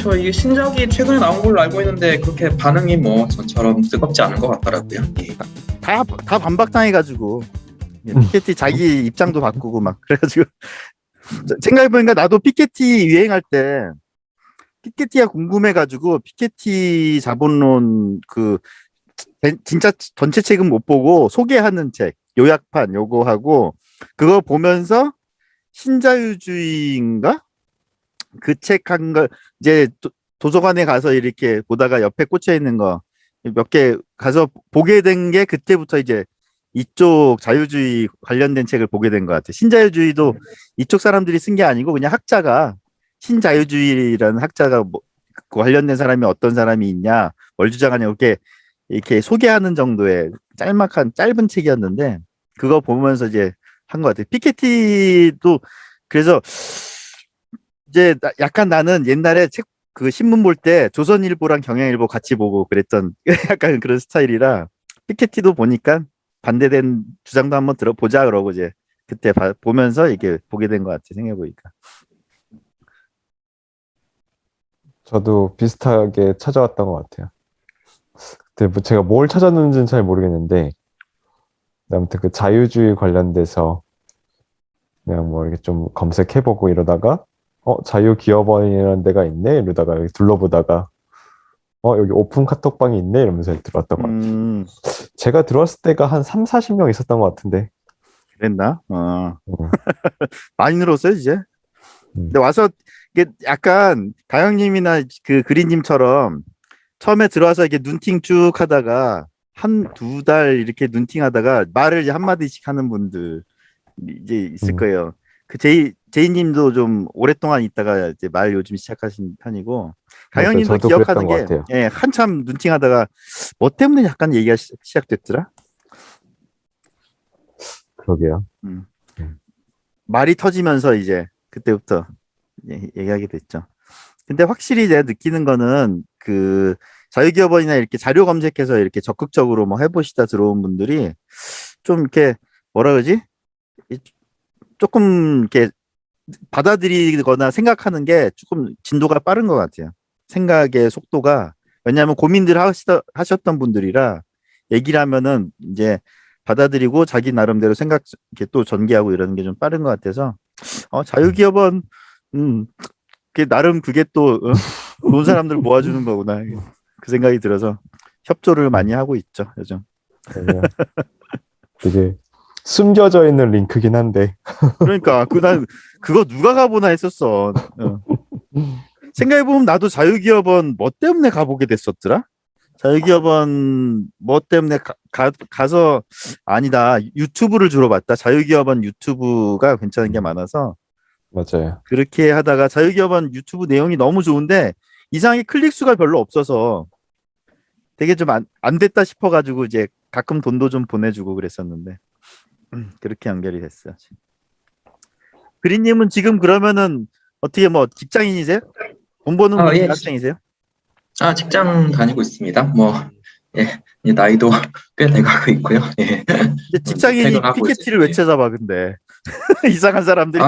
그렇죠. 이게 신작이 최근에 나온 걸로 알고 있는데 그렇게 반응이 뭐 전처럼 뜨겁지 않은 것 같더라고요. 예. 다 반박당해가지고 피케티 자기 입장도 바꾸고 막 그래가지고 생각해보니까 나도 피케티 유행할 때 피케티가 궁금해가지고 피케티 자본론 그 진짜 전체 책은 못 보고 소개하는 책 요약판 요거 하고 그거 보면서 신자유주의인가 그 책 한 거 이제 도서관에 가서 이렇게 보다가 옆에 꽂혀 있는 거 몇 개 가서 보게 된 게 그때부터 이제 이쪽 자유주의 관련된 책을 보게 된 것 같아. 신자유주의도 이쪽 사람들이 쓴 게 아니고 그냥 학자가 신자유주의라는 학자가 뭐 관련된 사람이 어떤 사람이 있냐 뭘 주장하냐 이렇게 소개하는 정도의 짤막한 짧은 책이었는데 그거 보면서 이제 한 것 같아. 피케티도 그래서 이제 약간 나는 옛날에 책 그 신문 볼 때 조선일보랑 경향일보 같이 보고 그랬던 약간 그런 스타일이라 피케티도 보니까 반대된 주장도 한번 들어보자 그러고 이제 그때 보면서 이게 보게 된 것 같아 생각해 보니까. 저도 비슷하게 찾아왔던 것 같아요. 그때 뭐 제가 뭘 찾았는지는 잘 모르겠는데 아무튼 그 자유주의 관련돼서 그냥 뭐 이렇게 좀 검색해보고 이러다가 자유기업원이라는 데가 있네 이러다가 여기 둘러보다가 여기 오픈 카톡방이 있네 이러면서 들어왔던 것 같아요. 제가 들어왔을 때가 한 3, 40명 있었던 것 같은데 그랬나? 많이 늘었어요 이제. 근데 와서 이게 약간 가영님이나 그 그린님처럼 처음에 들어와서 이렇게 눈팅 쭉 하다가 한 두 달 이렇게 눈팅 하다가 말을 이제 한마디씩 하는 분들 이제 있을 거예요. 그 제이님도 좀 오랫동안 있다가 이제 말 요즘 시작하신 편이고 가영님도 저도 기억하는 게 같아요. 예, 한참 눈팅하다가 뭐 때문에 약간 얘기가 시작됐더라. 그러게요. 말이 터지면서 이제 그때부터 얘기하게 됐죠. 근데 확실히 내가 느끼는 거는 그 자유기업원이나 이렇게 자료 검색해서 이렇게 적극적으로 뭐 해보시다 들어온 분들이 좀 이렇게 뭐라 그러지? 조금 이렇게 받아들이거나 생각하는 게 조금 진도가 빠른 것 같아요. 생각의 속도가. 왜냐하면 고민들 하셨던 분들이라 얘기를 하면은 이제 받아들이고 자기 나름대로 생각 이렇게 또 전개하고 이러는 게 좀 빠른 것 같아서 자유기업은 그게 나름 그게 또 좋은 사람들 모아주는 거구나 그 생각이 들어서 협조를 많이 하고 있죠 요즘. 되게 숨겨져 있는 링크긴 한데. 그러니까 난 그거 누가 가보나 했었어. 생각해보면 나도 자유기업원 뭐 때문에 가보게 됐었더라. 자유기업원 뭐 때문에 가서 아니다 유튜브를 주로 봤다. 자유기업원 유튜브가 괜찮은 게 많아서 맞아요. 그렇게 하다가 자유기업원 유튜브 내용이 너무 좋은데 이상하게 클릭 수가 별로 없어서 되게 좀 안 됐다 싶어가지고 이제 가끔 돈도 좀 보내주고 그랬었는데 그렇게 연결이 됐어요. 그린님은 지금 그러면은 어떻게 뭐 직장인이세요? 돈 버는 분 예. 학생이세요? 직장 다니고 있습니다. 뭐, 예, 이 나이도 꽤 돼가고 있고요. 예. 근데 직장인이 퇴근하고 이제, 피케티를 왜 예. 찾아봐 근데 이상한 사람들이.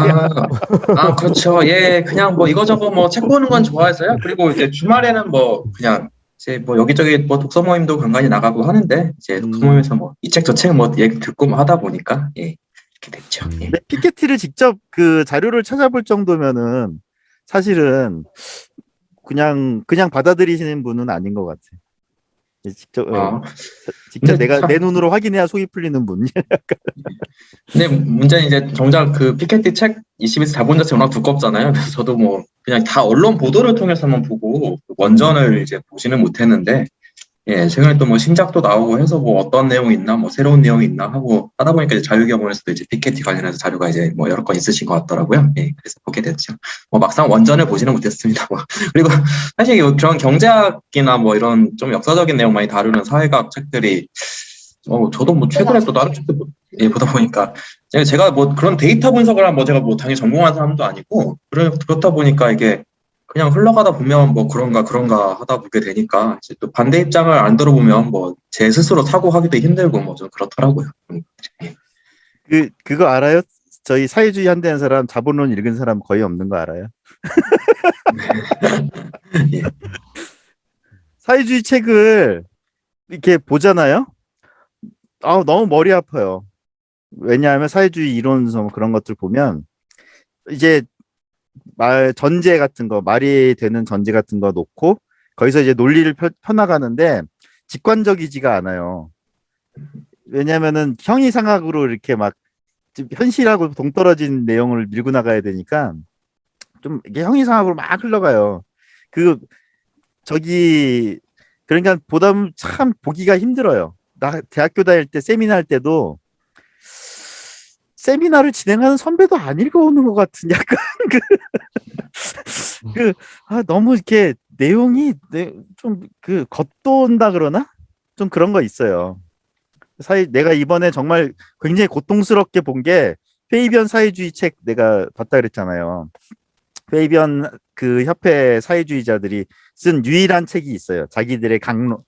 그렇죠. 예, 그냥 뭐 이거저거 뭐 책 보는 건 좋아해서요. 그리고 이제 주말에는 뭐 그냥 이제 뭐 여기저기 뭐 독서 모임도 간간히 나가고 하는데 이제 독서 모임에서 뭐 이 책 저 책 뭐 얘기 듣고 뭐 하다 보니까 예, 이렇게 됐죠. 예. 근데 피케티를 직접 그 자료를 찾아볼 정도면은 사실은 그냥 받아들이시는 분은 아닌 것 같아. 직접 직접 근데 내가 내 눈으로 확인해야 속이 풀리는 분. 근데 문제는 이제 정작 그 피케티 책 22세 자본 자체가 워낙 두껍잖아요. 그래서 저도 뭐 그냥 다 언론 보도를 통해서만 보고 원전을 이제 보지는 못했는데 예, 최근에 또 뭐 신작도 나오고 해서 뭐 어떤 내용이 있나, 뭐 새로운 내용이 있나 하고 하다 보니까 이제 자유경원에서도 이제 피케티 관련해서 자료가 이제 뭐 여러 건 있으신 것 같더라고요. 예, 그래서 보게 됐죠. 뭐 막상 원전을 보지는 못했습니다. 뭐. 그리고 사실 그런 경제학이나 뭐 이런 좀 역사적인 내용 많이 다루는 사회학 책들이 저도 뭐 최근에 또 다른 책들 보다 보니까 제가 뭐 그런 데이터 분석을 한 뭐 제가 뭐 당연히 전공한 사람도 아니고 그렇다 보니까 이게 그냥 흘러가다 보면 뭐 그런가 하다 보게 되니까 이제 또 반대 입장을 안 들어보면 뭐 제 스스로 사고하기도 힘들고 뭐 좀 그렇더라고요. 그거 알아요? 저희 사회주의 한다는 사람 자본론 읽은 사람 거의 없는 거 알아요? 예. 사회주의 책을 이렇게 보잖아요. 아, 너무 머리 아파요. 왜냐하면 사회주의 이론서 뭐 그런 것들 보면 이제 말 전제 같은 거 말이 되는 전제 같은 거 놓고 거기서 이제 논리를 펴나가는데 직관적이지가 않아요. 왜냐하면은 형이상학으로 이렇게 막 현실하고 동떨어진 내용을 밀고 나가야 되니까 좀 이게 형이상학으로 막 흘러가요. 그 저기 그러니까 보다 보면 참 보기가 힘들어요. 나 대학교 다닐 때 세미나 할 때도 세미나를 진행하는 선배도 안 읽어오는 것 같은 약간 너무 이렇게 내용이 좀 그 겉도온다 그러나 좀 그런 거 있어요. 내가 이번에 정말 굉장히 고통스럽게 본 게 페이비언 사회주의 책 내가 봤다 그랬잖아요. 페이비언 그 협회 사회주의자들이 쓴 유일한 책이 있어요. 자기들의 강론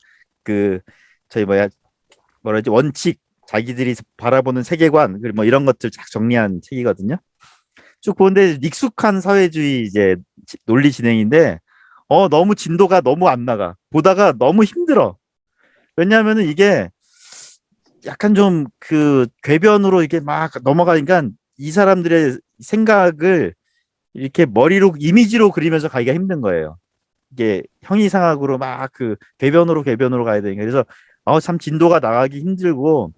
그 저희 뭐라지 원칙 자기들이 바라보는 세계관 그리고 뭐 이런 것들 쫙 정리한 책이거든요. 쭉 보는데 익숙한 사회주의 이제 논리 진행인데 너무 진도가 너무 안 나가. 보다가 너무 힘들어. 왜냐하면은 이게 약간 좀 그 궤변으로 이게 막 넘어가니까 이 사람들의 생각을 이렇게 머리로 이미지로 그리면서 가기가 힘든 거예요. 이게 형이상학으로 막 그 궤변으로 가야 되니까 그래서 참 진도가 나가기 힘들고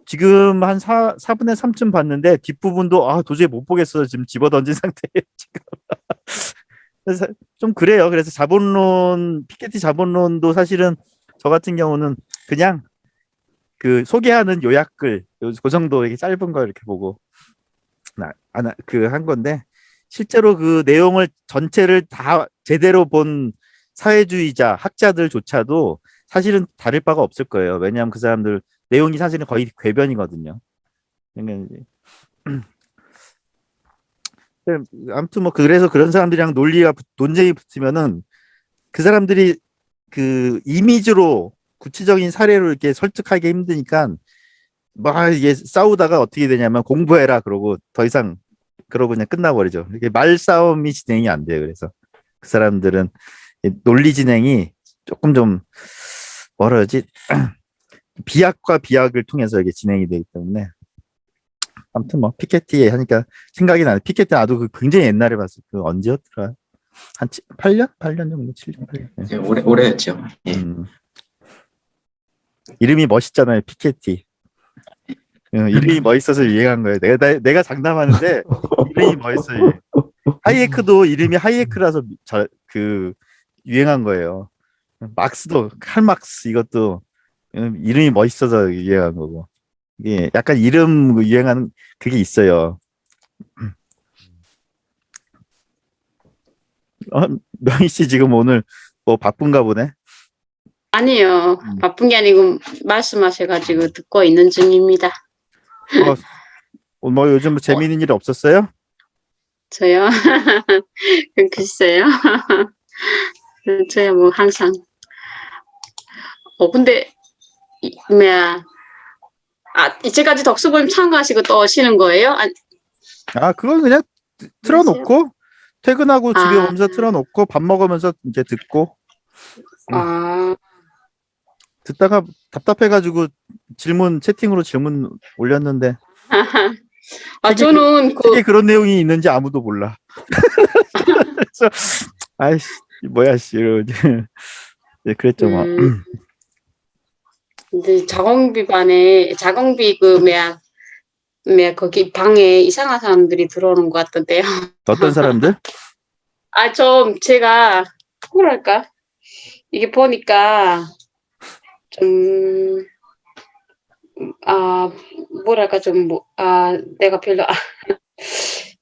지금 한 4분의 3쯤 봤는데 뒷부분도 도저히 못 보겠어 지금 집어던진 상태예요 지금. 그래서 좀 그래요. 그래서 피케티 자본론도 사실은 저 같은 경우는 그냥 그 소개하는 요약글 그 정도 이렇게 짧은 거 이렇게 보고 한 건데 실제로 그 내용을 전체를 다 제대로 본 사회주의자 학자들조차도 사실은 다를 바가 없을 거예요. 왜냐하면 그 사람들 내용이 사실은 거의 궤변이거든요. 그러니까 아무튼 뭐 그래서 그런 사람들이랑 논쟁이 붙으면은 그 사람들이 그 이미지로 구체적인 사례로 이렇게 설득하기 힘드니까 막 이게 싸우다가 어떻게 되냐면 공부해라 그러고 더 이상 그러고 그냥 끝나버리죠. 이게 말싸움이 진행이 안 돼요. 그래서 그 사람들은 논리 진행이 조금 좀 뭐라 그러지 비약과 비약을 통해서 이게 진행이 되기 때문에 아무튼 뭐 피케티 하니까 생각이 나네. 피케티 나도 그 굉장히 옛날에 봤어. 그 언제였더라? 한 8년? 8년 정도 7년 8년. 네. 예, 오래됐죠. 예. 이름이 멋있잖아요. 피케티. 이름이 멋있어서 유행한 거예요. 내가 장담하는데 이름이 멋있어요. 하이에크도 이름이 하이에크라서 그 유행한 거예요. 막스도 칼막스 이것도 이름이 멋있어서 유행한 거고. 이게 약간 이름 유행하는 그게 있어요. 명희 씨 지금 오늘 뭐 바쁜가 보네. 아니요. 바쁜 게 아니고 말씀하셔가지고 듣고 있는 중입니다. 뭐 요즘 뭐 재미있는 일 없었어요? 저요? 글쎄요. 저야 뭐 항상. 근데 이제까지 덕수보임 참가하시고 또 오시는 거예요? 그건 그냥 틀어놓고 퇴근하고 집에 오면서 틀어놓고 밥 먹으면서 이제 듣고 듣다가 답답해가지고 채팅으로 질문 올렸는데 저는 책에 그런 내용이 있는지 아무도 몰라. 그래서 아이씨 뭐야 씨 이러지. 네, 그랬죠 뭐. 근데 자공비 거기 방에 이상한 사람들이 들어오는 것 같던데요. 어떤 사람들? 좀 제가 뭐랄까 이게 보니까 좀 뭐랄까 내가 별로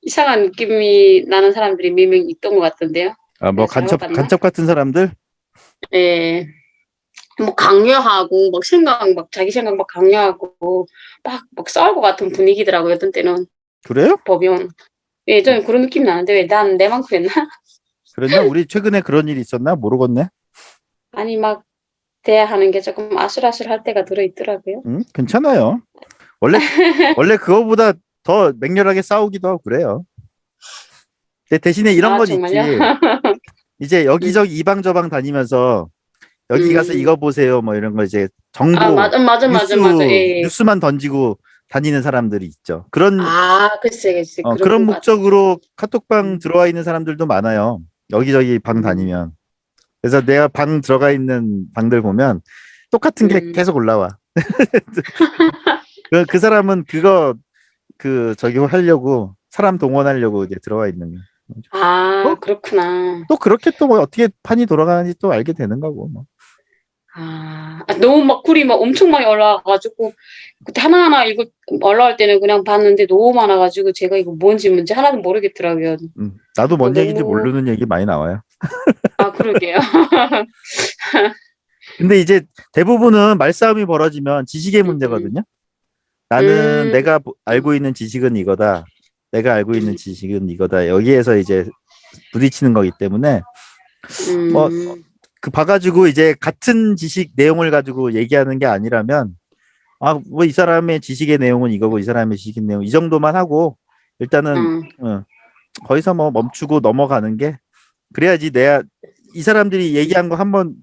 이상한 느낌이 나는 사람들이 몇 명 있던 것 같던데요. 뭐 간첩 같은 사람들? 예. 뭐 강요하고 자기 생각 막 강요하고 막 싸울 것 같은 분위기더라고요. 어떤 때는. 그래요? 보면 예, 좀 그런 느낌 나는데 왜 난 내만 그랬나? 그랬나? 우리 최근에 그런 일이 있었나? 모르겠네. 아니 막 대화하는 게 조금 아슬아슬할 때가 들어있더라고요. 괜찮아요. 원래 그거보다 더 맹렬하게 싸우기도 하고 그래요. 근데 대신에 이런 아, 건 있지. 정말요? 이제 여기저기 이방 저방 다니면서 여기 가서 음. 이거 보세요 뭐 이런 거 이제 아, 정보 맞아. 예. 뉴스만 던지고 다니는 사람들이 있죠. 그런 아, 글쎄. 그런 그런 것 같아. 목적으로 카톡방 음. 들어와 있는 사람들도 많아요. 여기저기 방 음. 다니면. 그래서 내가 방 들어가 있는 방들 보면 똑같은 게 음. 계속 올라와. 그 사람은 그거 저기 하려고 사람 동원하려고 이제 들어와 있는 거야. 아, 또, 그렇구나. 또 그렇게 또 뭐 어떻게 판이 돌아가는지 또 알게 되는 거고 뭐. 너무 막 글이 막 엄청 많이 올라와가지고, 그때 하나하나 이거 올라올 때는 그냥 봤는데 너무 많아가지고, 제가 이거 뭔지 하나도 모르겠더라고요. 나도 뭔 얘기인지 너무, 모르는 얘기 많이 나와요. 그러게요. 근데 이제 대부분은 말싸움이 벌어지면 지식의 음, 문제거든요. 나는 음, 내가 알고 있는 지식은 이거다. 내가 알고 있는 지식은 이거다. 여기에서 이제 부딪히는 거기 때문에 뭐 음, 그 봐가지고 이제 같은 지식 내용을 가지고 얘기하는 게 아니라면 뭐 이 사람의 지식의 내용은 이거고 이 사람의 지식의 내용 이 정도만 하고 일단은 음, 거기서 뭐 멈추고 넘어가는 게 그래야지 내가 이 사람들이 얘기한 거 한번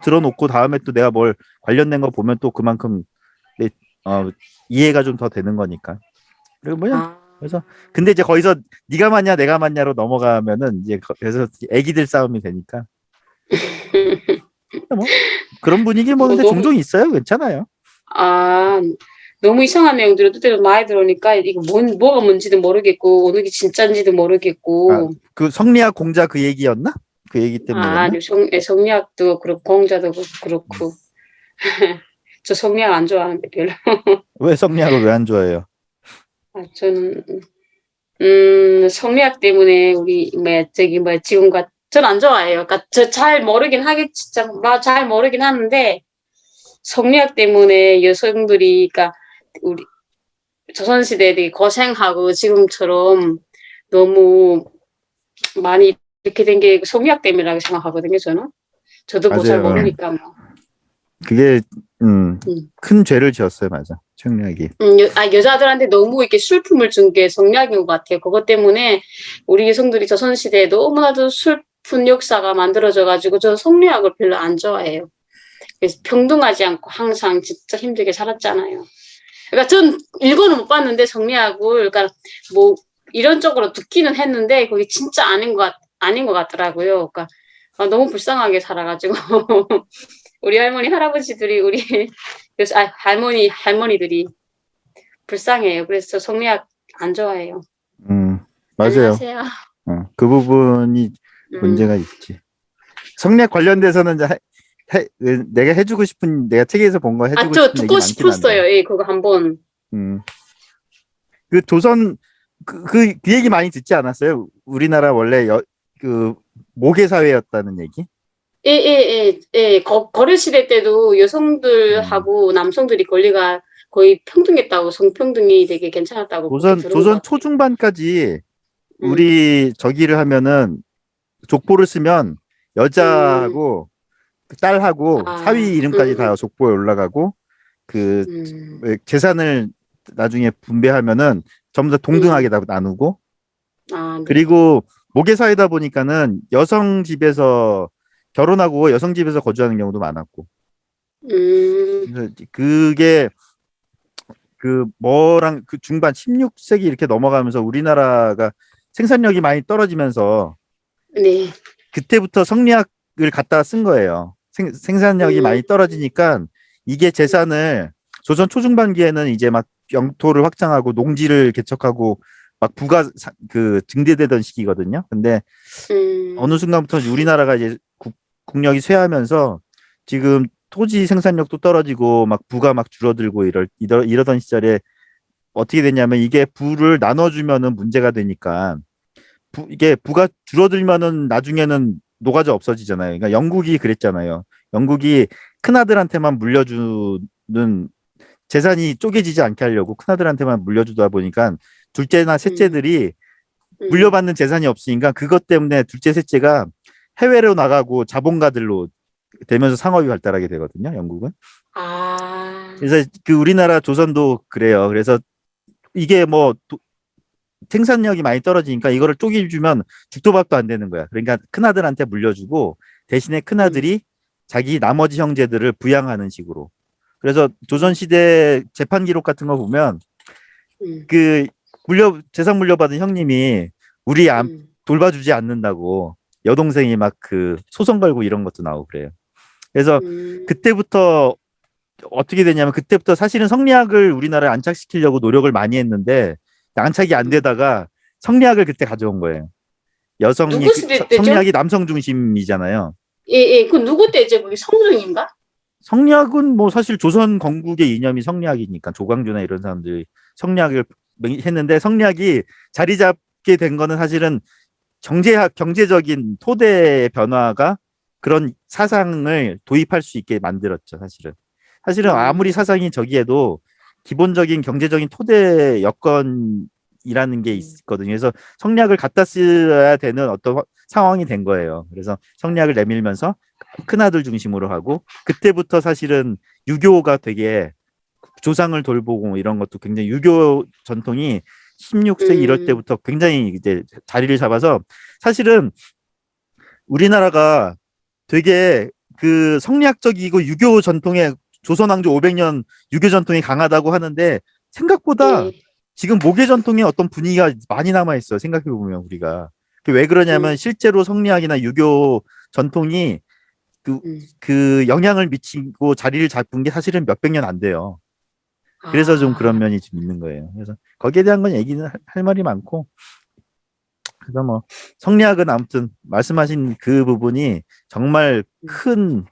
들어놓고 다음에 또 내가 뭘 관련된 거 보면 또 그만큼 내, 이해가 좀 더 되는 거니까. 그리고 뭐냐 아, 그래서 근데 이제 거기서 네가 맞냐 내가 맞냐로 넘어가면은 이제 그래서 애기들 싸움이 되니까 뭐 그런 분위기 뭐 근데 너무, 종종 있어요. 괜찮아요. 아, 너무 이상한 내용들을 뜻대로 많이 들으니까, 이거 뭐가 뭔지도 모르겠고, 어느 게 진짜인지도 모르겠고, 그 성리학 공자 그 얘기였나? 그 얘기 때문에 그랬나? 성리학도 그렇고, 공자도 그렇고, 저 성리학 안 좋아하는데 별로. 왜 성리학을 왜 안 좋아해요? 저는 성리학 때문에 우리 지금과 전 안 좋아해요. 그러니까 저 잘 모르긴 하겠 진짜 잘 모르긴 하는데 성리학 때문에 여성들이 그러니까 우리 조선시대에 되게 고생하고 지금처럼 너무 많이 이렇게 된 게 성리학 때문이라고 생각하거든요. 저도 뭐 잘 맞아요. 모르니까 뭐. 그게 음. 큰 죄를 지었어요, 맞아. 성리학이. 여자들한테 너무 이렇게 슬픔을 준 게 성리학인 것 같아요. 그것 때문에 우리 여성들이 조선시대에 너무나도 슬픈 역사가 만들어져가지고 저는 성리학을 별로 안 좋아해요. 그래서 평등하지 않고 항상 진짜 힘들게 살았잖아요. 그러니까 전 읽어는 못 봤는데 성리학을 그러니까 뭐 이런 쪽으로 듣기는 했는데 그게 진짜 아닌 것 같더라고요. 그러니까 너무 불쌍하게 살아가지고 우리 할머니 할아버지들이 할머니들이 불쌍해요. 그래서 성리학 안 좋아해요. 맞아요. 안녕하세요. 그 부분이 음. 문제가 있지. 성리학 관련돼서는 이제 내가 해주고 싶은 내가 책에서 본 거 해주고 저 싶은 얘기 듣고 많긴 한데. 싶었어요. 예, 그거 한번. 음, 그 조선 그 얘기 많이 듣지 않았어요? 우리나라 원래 그 모계 사회였다는 얘기? 거래 시대 때도 음, 여성들하고 남성들이 권리가 거의 평등했다고, 성평등이 되게 괜찮았다고 그렇게 들은 것 조선 같아요. 초중반까지 음, 우리 저기를 하면은 족보를 쓰면 음, 여자하고 그 딸하고 사위 이름까지 다 음, 족보에 올라가고 그 음, 재산을 나중에 분배하면은 전부 다 동등하게 음. 다 나누고 네. 그리고 모계사회다 보니까는 여성 집에서 결혼하고 여성 집에서 거주하는 경우도 많았고 음, 그래서 그게 그 뭐랑 그 중반 16세기 이렇게 넘어가면서 우리나라가 생산력이 많이 떨어지면서 네. 그때부터 성리학을 갖다가 쓴 거예요. 생산력이 음, 많이 떨어지니까 이게 재산을 조선 초중반기에는 이제 막 영토를 확장하고 농지를 개척하고 막 부가 증대되던 시기거든요. 근데 어느 음, 순간부터 우리나라가 이제 국력이 쇠하면서 지금 토지 생산력도 떨어지고 막 부가 막 줄어들고 이러던 시절에 어떻게 됐냐면 이게 부를 나눠주면은 문제가 되니까 이게 부가 줄어들면은 나중에는 노가자 없어지잖아요. 그러니까 영국이 그랬잖아요. 영국이 큰아들한테만 물려주는 재산이 쪼개지지 않게 하려고 큰아들한테만 물려주다 보니까 둘째나 음, 셋째들이 음. 물려받는 재산이 없으니까 그것 때문에 둘째, 셋째가 해외로 나가고 자본가들로 되면서 상업이 발달하게 되거든요. 영국은. 아, 그래서 그 우리나라 조선도 그래요. 그래서 이게 뭐 생산력이 많이 떨어지니까 이거를 쪼개 주면 죽도 밥도 안 되는 거야. 그러니까 큰아들한테 물려주고 대신에 큰아들이 자기 나머지 형제들을 부양하는 식으로. 그래서 조선시대 재판 기록 같은 거 보면 그 재산 물려받은 형님이 우리 돌봐주지 않는다고 여동생이 막 그 소송 걸고 이런 것도 나오고 그래요. 그래서 그때부터 어떻게 되냐면 그때부터 사실은 성리학을 우리나라에 안착시키려고 노력을 많이 했는데 안착이 안 되다가 성리학을 그때 가져온 거예요. 여성이 누구 시대 때죠? 성리학이 남성 중심이잖아요. 예. 그 누구 때죠? 그게 성종인가? 성리학은 뭐 사실 조선 건국의 이념이 성리학이니까 조광조나 이런 사람들이 성리학을 했는데 성리학이 자리 잡게 된 거는 사실은 경제적인 토대의 변화가 그런 사상을 도입할 수 있게 만들었죠. 사실은 아무리 사상이 저기에도 기본적인 경제적인 토대 여건이라는 게 있거든요. 그래서 성리학을 갖다 써야 되는 어떤 상황이 된 거예요. 그래서 성리학을 내밀면서 큰아들 중심으로 하고 그때부터 사실은 유교가 되게 조상을 돌보고 이런 것도 굉장히 유교 전통이 16세기 이럴 때부터 굉장히 이제 자리를 잡아서 사실은 우리나라가 되게 그 성리학적이고 유교 전통에 조선왕조 500년 유교 전통이 강하다고 하는데 생각보다 예. 지금 모계 전통의 어떤 분위기가 많이 남아 있어요. 생각해 보면 우리가 왜 그러냐면 실제로 성리학이나 유교 전통이 그 영향을 미치고 자리를 잡은 게 사실은 몇백 년 안 돼요. 그래서 좀 그런 면이 좀 있는 거예요. 그래서 거기에 대한 건 얘기는 할 말이 많고 그래서 뭐 성리학은 아무튼 말씀하신 그 부분이 정말 큰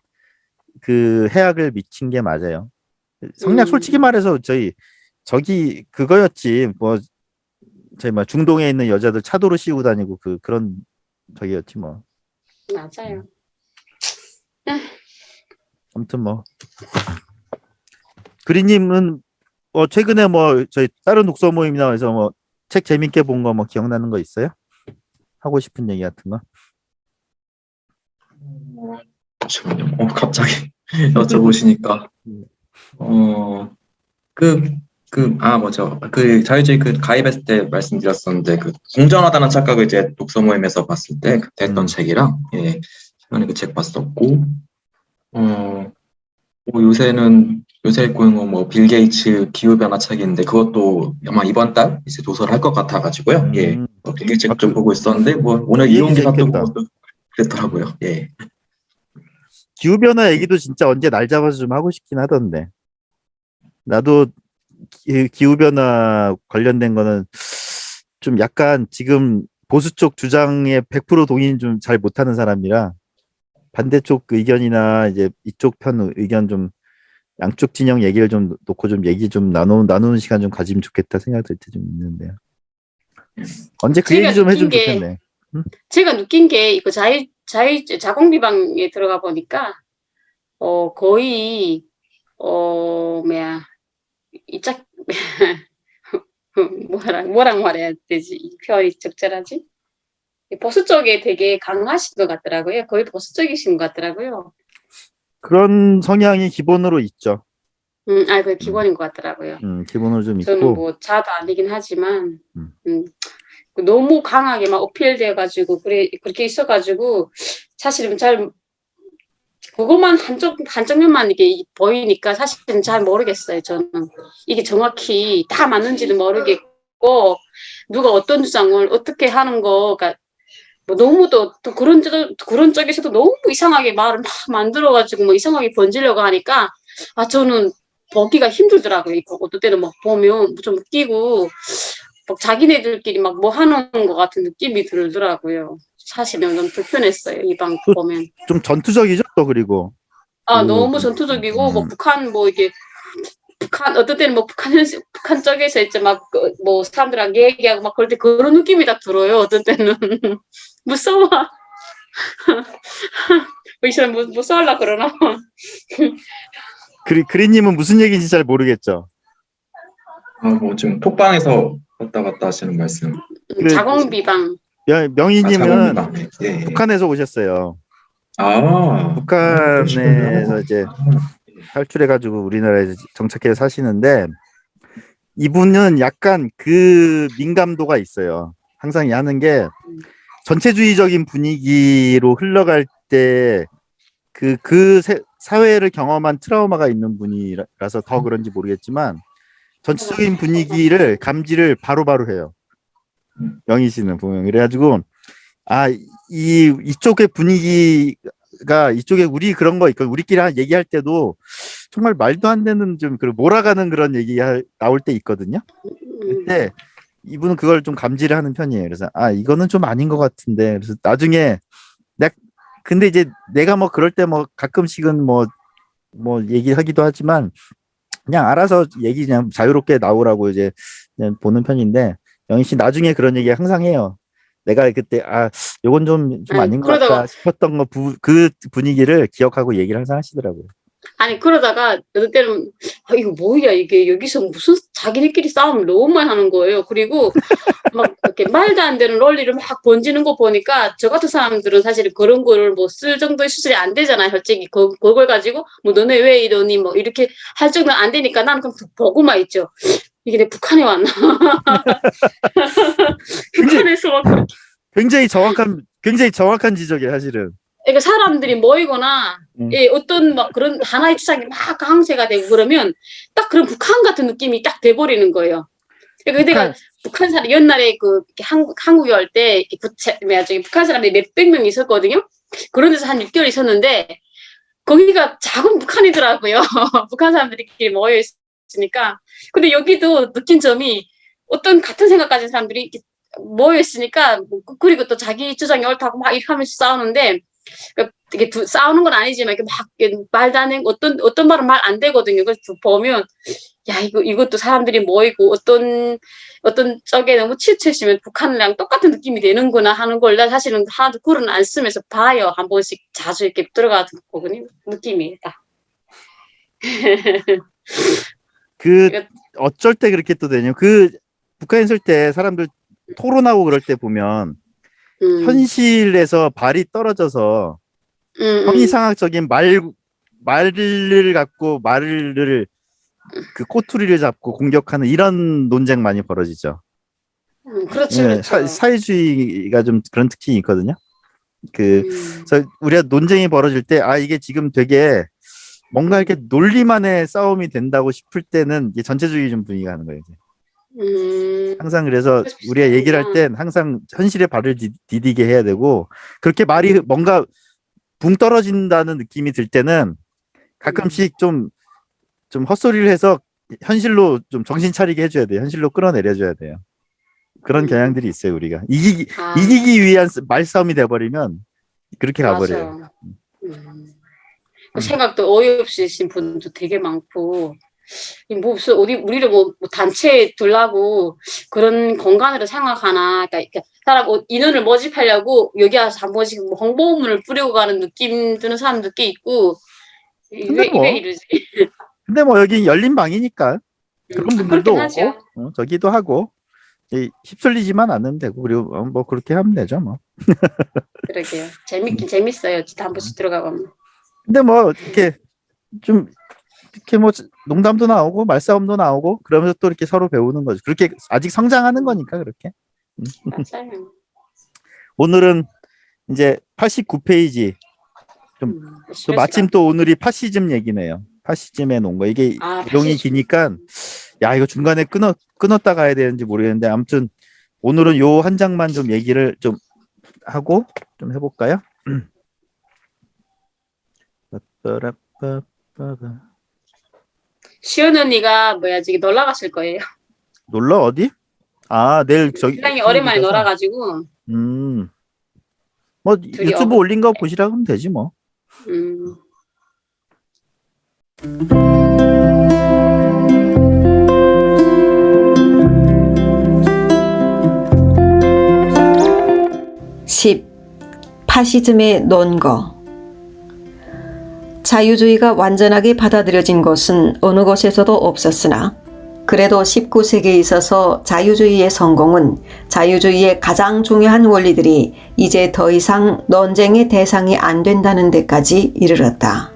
그 해악을 미친 게 맞아요. 성리학 솔직히 말해서 저기 그거였지 뭐 저희 뭐 중동에 있는 여자들 차도로 씌우고 다니고 그런 저기였지 뭐. 맞아요. 아무튼 뭐 그리님은 최근에 뭐 저희 다른 독서 모임이나 해서 뭐 책 재밌게 본 거 뭐 기억나는 거 있어요? 하고 싶은 얘기 같은 거? 잠시만요. 갑자기 여쭤보시니까 맞아. 그 자유주의 그 가입했을 때 말씀드렸었는데 그 공정하다는 착각을 이제 독서 모임에서 봤을 때 그때 했던 책이랑 최근에 그 책 봤었고 뭐 요새 읽고 있는 거 빌 게이츠 기후변화 책인데 그것도 아마 이번 달 이제 도서를 할 것 같아가지고요. 빌 게이츠 좀 보고 있었는데 뭐 오늘 이혼 기사 또 보고 또 그랬더라고요. 예. 기후변화 얘기도 진짜 언제 날 잡아서 좀 하고 싶긴 하던데. 나도 기후변화 관련된 거는 좀 약간 지금 보수 쪽 주장에 100% 동의는 좀 잘 못하는 사람이라 반대쪽 의견이나 이제 이쪽 편 의견 좀 양쪽 진영 얘기를 좀 놓고 좀 얘기 좀 나누는 시간 좀 가지면 좋겠다 생각 들 때 좀 있는데요. 언제 그 얘기 좀 해주면 좋겠네. 제가 느낀 게 이거 자공비방에 들어가 보니까 거의 이짝 뭐랑 말해야 되지? 이 표현이 적절하지? 보수 쪽에 되게 강하신 것 같더라고요. 거의 보수 쪽이신 것 같더라고요. 그런 성향이 기본으로 있죠. 그 기본인 것 같더라고요. 기본으로 좀 저는 있고. 뭐 자도 아니긴 하지만 너무 강하게 막 어필돼가지고 그렇게 있어가지고 사실은 잘 그것만 한쪽 면만 이게 보이니까 사실은 잘 모르겠어요. 저는 이게 정확히 다 맞는지는 모르겠고 누가 어떤 주장을 어떻게 하는 거가 뭐 너무 또 그런 쪽에서도 너무 이상하게 말을 막 만들어가지고 뭐 이상하게 번지려고 하니까 저는 보기가 힘들더라고요. 이거 어떨 때는 막 보면 좀 웃기고 막 자기네들끼리 막 뭐 하는 것 같은 느낌이 들더라고요. 사실은 좀 불편했어요. 이 방 보면. 좀 전투적이죠, 또 그리고. 너무 전투적이고 뭐 북한 뭐 이게 어떨 때는 뭐 북한 쪽에서 이제 막 뭐 사람들랑 얘기하고 막 그럴 때 그런 느낌이 다 들어요. 어떤 때는 무서워. 이 사람 무서워하려 그러나. 그리님은 무슨 얘기인지 잘 모르겠죠. 뭐 지금 톡방에서 왔다 갔다 하시는 말씀. 자공비방. 명희님은 자공비방. 예. 북한에서 오셨어요. 그러시군요. 북한에서 이제 탈출해가지고 우리나라에 정착해서 사시는데 이분은 약간 그 민감도가 있어요. 항상 하는 게 전체주의적인 분위기로 흘러갈 때 사회를 경험한 트라우마가 있는 분이라서 더 그런지 모르겠지만 전체적인 분위기를 감지를 바로바로 해요. 영희 씨는 보면 그래가지고 이쪽의 분위기가 이쪽에 우리 그런 거 있고 우리끼리 얘기할 때도 정말 말도 안 되는 좀 몰아가는 그런 얘기 나올 때 있거든요. 근데 이분은 그걸 좀 감지를 하는 편이에요. 그래서 이거는 좀 아닌 것 같은데 그래서 나중에 근데 이제 내가 뭐 그럴 때 뭐 가끔씩은 뭐 얘기하기도 하지만 그냥 알아서 얘기 그냥 자유롭게 나오라고 이제 그냥 보는 편인데 영희 씨 나중에 그런 얘기 항상 해요. 내가 그때 요건 좀 아닌 것 같다 싶었던 거 그 분위기를 기억하고 얘기를 항상 하시더라고요. 아니 그러다가 어떤 때는 이거 뭐야 이게 여기서 무슨 자기네끼리 싸움을 너무 많이 하는 거예요. 그리고 막 이렇게 말도 안 되는 논리를 막 번지는 거 보니까 저 같은 사람들은 사실 그런 거를 뭐 쓸 정도의 수준이 안 되잖아요. 솔직히 그걸 가지고 뭐 너네 왜 이러니 뭐 이렇게 할 정도는 안 되니까 나는 그냥 보고만 있죠. 이게 내 북한에 왔나? 북한에서 막 그렇게 굉장히 정확한 지적이에요, 사실은. 그러니까 사람들이 모이거나 어떤 막 그런 하나의 주장이 막 강세가 되고 그러면 딱 그런 북한 같은 느낌이 딱 돼버리는 거예요. 그러니까 내가 북한 사람 옛날에 한국에 올 때 북한 사람들이 몇백 명 있었거든요. 그런 데서 한 6개월 있었는데 거기가 작은 북한이더라고요. 북한 사람들끼리 모여 있으니까. 근데 여기도 느낀 점이 어떤 같은 생각 가진 사람들이 이렇게 모여 있으니까 그리고 또 자기 주장이 옳다고 막 이렇게 하면서 싸우는데 이게 싸우는 건 아니지만 이렇게 막 말도 안 되고 어떤 말은 말 안 되거든요. 그래서 보면 야 이것도 사람들이 모이고 어떤 쪽에 너무 치우쳐있으면 북한이랑 똑같은 느낌이 되는구나 하는 걸 나 사실은 하나도 글은 안 쓰면서 봐요. 한 번씩 자주 이렇게 들어가 보거든요. 느낌이 딱. 어쩔 때 그렇게 또 되냐. 북한에 있을 때 사람들 토론하고 그럴 때 보면 현실에서 발이 떨어져서 형이상학적인 말을 갖고 말을 그 꼬투리를 잡고 공격하는 이런 논쟁 많이 벌어지죠. 그렇죠. 그렇죠. 사회주의가 좀 그런 특징이 있거든요. 그래서 우리가 논쟁이 벌어질 때 이게 지금 되게 뭔가 이렇게 논리만의 싸움이 된다고 싶을 때는 이게 전체주의 좀 분위기가 하는 거예요. 항상 그래서 우리가 얘기를 할 땐 항상 현실에 발을 디디게 해야 되고 그렇게 말이 뭔가 붕 떨어진다는 느낌이 들 때는 가끔씩 좀 헛소리를 해서 현실로 좀 정신 차리게 해줘야 돼요. 현실로 끌어내려줘야 돼요. 그런 경향들이 있어요. 우리가 이기기 위한 말싸움이 돼버리면 그렇게 가버려요. 그 생각도 어이없이 하신 분도 되게 많고 무슨 우리를 뭐 단체에 두려고 그런 공간으로 생각하나. 그러니까 사람 인원을 모집하려고 여기 와서 한 번씩 뭐 홍보문을 뿌리고 가는 느낌 드는 사람도 꽤 있고 왜 이러지? 근데 뭐 여기 열린 방이니까 그런 분들도 오고 저기도 하고 휩쓸리지만 않으면 되고 그리고 뭐 그렇게 하면 되죠 뭐. 그러게요. 재밌긴 재밌어요. 한 번씩 들어가 보면. 근데 뭐 이렇게 뭐 농담도 나오고 말싸움도 나오고 그러면서 또 이렇게 서로 배우는 거죠. 그렇게 아직 성장하는 거니까 그렇게. 맞아요. 오늘은 이제 89페이지 또 마침 또 오늘이 파시즘 얘기네요. 파시즘에 놓은 거 이게 내용이 기니까 이거 중간에 끊었다 가야 되는지 모르겠는데 아무튼 오늘은 요 한 장만 좀 얘기를 좀 하고 좀 해볼까요? 시연 언니가 저기 놀러 가실 거예요. 놀러 어디? 내일 저기 신랑이 오랜만에 놀아가지고. 뭐 유튜브 올린 거 보시라고 하면 되지 뭐. 10. 파시즘의 논거. 자유주의가 완전하게 받아들여진 것은 어느 것에서도 없었으나 그래도 19세기에 있어서 자유주의의 성공은 자유주의의 가장 중요한 원리들이 이제 더 이상 논쟁의 대상이 안 된다는 데까지 이르렀다.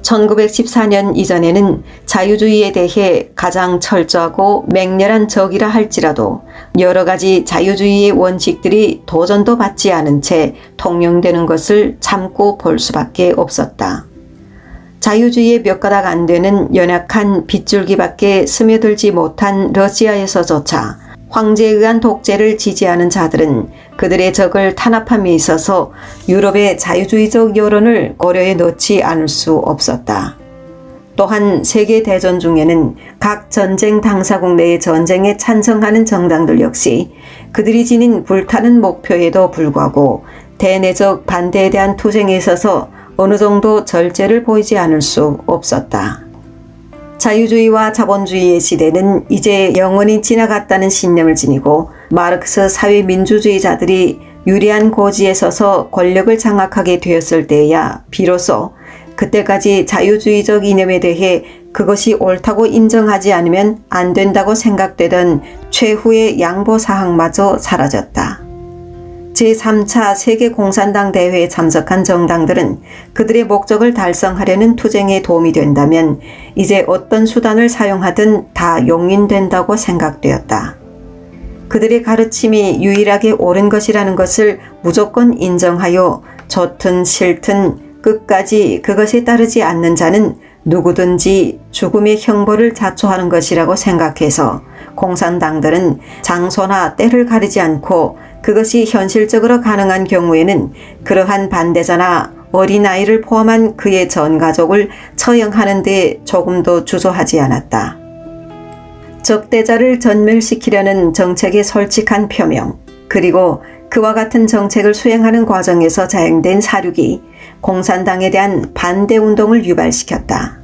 1914년 이전에는 자유주의에 대해 가장 철저하고 맹렬한 적이라 할지라도 여러 가지 자유주의의 원칙들이 도전도 받지 않은 채 통용되는 것을 참고 볼 수밖에 없었다. 자유주의의 몇 가닥 안 되는 연약한 빗줄기밖에 스며들지 못한 러시아에서조차 황제에 의한 독재를 지지하는 자들은 그들의 적을 탄압함에 있어서 유럽의 자유주의적 여론을 고려에 넣지 않을 수 없었다. 또한 세계대전 중에는 각 전쟁 당사국 내의 전쟁에 찬성하는 정당들 역시 그들이 지닌 불타는 목표에도 불구하고 대내적 반대에 대한 투쟁에 있어서 어느 정도 절제를 보이지 않을 수 없었다. 자유주의와 자본주의의 시대는 이제 영원히 지나갔다는 신념을 지니고 마르크스 사회민주주의자들이 유리한 고지에 서서 권력을 장악하게 되었을 때야 비로소 그때까지 자유주의적 이념에 대해 그것이 옳다고 인정하지 않으면 안 된다고 생각되던 최후의 양보사항마저 사라졌다. 제3차 세계공산당 대회에 참석한 정당들은 그들의 목적을 달성하려는 투쟁에 도움이 된다면 이제 어떤 수단을 사용하든 다 용인된다고 생각되었다. 그들의 가르침이 유일하게 옳은 것이라는 것을 무조건 인정하여 좋든 싫든 끝까지 그것에 따르지 않는 자는 누구든지 죽음의 형벌을 자초하는 것이라고 생각해서 공산당들은 장소나 때를 가리지 않고 그것이 현실적으로 가능한 경우에는 그러한 반대자나 어린아이를 포함한 그의 전 가족을 처형하는 데 조금도 주저하지 않았다. 적대자를 전멸시키려는 정책의 솔직한 표명, 그리고 그와 같은 정책을 수행하는 과정에서 자행된 사륙이 공산당에 대한 반대운동을 유발시켰다.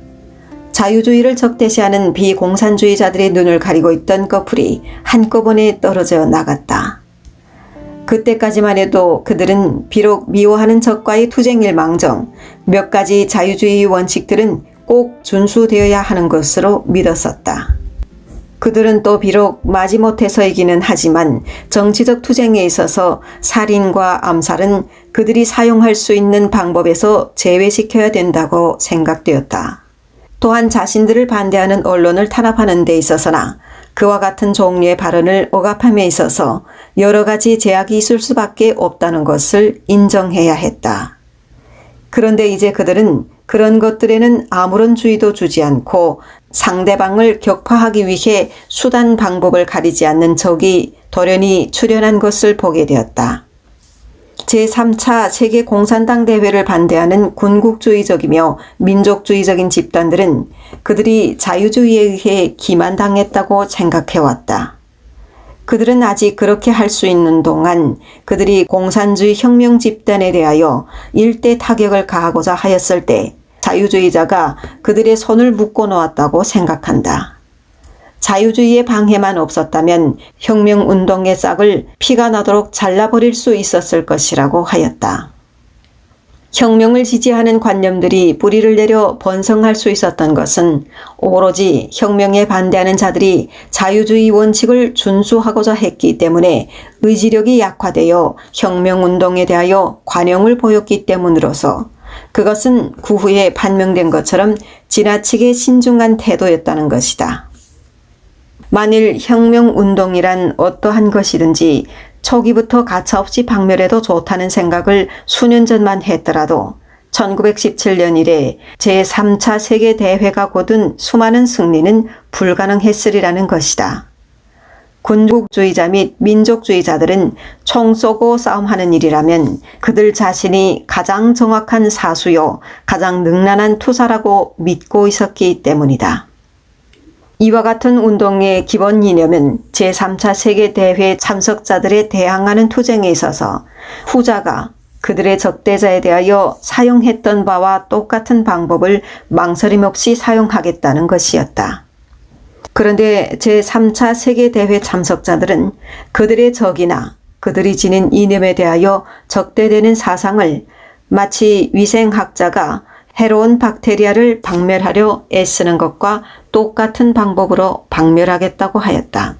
자유주의를 적대시하는 비공산주의자들의 눈을 가리고 있던 꺼풀이 한꺼번에 떨어져 나갔다. 그때까지만 해도 그들은 비록 미워하는 적과의 투쟁일망정 몇 가지 자유주의 원칙들은 꼭 준수되어야 하는 것으로 믿었었다. 그들은 또 비록 마지못해서이기는 하지만 정치적 투쟁에 있어서 살인과 암살은 그들이 사용할 수 있는 방법에서 제외시켜야 된다고 생각되었다. 또한 자신들을 반대하는 언론을 탄압하는 데 있어서나 그와 같은 종류의 발언을 억압함에 있어서 여러 가지 제약이 있을 수밖에 없다는 것을 인정해야 했다. 그런데 이제 그들은 그런 것들에는 아무런 주의도 주지 않고 상대방을 격파하기 위해 수단 방법을 가리지 않는 적이 돌연히 출현한 것을 보게 되었다. 제3차 세계공산당 대회를 반대하는 군국주의적이며 민족주의적인 집단들은 그들이 자유주의에 의해 기만당했다고 생각해왔다. 그들은 아직 그렇게 할 수 있는 동안 그들이 공산주의 혁명 집단에 대하여 일대 타격을 가하고자 하였을 때 자유주의자가 그들의 손을 묶어 놓았다고 생각한다. 자유주의의 방해만 없었다면 혁명운동의 싹을 피가 나도록 잘라버릴 수 있었을 것이라고 하였다. 혁명을 지지하는 관념들이 뿌리를 내려 번성할 수 있었던 것은 오로지 혁명에 반대하는 자들이 자유주의 원칙을 준수하고자 했기 때문에 의지력이 약화되어 혁명운동에 대하여 관용을 보였기 때문으로서 그것은 그 후에 판명된 것처럼 지나치게 신중한 태도였다는 것이다. 만일 혁명운동이란 어떠한 것이든지 초기부터 가차없이 박멸해도 좋다는 생각을 수년 전만 했더라도 1917년 이래 제3차 세계대회가 거둔 수많은 승리는 불가능했으리라는 것이다. 군국주의자 및 민족주의자들은 총 쏘고 싸움하는 일이라면 그들 자신이 가장 정확한 사수요, 가장 능란한 투사라고 믿고 있었기 때문이다. 이와 같은 운동의 기본 이념은 제3차 세계대회 참석자들의 대항하는 투쟁에 있어서 후자가 그들의 적대자에 대하여 사용했던 바와 똑같은 방법을 망설임 없이 사용하겠다는 것이었다. 그런데 제3차 세계대회 참석자들은 그들의 적이나 그들이 지닌 이념에 대하여 적대되는 사상을 마치 위생학자가 해로운 박테리아를 박멸하려 애쓰는 것과 똑같은 방법으로 박멸하겠다고 하였다.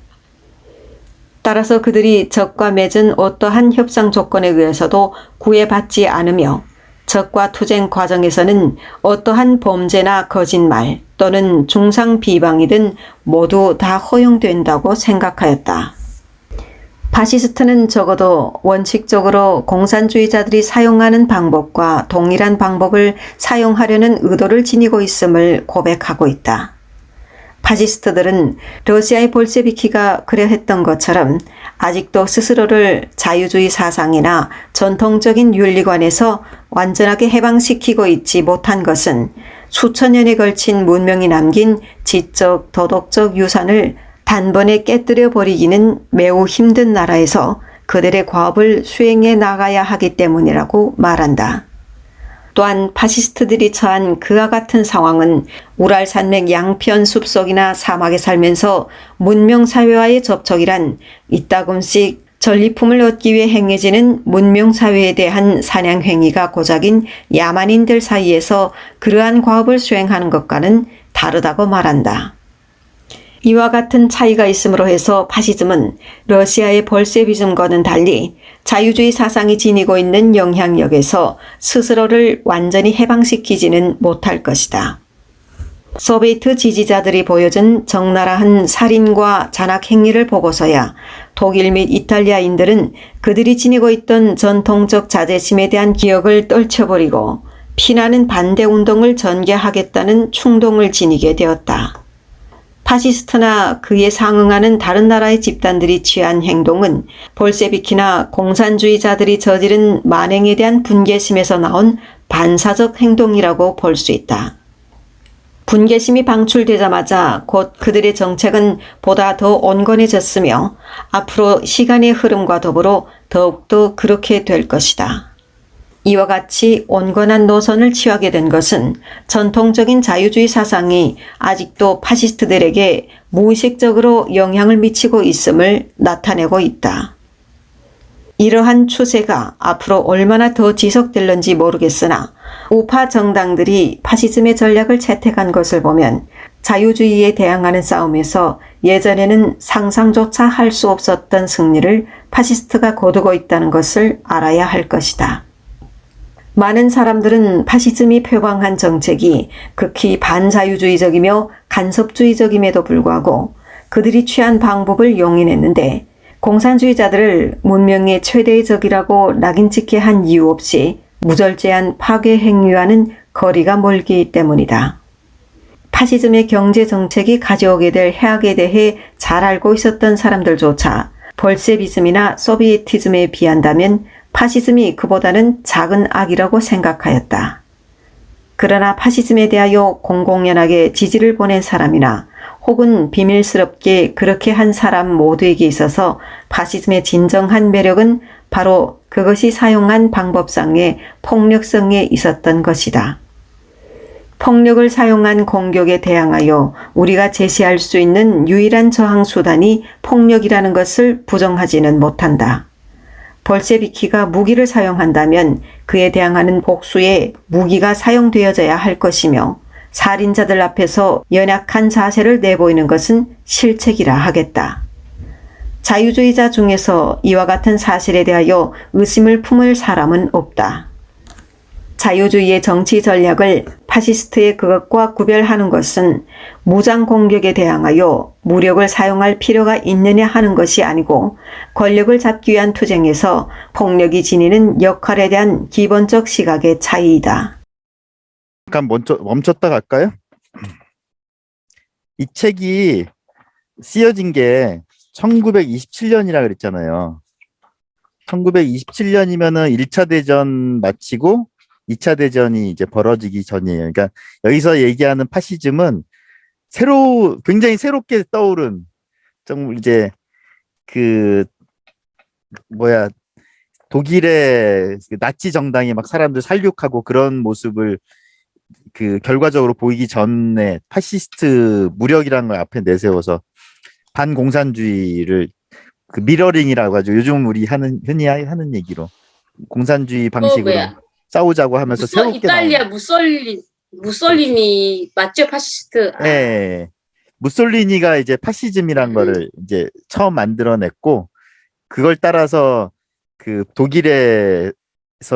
따라서 그들이 적과 맺은 어떠한 협상 조건에 의해서도 구애받지 않으며 적과 투쟁 과정에서는 어떠한 범죄나 거짓말 또는 중상 비방이든 모두 다 허용된다고 생각하였다. 파시스트는 적어도 원칙적으로 공산주의자들이 사용하는 방법과 동일한 방법을 사용하려는 의도를 지니고 있음을 고백하고 있다. 파시스트들은 러시아의 볼셰비키가 그려 했던 것처럼 아직도 스스로를 자유주의 사상이나 전통적인 윤리관에서 완전하게 해방시키고 있지 못한 것은 수천 년에 걸친 문명이 남긴 지적, 도덕적 유산을 단번에 깨뜨려 버리기는 매우 힘든 나라에서 그들의 과업을 수행해 나가야 하기 때문이라고 말한다. 또한 파시스트들이 처한 그와 같은 상황은 우랄 산맥 양편 숲속이나 사막에 살면서 문명사회와의 접촉이란 이따금씩 전리품을 얻기 위해 행해지는 문명사회에 대한 사냥행위가 고작인 야만인들 사이에서 그러한 과업을 수행하는 것과는 다르다고 말한다. 이와 같은 차이가 있음으로 해서 파시즘은 러시아의 볼셰비즘과는 달리 자유주의 사상이 지니고 있는 영향력에서 스스로를 완전히 해방시키지는 못할 것이다. 소비에트 지지자들이 보여준 적나라한 살인과 잔악 행위를 보고서야 독일 및 이탈리아인들은 그들이 지니고 있던 전통적 자제심에 대한 기억을 떨쳐버리고 피나는 반대 운동을 전개하겠다는 충동을 지니게 되었다. 파시스트나 그에 상응하는 다른 나라의 집단들이 취한 행동은 볼셰비키나 공산주의자들이 저지른 만행에 대한 분개심에서 나온 반사적 행동이라고 볼 수 있다. 분개심이 방출되자마자 곧 그들의 정책은 보다 더 온건해졌으며 앞으로 시간의 흐름과 더불어 더욱더 그렇게 될 것이다. 이와 같이 온건한 노선을 취하게 된 것은 전통적인 자유주의 사상이 아직도 파시스트들에게 무의식적으로 영향을 미치고 있음을 나타내고 있다. 이러한 추세가 앞으로 얼마나 더 지속될는지 모르겠으나 우파 정당들이 파시즘의 전략을 채택한 것을 보면 자유주의에 대항하는 싸움에서 예전에는 상상조차 할 수 없었던 승리를 파시스트가 거두고 있다는 것을 알아야 할 것이다. 많은 사람들은 파시즘이 표방한 정책이 극히 반자유주의적이며 간섭주의적임에도 불구하고 그들이 취한 방법을 용인했는데 공산주의자들을 문명의 최대의 적이라고 낙인찍게 한 이유 없이 무절제한 파괴 행위와는 거리가 멀기 때문이다. 파시즘의 경제정책이 가져오게 될 해악에 대해 잘 알고 있었던 사람들조차 볼셰비즘이나 소비에티즘에 비한다면 파시즘이 그보다는 작은 악이라고 생각하였다. 그러나 파시즘에 대하여 공공연하게 지지를 보낸 사람이나 혹은 비밀스럽게 그렇게 한 사람 모두에게 있어서 파시즘의 진정한 매력은 바로 그것이 사용한 방법상의 폭력성에 있었던 것이다. 폭력을 사용한 공격에 대항하여 우리가 제시할 수 있는 유일한 저항 수단이 폭력이라는 것을 부정하지는 못한다. 볼셰비키가 무기를 사용한다면 그에 대항하는 복수에 무기가 사용되어져야 할 것이며 살인자들 앞에서 연약한 자세를 내보이는 것은 실책이라 하겠다. 자유주의자 중에서 이와 같은 사실에 대하여 의심을 품을 사람은 없다. 자유주의의 정치 전략을 파시스트의 그것과 구별하는 것은 무장 공격에 대항하여 무력을 사용할 필요가 있느냐 하는 것이 아니고 권력을 잡기 위한 투쟁에서 폭력이 지니는 역할에 대한 기본적 시각의 차이이다. 잠깐 멈췄다 갈까요? 이 책이 쓰여진 게 1927년이라 그랬잖아요. 1927년이면은 1차 대전 마치고 2차 대전이 이제 벌어지기 전이에요. 그러니까 여기서 얘기하는 파시즘은 굉장히 새롭게 떠오른 좀 이제 독일의 나치 정당이 막 사람들 살육하고 그런 모습을 결과적으로 보이기 전에 파시스트 무력이라는 걸 앞에 내세워서 반공산주의를 미러링이라고 하죠. 요즘 우리 흔히 하는 얘기로 공산주의 방식으로 싸우자고 하면서 새롭게 이탈리아 무솔리니 맞죠? 파시스트. 예. 무솔리니가 이제 파시즘이란 거를 이제 처음 만들어냈고 그걸 따라서 독일의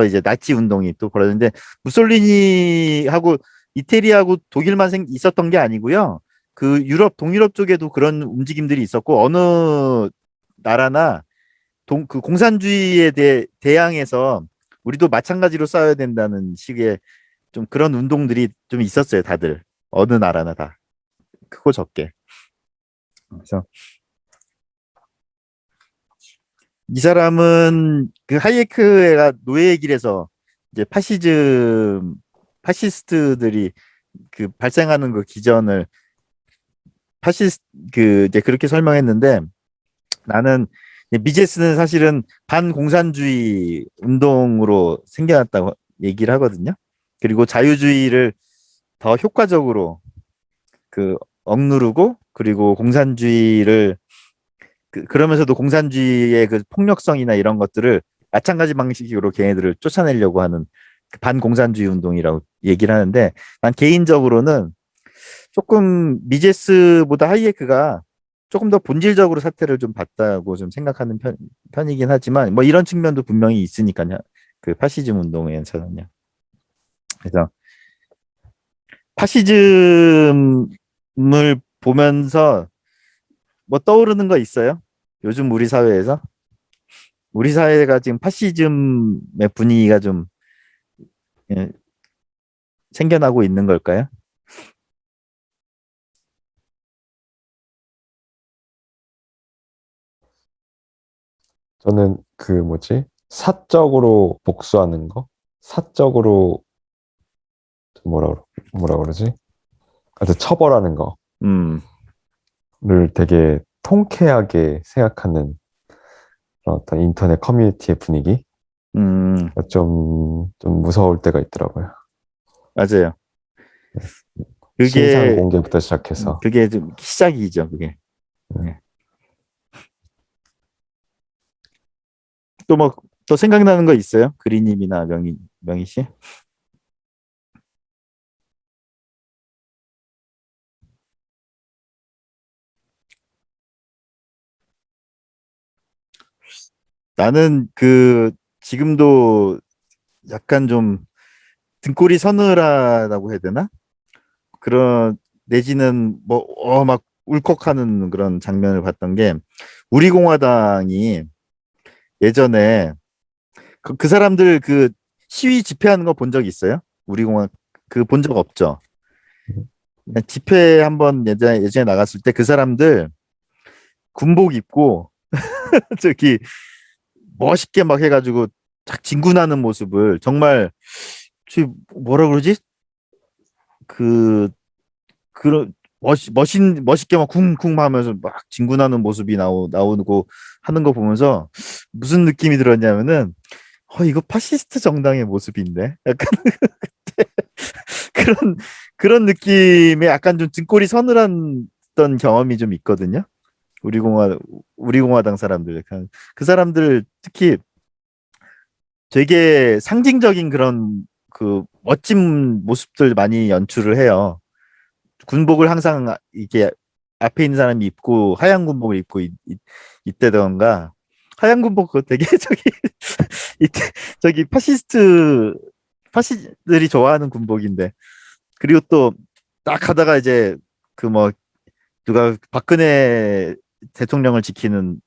이제 나치 운동이 또 벌어졌는데 무솔리니하고 이태리하고 독일만 있었던 게 아니고요. 그 유럽 동유럽 쪽에도 그런 움직임들이 있었고 어느 나라나 그 공산주의에 대항해서 우리도 마찬가지로 싸워야 된다는 식의 좀 그런 운동들이 좀 있었어요. 다들 어느 나라나 다 크고 적게. 그래서 이 사람은 그 하이에크가 노예의 길에서 이제 파시스트들이 그 발생하는 그 기전을 이제 그렇게 설명했는데 나는 미제스는 사실은 반공산주의 운동으로 생겨났다고 얘기를 하거든요. 그리고 자유주의를 더 효과적으로 그 억누르고 그리고 공산주의를 그러면서도 공산주의의 그 폭력성이나 이런 것들을 마찬가지 방식으로 걔네들을 쫓아내려고 하는 그 반공산주의 운동이라고 얘기를 하는데 난 개인적으로는 조금 미제스보다 하이에크가 조금 더 본질적으로 사태를 좀 봤다고 좀 생각하는 편이긴 하지만 뭐 이런 측면도 분명히 있으니까요. 그 파시즘 운동에서는요. 그래서 파시즘을 보면서 뭐 떠오르는 거 있어요? 요즘 우리 사회에서? 우리 사회가 지금 파시즘의 분위기가 좀 예, 생겨나고 있는 걸까요? 저는 그 뭐지? 사적으로 복수하는 거? 사적으로 뭐라 그러지? 아주 처벌하는 음, 거를 되게 통쾌하게 생각하는 그런 어떤 인터넷 커뮤니티의 분위기? 음, 좀 무서울 때가 있더라고요. 맞아요. 신상 그게, 공개부터 시작해서. 그게 좀 시작이죠, 그게. 음. 예. 또 뭐, 또 생각나는 거 있어요? 그리님이나 명희 씨? 나는 지금도 약간 좀 등골이 서늘하다고 해야 되나? 그런, 내지는 뭐, 막 울컥하는 그런 장면을 봤던 게, 우리공화당이 예전에 그 사람들 그 시위 집회하는 거 본 적 있어요? 우리공화, 본 적 없죠? 그냥 집회 한번 예전에 나갔을 때 그 사람들 군복 입고 저기 멋있게 막 해가지고 딱 진군하는 모습을 정말 뭐라 그러지? 그 그런 멋있게 막 쿵쿵 하면서 막 진군하는 모습이 나오고 하는 거 보면서 무슨 느낌이 들었냐면은 이거 파시스트 정당의 모습인데 약간 그런 느낌에 약간 좀 등골이 서늘한 던 경험이 좀 있거든요. 우리 공화당 사람들 약간 그 사람들 특히 되게 상징적인 그런 그 멋진 모습들 많이 연출을 해요. 군복을 항상 이렇게 앞에 있는 사람이 입고 하얀 군복을 입고 있다던가 하얀 군복 그거 되게 이때 저기 파시들이 좋아하는 군복인데 그리고 또 딱 하다가 이제 그 뭐 누가 박근혜 대통령을 지키는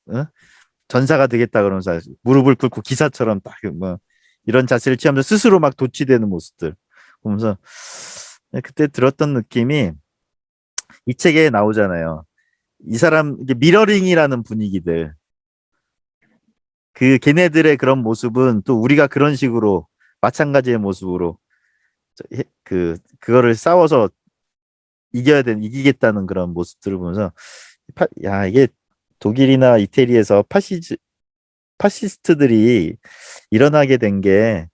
전사가 되겠다 그러면서 무릎을 꿇고 기사처럼 딱 뭐 이런 자세를 취하면서 스스로 막 도취되는 모습들 보면서 그때 들었던 느낌이 이 책에 나오잖아요. 이 사람 이게 미러링이라는 분위기들 걔네들의 그런 모습은 또 우리가 그런 식으로 마찬가지의 모습으로 그거를 싸워서 이기겠다는 그런 모습들을 보면서 야 이게 독일이나 이태리에서 파시스트들이 일어나게 된 게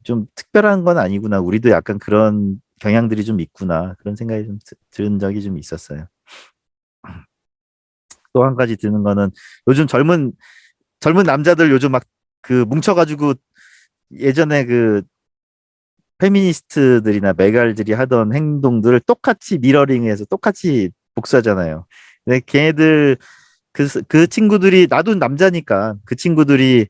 좀 특별한 건 아니구나. 우리도 약간 그런 경향들이 좀 있구나. 그런 생각이 좀 들은 적이 좀 있었어요. 또 한 가지 드는 거는 요즘 젊은 남자들 요즘 막 뭉쳐가지고 예전에 페미니스트들이나 메갈들이 하던 행동들을 똑같이 미러링해서 똑같이 복사하잖아요. 근데 걔네들 그 친구들이 나도 남자니까 그 친구들이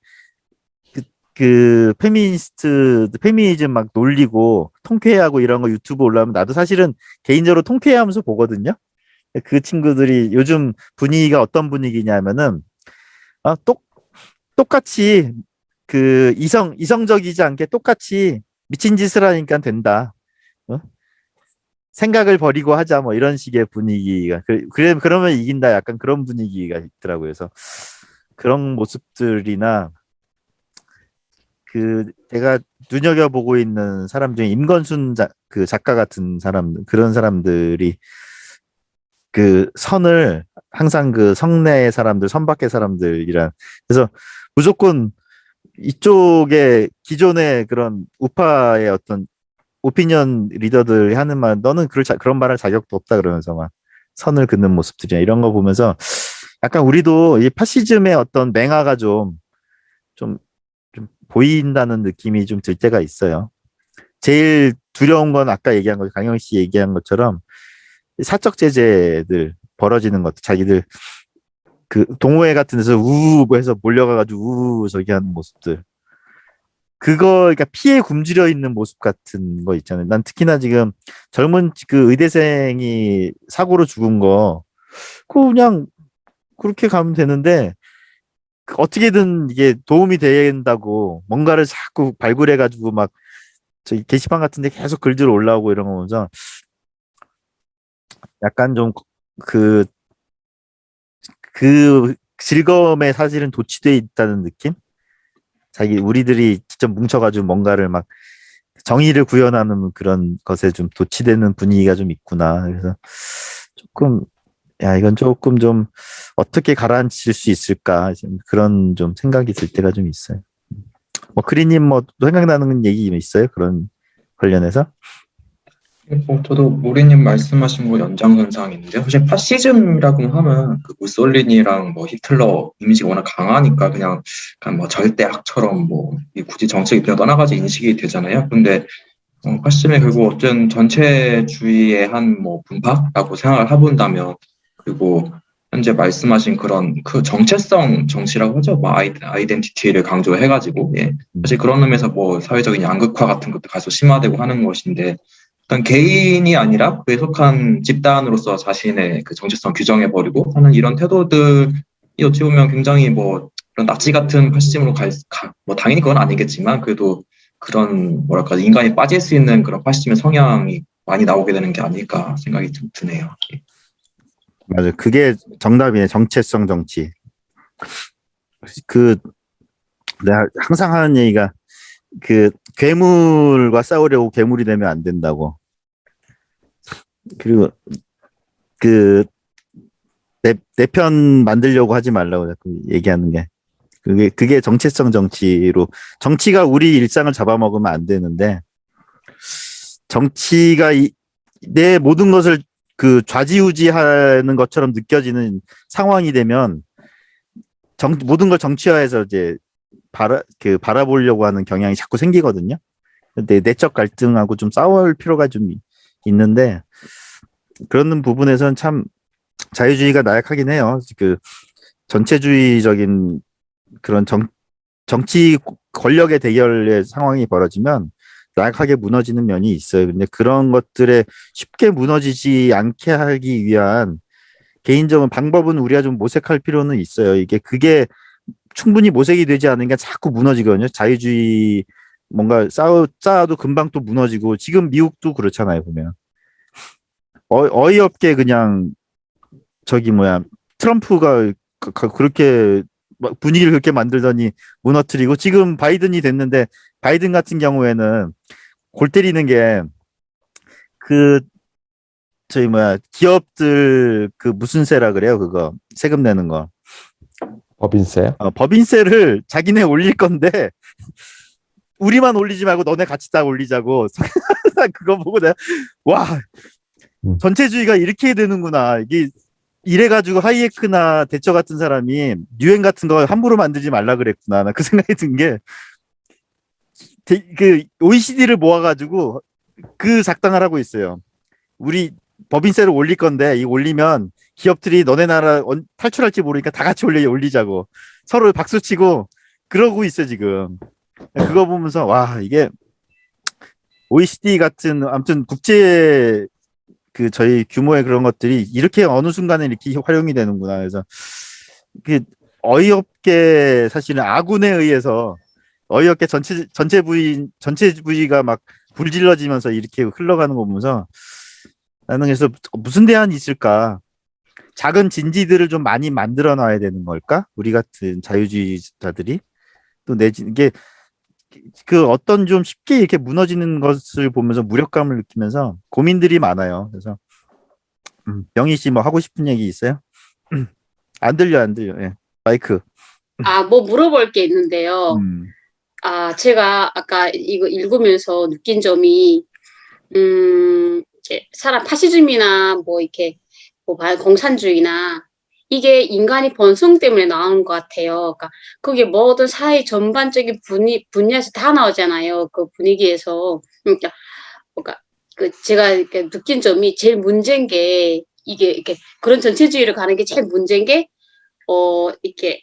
그 페미니즘 막 놀리고 통쾌해하고 이런 거 유튜브 올라오면 나도 사실은 개인적으로 통쾌해하면서 보거든요. 그 친구들이 요즘 분위기가 어떤 분위기냐면은 똑같이 그 이성적이지 않게 똑같이 미친 짓을 하니까 된다. 어? 생각을 버리고 하자 뭐 이런 식의 분위기가 그러면 이긴다 약간 그런 분위기가 있더라고요. 그래서 그런 모습들이나 그 제가 눈여겨보고 있는 사람 중에 임건순 그 작가 같은 사람 그런 사람들이 그 선을 항상 그 성내의 사람들 선밖의 사람들이란 그래서 무조건 이쪽에 기존의 그런 우파의 어떤 오피니언 리더들이 하는 말 너는 그런 말할 자격도 없다 그러면서 막 선을 긋는 모습들이나 이런 거 보면서 약간 우리도 이 파시즘의 어떤 맹아가 좀 보인다는 느낌이 좀 들 때가 있어요. 제일 두려운 건 아까 얘기한 거 강영 씨 얘기한 것처럼 사적 제재들 벌어지는 것들 자기들 그 동호회 같은 데서 우우 해서 몰려가가지고 우우 저기 하는 모습들 그거 그러니까 피해 굶주려 있는 모습 같은 거 있잖아요. 난 특히나 지금 젊은 그 의대생이 사고로 죽은 거 그냥 그렇게 가면 되는데 어떻게든 이게 도움이 된다고 뭔가를 자꾸 발굴해가지고 막 저기 게시판 같은데 계속 글들 올라오고 이런 거 보면서 약간 좀 그 즐거움에 사실은 도취돼 있다는 느낌? 우리들이 직접 뭉쳐가지고 뭔가를 막 정의를 구현하는 그런 것에 좀 도취되는 분위기가 좀 있구나. 그래서 조금, 이건 조금 좀 어떻게 가라앉힐 수 있을까. 그런 좀 생각이 들 때가 좀 있어요. 뭐, 크리님 뭐, 또 생각나는 얘기 있어요? 그런 관련해서? 저도 모리님 말씀하신 거 연장선상이 있는데, 사실 파시즘이라고 하면 그 무솔리니랑 뭐 히틀러 이미지가 워낙 강하니까 그냥 뭐 절대 악처럼 뭐 굳이 정책 입장 떠나가지 인식이 되잖아요. 근데 파시즘이 결국 어쨌든 전체주의의 한 뭐 분파라고 생각을 해본다면, 그리고 현재 말씀하신 그런 그 정체성 정치라고 하죠. 뭐 아이덴티티를 강조해가지고, 예. 사실 그런 의미에서 뭐 사회적인 양극화 같은 것도 가서 심화되고 하는 것인데, 어떤 개인이 아니라 그에 속한 집단으로서 자신의 그 정체성 규정해버리고 하는 이런 태도들이 어찌 보면 굉장히 뭐 그런 나치 같은 파시즘으로 뭐 당연히 그건 아니겠지만 그래도 그런 뭐랄까 인간이 빠질 수 있는 그런 파시즘의 성향이 많이 나오게 되는 게 아닐까 생각이 좀 드네요. 맞아요. 그게 정답이네. 정체성 정치. 내가 항상 하는 얘기가 그 괴물과 싸우려고 괴물이 되면 안 된다고. 그리고 그 내 편 만들려고 하지 말라고 자꾸 얘기하는 게 그게 정체성 정치로 정치가 우리 일상을 잡아먹으면 안 되는데 정치가 내 모든 것을 그 좌지우지하는 것처럼 느껴지는 상황이 되면 모든 걸 정치화해서 이제 바라보려고 하는 경향이 자꾸 생기거든요. 근데 내적 갈등하고 좀 싸울 필요가 좀 있는데 그런 부분에서는 참 자유주의가 나약하긴 해요. 그 전체주의적인 그런 정치 권력의 대결의 상황이 벌어지면 나약하게 무너지는 면이 있어요. 근데 그런 것들에 쉽게 무너지지 않게 하기 위한 개인적인 방법은 우리가 좀 모색할 필요는 있어요. 그게 충분히 모색이 되지 않으니까 자꾸 무너지거든요. 자유주의 뭔가 쌓아도 금방 또 무너지고 지금 미국도 그렇잖아요. 보면 어이없게 그냥 저기 뭐야 트럼프가 그렇게 분위기를 그렇게 만들더니 무너뜨리고 지금 바이든이 됐는데 바이든 같은 경우에는 골 때리는 게 그 저희 뭐야 기업들 그 무슨 세라 그래요 그거 세금 내는 거 법인세요? 법인세를 자기네 올릴 건데 우리만 올리지 말고 너네 같이 다 올리자고 그거 보고 내가 와 전체주의가 이렇게 되는구나 이래가지고 하이에크나 대처 같은 사람이 유행 같은 거 함부로 만들지 말라 그랬구나. 나 그 생각이 든 게 그 OECD를 모아가지고 그 작당을 하고 있어요. 우리 법인세를 올릴 건데 이 올리면 기업들이 너네 나라 탈출할지 모르니까 다 같이 올리자고 서로 박수치고 그러고 있어 지금. 그거 보면서 와 이게 OECD 같은 아무튼 국제 그 저희 규모의 그런 것들이 이렇게 어느 순간에 이렇게 활용이 되는구나. 그래서 그 어이없게 사실은 아군에 의해서 어이없게 전체 부위가 막 불질러지면서 이렇게 흘러가는 거 보면서 나는 그래서 무슨 대안이 있을까? 작은 진지들을 좀 많이 만들어 놔야 되는 걸까? 우리 같은 자유주의자들이 또 내지 이게 그 어떤 좀 쉽게 이렇게 무너지는 것을 보면서 무력감을 느끼면서 고민들이 많아요. 그래서 영희 씨 뭐 하고 싶은 얘기 있어요? 안 들려 안 들려. 예. 마이크. 아, 뭐 물어볼 게 있는데요. 음. 아, 제가 아까 이거 읽으면서 느낀 점이, 이제 사람 파시즘이나 뭐 이렇게 뭐 공산주의나 이게 인간이 본성 때문에 나오는 것 같아요. 그러니까 그게 모든 사회 전반적인 분야에서 다 나오잖아요. 그 분위기에서. 그러니까 그 제가 이렇게 느낀 점이 제일 문제인 게 이게 이렇게 그런 전체주의를 가는 게 제일 문제인 게 이렇게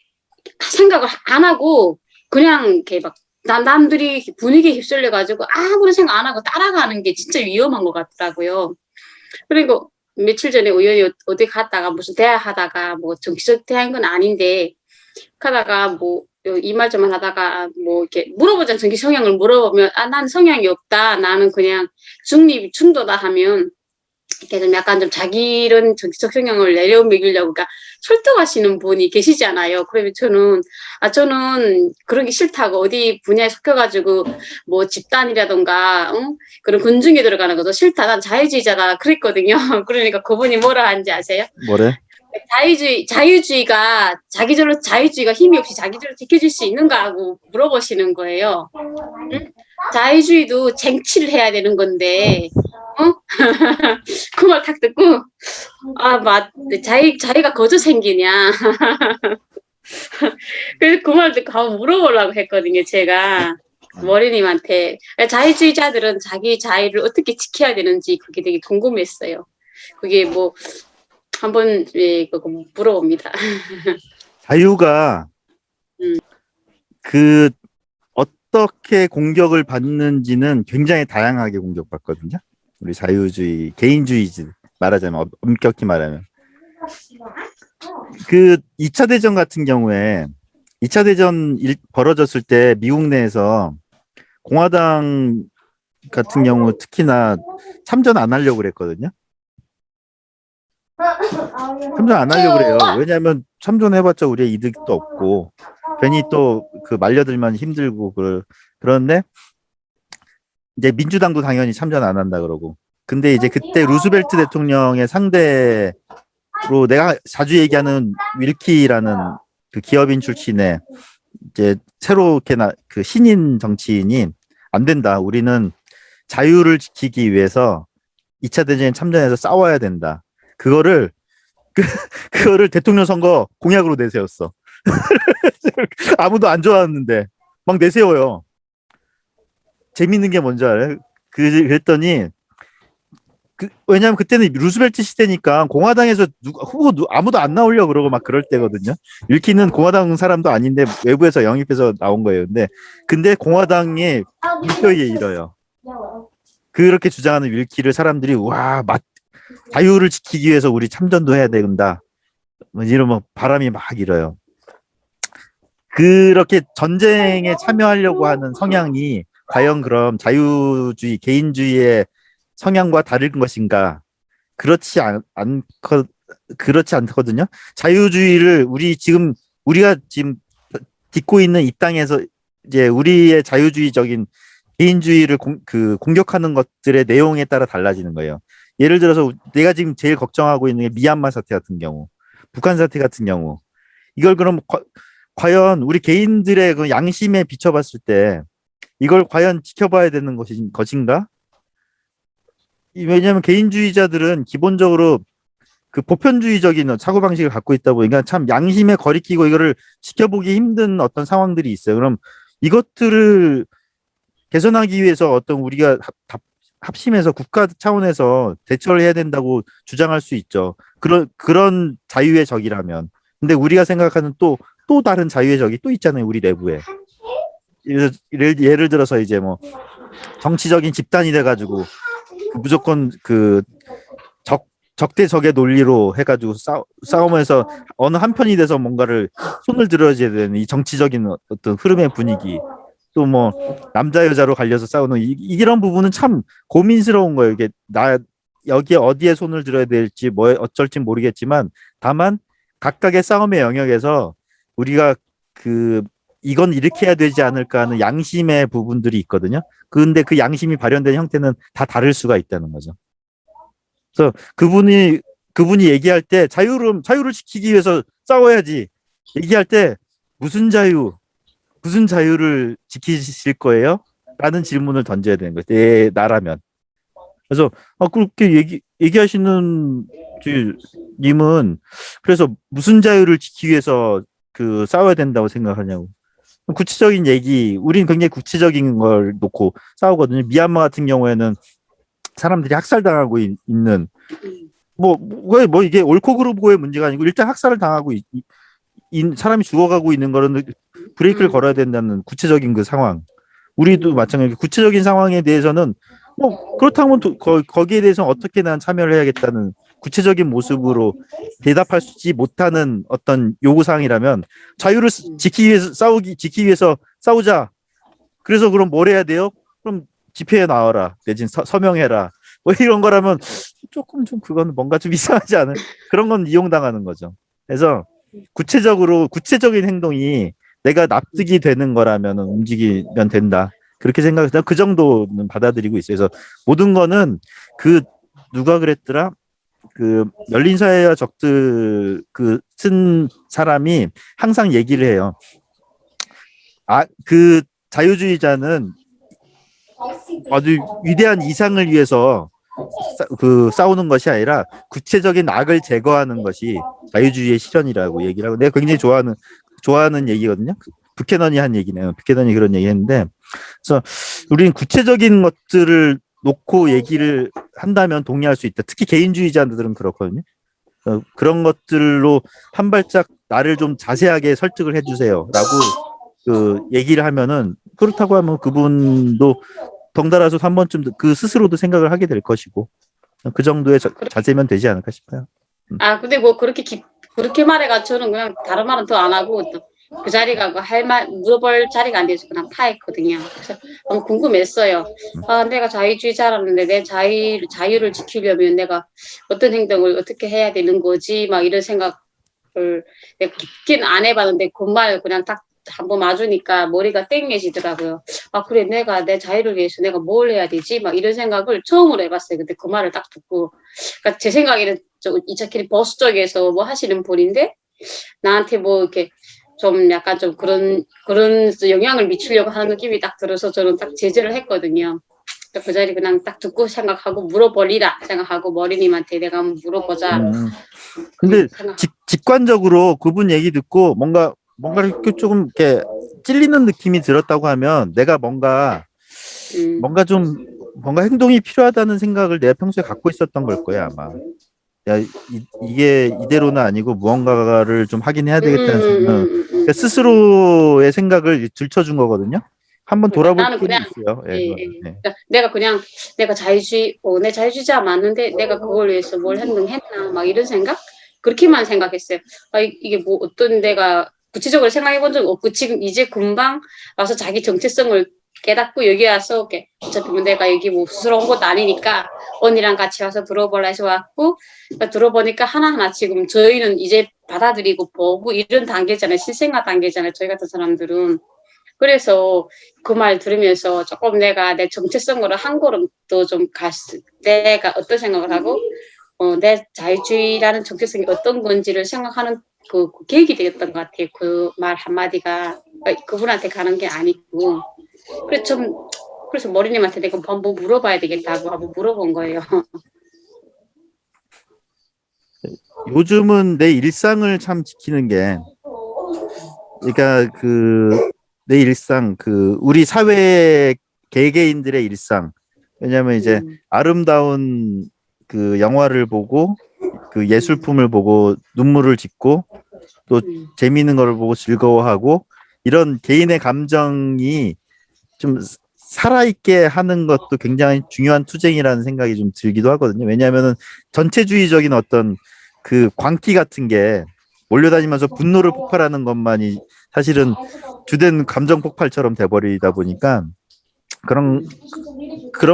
생각을 안 하고 그냥 이렇게 막 남들이 분위기에 휩쓸려 가지고 아무런 생각 안 하고 따라가는 게 진짜 위험한 것 같더라고요. 그리고 며칠 전에 우연히 어디 갔다가 무슨 대화 하다가 뭐 정치적 대화인 건 아닌데 하다가 뭐 이 말 저말 하다가 뭐 이렇게 물어보자 정치 성향을 물어보면 난 성향이 없다. 나는 그냥 중도다 하면 이렇게 좀 약간 좀 자기 이런 정치적 성향을 내려먹이려고 그러니까 설득하시는 분이 계시잖아요. 그러면 저는 그런 게 싫다고 어디 분야에 속해가지고 뭐 집단이라던가 그런 군중에 들어가는 것도 싫다. 난 자유주의자다. 그랬거든요. 그러니까 그분이 뭐라 하는지 아세요? 뭐래? 자유주의가 자유주의가 힘이 없이 자기절로 지켜질 수 있는가 하고 물어보시는 거예요. 응? 자유주의도 쟁취를 해야 되는 건데, 그 말 딱 듣고, 자유가 거저 생기냐. 그래서 그 말 듣고 한번 물어보려고 했거든요, 제가. 머리님한테. 자유주의자들은 자기 자유를 어떻게 지켜야 되는지 그게 되게 궁금했어요. 그게 뭐, 한번, 예, 그거 물어봅니다. 자유가 음. 그 어떻게 공격을 받는지는 굉장히 다양하게 공격받거든요. 우리 자유주의, 개인주의지 말하자면 엄격히 말하면 그 2차 대전 같은 경우에 2차 대전 벌어졌을 때 미국 내에서 공화당 같은 경우 특히나 참전 안 하려고 그랬거든요. 참전 안 하려고 그래요. 왜냐하면 참전해봤자 우리의 이득도 없고 괜히 또 그 말려들면 힘들고 그런데 이제 민주당도 당연히 참전 안 한다 그러고 근데 이제 그때 루스벨트 대통령의 상대로 내가 자주 얘기하는 윌키라는 그 기업인 출신의 이제 새롭게 그 신인 정치인이 안 된다. 우리는 자유를 지키기 위해서 2차 대전에 참전해서 싸워야 된다. 그거를 대통령 선거 공약으로 내세웠어. 아무도 안 좋아하는데 막 내세워요. 재밌는 게 뭔지 알아요? 그랬더니 왜냐하면 그때는 루스벨트 시대니까 공화당에서 아무도 안 나오려고 그러고 막 그럴 때거든요. 윌키는 공화당 사람도 아닌데 외부에서 영입해서 나온 거예요. 근데 공화당이 일격에 이뤄요. 그렇게 주장하는 윌키를 사람들이 자유를 지키기 위해서 우리 참전도 해야 된다. 이러면 바람이 막 일어요. 그렇게 전쟁에 참여하려고 하는 성향이 과연 그럼 자유주의, 개인주의의 성향과 다른 것인가? 그렇지 않거든요. 자유주의를 우리가 지금 딛고 있는 이 땅에서 이제 우리의 자유주의적인 개인주의를 공격하는 것들의 내용에 따라 달라지는 거예요. 예를 들어서 내가 지금 제일 걱정하고 있는 게 미얀마 사태 같은 경우, 북한 사태 같은 경우, 이걸 그럼 과연 우리 개인들의 그 양심에 비춰봤을 때 이걸 과연 지켜봐야 되는 것인가? 왜냐하면 개인주의자들은 기본적으로 그 보편주의적인 사고방식을 갖고 있다 보니까 참 양심에 거리끼고 이거를 지켜보기 힘든 어떤 상황들이 있어요. 그럼 이것들을 개선하기 위해서 어떤 우리가 합심해서 국가 차원에서 대처를 해야 된다고 주장할 수 있죠. 그런 자유의 적이라면. 근데 우리가 생각하는 또 다른 자유의 적이 또 있잖아요. 우리 내부에. 예를 들어서 이제 뭐 정치적인 집단이 돼가지고 무조건 그 적대적의 논리로 해가지고 싸우면서 어느 한편이 돼서 뭔가를 손을 들어줘야 되는 이 정치적인 어떤 흐름의 분위기, 또 뭐 남자 여자로 갈려서 싸우는 이런 부분은 참 고민스러운 거예요. 이게 나 여기에 어디에 손을 들어야 될지 뭐 어쩔지 모르겠지만, 다만 각각의 싸움의 영역에서 우리가 그 이건 이렇게 해야 되지 않을까 하는 양심의 부분들이 있거든요. 근데 그 양심이 발현된 형태는 다 다를 수가 있다는 거죠. 그래서 그분이 얘기할 때 자유를 지키기 위해서 싸워야지, 얘기할 때 무슨 자유를 지키실 거예요? 라는 질문을 던져야 되는 거예요. 내 나라면. 그래서 그렇게 얘기하시는 님은 그래서 무슨 자유를 지키기 위해서 그 싸워야 된다고 생각하냐고. 구체적인 우린 굉장히 구체적인 걸 놓고 싸우거든요. 미얀마 같은 경우에는 사람들이 학살당하고 있는, 뭐 이게 옳고 그르고의 문제가 아니고 일단 학살을 당하고 사람이 죽어가고 있는 거는 브레이크를 걸어야 된다는 구체적인 그 상황. 우리도 마찬가지로 구체적인 상황에 대해서는 뭐 그렇다면 거기에 대해서 어떻게 난 참여를 해야겠다는 구체적인 모습으로 대답하지 못하는 어떤 요구사항이라면, 자유를 지키기 위해서 싸우자. 그래서 그럼 뭘 해야 돼요? 그럼 집회에 나와라. 내진 서명해라. 뭐 이런 거라면 조금 좀 그건 뭔가 좀 이상하지 않은, 그런 건 이용당하는 거죠. 그래서 구체적인 행동이 내가 납득이 되는 거라면 움직이면 된다. 그렇게 생각해서 그 정도는 받아들이고 있어요. 그래서 모든 거는 누가 그랬더라? 그 열린 사회와 적들 쓴 사람이 항상 얘기를 해요. 그 자유주의자는 아주 위대한 이상을 위해서 싸우는 것이 아니라 구체적인 악을 제거하는 것이 자유주의의 실현이라고 얘기를 하고, 내가 굉장히 좋아하는 얘기거든요. 부캐넌이 한 얘기네요. 부캐넌이 그런 얘기했는데, 그래서 우리는 구체적인 것들을 놓고 얘기를 한다면 동의할 수 있다. 특히 개인주의자들은 그렇거든요. 그런 것들로 한 발짝 나를 좀 자세하게 설득을 해주세요라고 얘기를 하면은, 그렇다고 하면 그분도 덩달아서 한 번쯤 그 스스로도 생각을 하게 될 것이고, 그 정도의 자세면 되지 않을까 싶어요. 근데 뭐 그렇게 말해가 저는 그냥 다른 말은 더 안 하고 그 자리가 할 말 물어볼 자리가 안 돼서 그냥 파했거든요. 그래서 너무 궁금했어요. 내가 자유주의자라는데 내 자유를 지키려면 내가 어떤 행동을 어떻게 해야 되는 거지? 막 이런 생각을 내가 깊게는 안 해봤는데 그 말 그냥 딱 한번 맞으니까 머리가 땡겨지더라고요. 그래, 내가 내 자유를 위해서 내가 뭘 해야 되지? 막 이런 생각을 처음으로 해봤어요. 근데 그 말을 딱 듣고, 그러니까 제 생각에는 이차키리 버스 쪽에서 뭐 하시는 분인데 나한테 뭐 이렇게 좀 약간 좀 그런 영향을 미치려고 하는 느낌이 딱 들어서 저는 딱 제재를 했거든요. 그 자리 그냥 딱 듣고 생각하고 물어버리라 생각하고 머리님한테 내가 한번 물어보자. 근데 직관적으로 그분 얘기 듣고 뭔가 이렇게 조금 이렇게 찔리는 느낌이 들었다고 하면, 내가 뭔가 행동이 필요하다는 생각을 내가 평소에 갖고 있었던 걸 거야, 아마. 야, 이게 이대로는 아니고 무언가를 좀 하긴 해야 되겠다는 생각은 그러니까 스스로의 생각을 들춰준 거거든요. 한번 돌아볼 필요는 있어요. 네. 그러니까 내가 내 자유주의자 맞는데 내가 그걸 위해서 뭘 행동했나 막 이런 생각? 그렇게만 생각했어요. 이게 뭐 어떤 내가 구체적으로 생각해 본 적 없고 지금 이제 금방 와서 자기 정체성을 깨닫고 여기 와서 어차피 내가 여기 뭐 스스로 온 것도 아니니까 언니랑 같이 와서 들어보라 해서 왔고, 그러니까 들어보니까 하나하나 지금 저희는 이제 받아들이고 보고 이런 단계잖아요. 실생활 단계잖아요. 저희 같은 사람들은. 그래서 그 말 들으면서 조금 내가 내 정체성으로 한 걸음 더 좀 내가 어떤 생각을 하고 내 자유주의라는 정체성이 어떤 건지를 생각하는 그 계획이 되었던 것 같아요. 그 말 한마디가 그분한테 가는 게 아니고. 그래서 머리님한테 내가 한번 물어봐야 되겠다고 한번 물어본 거예요. 요즘은 내 일상을 참 지키는 게, 그러니까 내 일상, 우리 사회 개개인들의 일상. 왜냐하면 이제 아름다운 영화를 보고 예술품을 보고 눈물을 짓고 또 재미있는 거를 보고 즐거워하고 이런 개인의 감정이 좀 살아있게 하는 것도 굉장히 중요한 투쟁이라는 생각이 좀 들기도 하거든요. 왜냐하면은 전체주의적인 어떤 그 광기 같은 게 몰려다니면서 분노를 폭발하는 것만이 사실은 주된 감정 폭발처럼 돼버리다 보니까 그런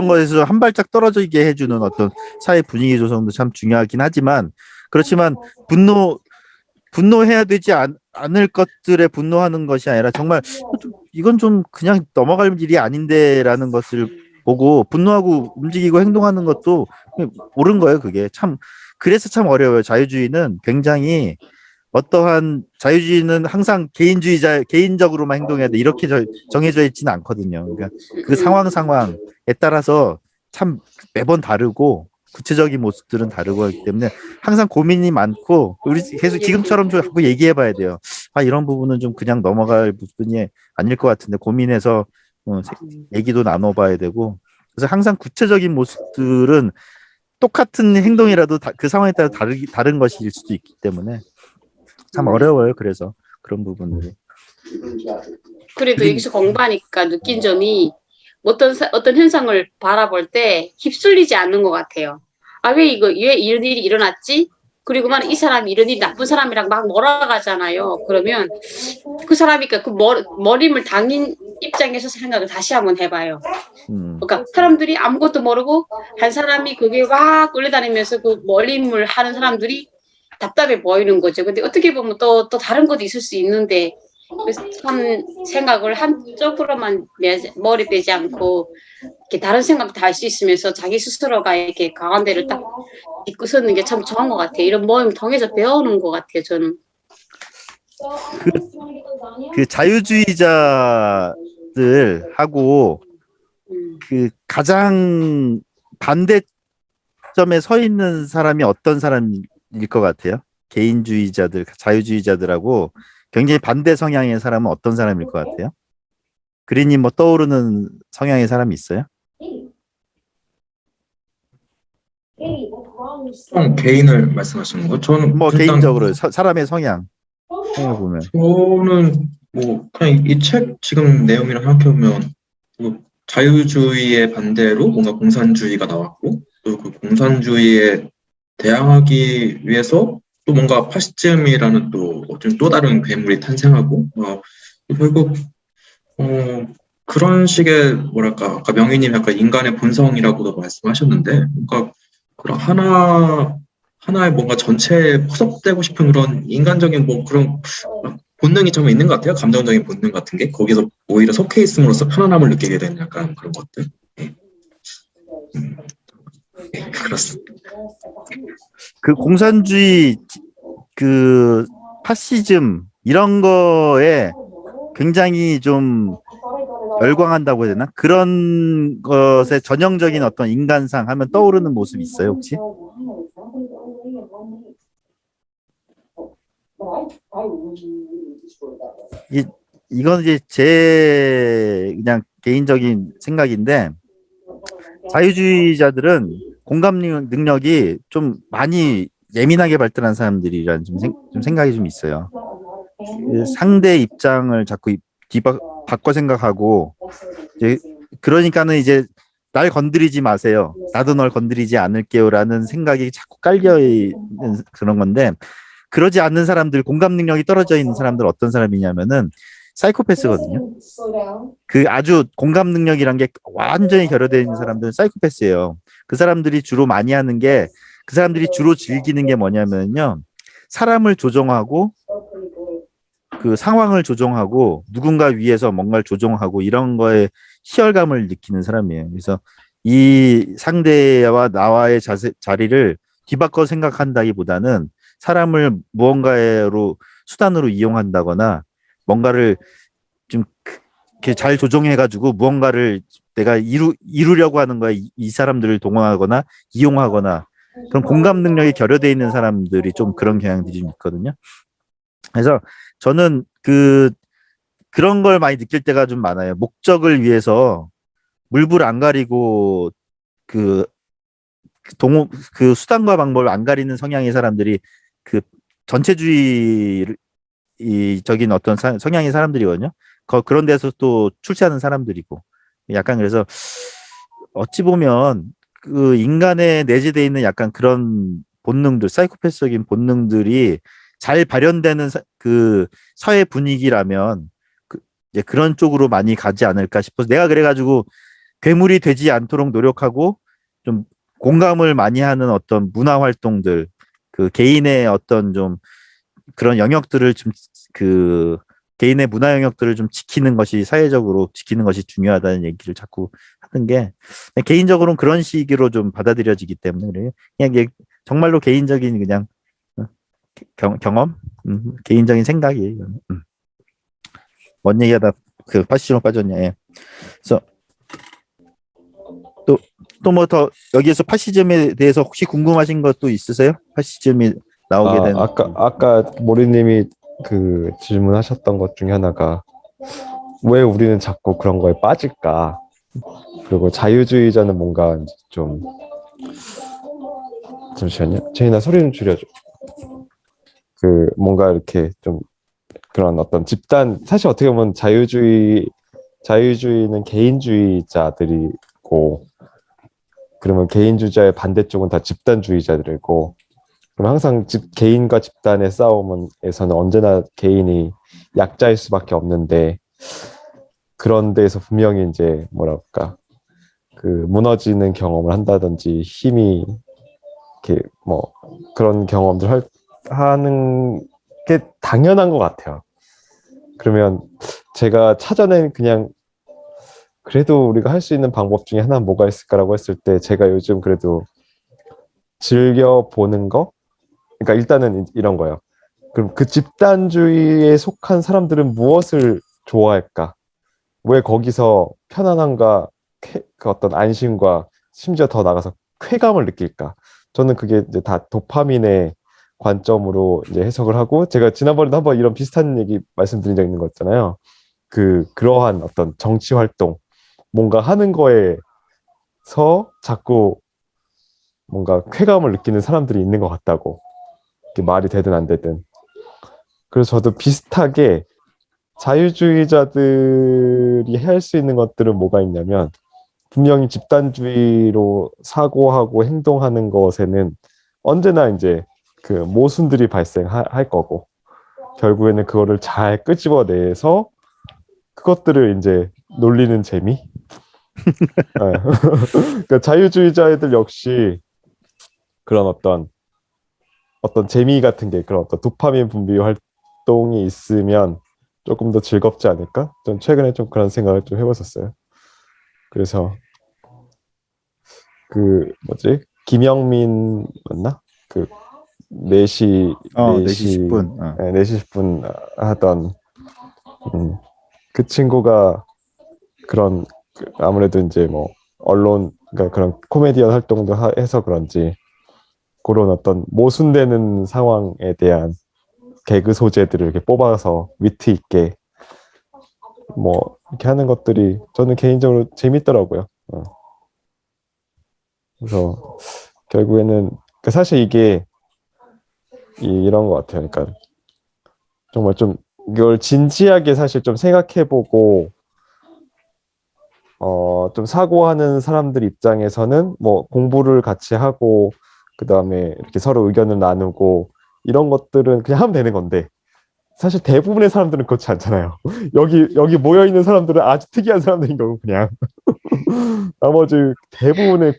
것에서 한 발짝 떨어지게 해주는 어떤 사회 분위기 조성도 참 중요하긴 하지만 그렇지만 분노해야 되지 않을 것들에 분노하는 것이 아니라 정말 이건 좀 그냥 넘어갈 일이 아닌데라는 것을 보고 분노하고 움직이고 행동하는 것도 옳은 거예요. 그게 참 그래서 참 어려워요. 자유주의는 굉장히 어떠한 자유주의는 항상 개인적으로만 행동해야 돼 이렇게 정해져 있지는 않거든요. 그러니까 그 상황에 따라서 참 매번 다르고 구체적인 모습들은 다르고 하기 때문에 항상 고민이 많고 우리 계속 지금처럼 좀 자꾸 얘기해봐야 돼요. 아 이런 부분은 좀 그냥 넘어갈 부분이 아닐 것 같은데 고민해서 얘기도 나눠봐야 되고 그래서 항상 구체적인 모습들은 똑같은 행동이라도 그 상황에 따라 다른 것일 수도 있기 때문에 참 어려워요. 그래서 그런 부분들이. 그래도 여기서 공부하니까 느낀 점이 어떤 현상을 바라볼 때 휩쓸리지 않는 것 같아요. 아, 왜 이런 일이 일어났지? 그리고만 이 사람이 이런 일이 나쁜 사람이랑 막 몰아가잖아요. 그러면 그 사람이 그 머림을 당인 입장에서 생각을 다시 한번 해봐요. 그러니까 사람들이 아무것도 모르고 한 사람이 그게 막 끌려다니면서 그 머림을 하는 사람들이 답답해 보이는 거죠. 근데 어떻게 보면 또 다른 것도 있을 수 있는데 그래서 참 생각을 한쪽으로만 몰입되지 않고 이렇게 다른 생각도 할 수 있으면서 자기 스스로가 이렇게 가운데를 딱 딛고 서는 게 참 좋은 것 같아요. 이런 모임 통해서 배우는 것 같아요. 저는. 그 자유주의자들하고 그 가장 반대점에 서 있는 사람이 어떤 사람일 것 같아요? 개인주의자들, 자유주의자들하고 굉장히 반대 성향의 사람은 어떤 사람일 것 같아요? 그린님 뭐 떠오르는 성향의 사람이 있어요? 개인을 말씀하시는 거? 저는 뭐 일단 개인적으로 사람의 성향을 보면 저는 뭐 그냥 이 책 지금 내용이랑 생각해보면 뭐 자유주의의 반대로 뭔가 공산주의가 나왔고 또 그 공산주의에 대항하기 위해서 또 뭔가 파시즘이라는 또 다른 괴물이 탄생하고 결국 그런 식의 뭐랄까 아까 명희님 약간 인간의 본성이라고도 말씀하셨는데 뭔가 그런 하나의 뭔가 전체에 포섭되고 싶은 그런 인간적인 뭐 그런 본능이 좀 있는 것 같아요. 감정적인 본능 같은 게 거기서 오히려 속해 있음으로써 편안함을 느끼게 되는 약간 그런 것들. 네. 네, 그렇습니다. 그 공산주의 그 파시즘 이런 거에 굉장히 좀 열광한다고 해야 되나? 그런 것에 전형적인 어떤 인간상 하면 떠오르는 모습이 있어요, 혹시? 이건 이제 제 그냥 개인적인 생각인데 자유주의자들은 공감 능력이 좀 많이 예민하게 발달한 사람들이라는 좀 생각이 좀 있어요. 그 상대 입장을 자꾸 바꿔 생각하고 이제 그러니까는 이제 날 건드리지 마세요. 나도 널 건드리지 않을게요라는 생각이 자꾸 깔려 있는 그런 건데 그러지 않는 사람들 공감 능력이 떨어져 있는 사람들 어떤 사람이냐면은 사이코패스거든요. 그 아주 공감 능력이란 게 완전히 결여되어 있는 사람들은 사이코패스예요. 그 사람들이 주로 많이 하는 게 그 사람들이 주로 즐기는 게 뭐냐면요. 사람을 조종하고 그 상황을 조종하고 누군가 위해서 뭔가를 조종하고 이런 거에 희열감을 느끼는 사람이에요. 그래서 이 상대와 나와의 자리를 뒤바꿔 생각한다기보다는 사람을 무언가로 수단으로 이용한다거나 뭔가를 좀 이렇게 잘 조종해가지고 무언가를 내가 이루려고 하는 거야. 이 사람들을 동원하거나 이용하거나 그런 공감 능력이 결여되어 있는 사람들이 좀 그런 경향들이 좀 있거든요. 그래서 저는 그런 걸 많이 느낄 때가 좀 많아요. 목적을 위해서 물불 안 가리고 그 수단과 방법을 안 가리는 성향의 사람들이 그 전체주의에 적인 어떤 성향의 사람들이거든요. 그런 데서 또 출세하는 사람들이고 약간 그래서 어찌 보면 그 인간에 내재되어 있는 약간 그런 본능들, 사이코패스적인 본능들이 잘 발현되는 그 사회 분위기라면 이제 그런 쪽으로 많이 가지 않을까 싶어서 내가 그래가지고 괴물이 되지 않도록 노력하고 좀 공감을 많이 하는 어떤 문화 활동들, 그 개인의 어떤 좀 그런 영역들을 좀 그 개인의 문화 영역들을 좀 지키는 것이 사회적으로 지키는 것이 중요하다는 얘기를 자꾸 하는 게 개인적으로는 그런 식으로 좀 받아들여지기 때문에 그래요. 그냥 이게 정말로 개인적인 그냥 경험, 개인적인 생각이에요. 뭔 얘기하다 그 파시즘으로 빠졌냐. 예. 그래서 또 뭐 더 여기에서 파시즘에 대해서 혹시 궁금하신 것도 있으세요? 파시즘이 나오게 된 아까 모리님이 그 질문하셨던 것 중에 하나가 왜 우리는 자꾸 그런 거에 빠질까? 그리고 자유주의자는 뭔가 좀 잠시만요. 제이나 소리 좀 줄여줘. 그 뭔가 이렇게 좀 그런 어떤 집단 사실 어떻게 보면 자유주의는 개인주의자들이고 그러면 개인주의자의 반대쪽은 다 집단주의자들이고 그럼 항상 개인과 집단의 싸움에서는 언제나 개인이 약자일 수밖에 없는데 그런 데에서 분명히 이제 뭐랄까 그 무너지는 경험을 한다든지 힘이 이렇게 뭐 그런 경험들 하는 게 당연한 것 같아요. 그러면 제가 찾아낸 그냥 그래도 우리가 할 수 있는 방법 중에 하나는 뭐가 있을까라고 했을 때 제가 요즘 그래도 즐겨 보는 거 그러니까 일단은 이런 거예요. 그럼 그 집단주의에 속한 사람들은 무엇을 좋아할까? 왜 거기서 편안함과 그 어떤 안심과 심지어 더 나가서 쾌감을 느낄까? 저는 그게 이제 다 도파민의 관점으로 이제 해석을 하고 제가 지난번에도 한번 이런 비슷한 얘기 말씀드린 적 있는 거 있잖아요. 그러한 어떤 정치 활동 뭔가 하는 거에서 자꾸 뭔가 쾌감을 느끼는 사람들이 있는 것 같다고. 이게 말이 되든 안 되든. 그래서 저도 비슷하게 자유주의자들이 할 수 있는 것들은 뭐가 있냐면 분명히 집단주의로 사고하고 행동하는 것에는 언제나 이제 그 모순들이 발생할 거고 결국에는 그거를 잘 끄집어내서 그것들을 이제 놀리는 재미. 네. 그러니까 자유주의자애들 역시 그런 어떤 재미 같은 게 그런 어떤 도파민 분비 활동이 있으면 조금 더 즐겁지 않을까? 좀 최근에 좀 그런 생각을 좀 해봤었어요. 그래서 그 뭐지? 김영민 맞나? 그 4시 4시 10분. 4시 10분 하던 그 친구가 그런 아무래도 이제 뭐 언론 그러니까 그런 코미디언 활동도 해서 그런지 그런 어떤 모순되는 상황에 대한 개그 소재들을 이렇게 뽑아서 위트 있게 뭐 이렇게 하는 것들이 저는 개인적으로 재밌더라고요. 그래서 결국에는 사실 이게 이런 것 같아요. 그러니까 정말 좀 이걸 진지하게 사실 좀 생각해보고 좀 사고하는 사람들 입장에서는 뭐 공부를 같이 하고 그 다음에 이렇게 서로 의견을 나누고 이런 것들은 그냥 하면 되는 건데 사실 대부분의 사람들은 그렇지 않잖아요. 여기 모여 있는 사람들은 아주 특이한 사람들인 거고 그냥 나머지 대부분의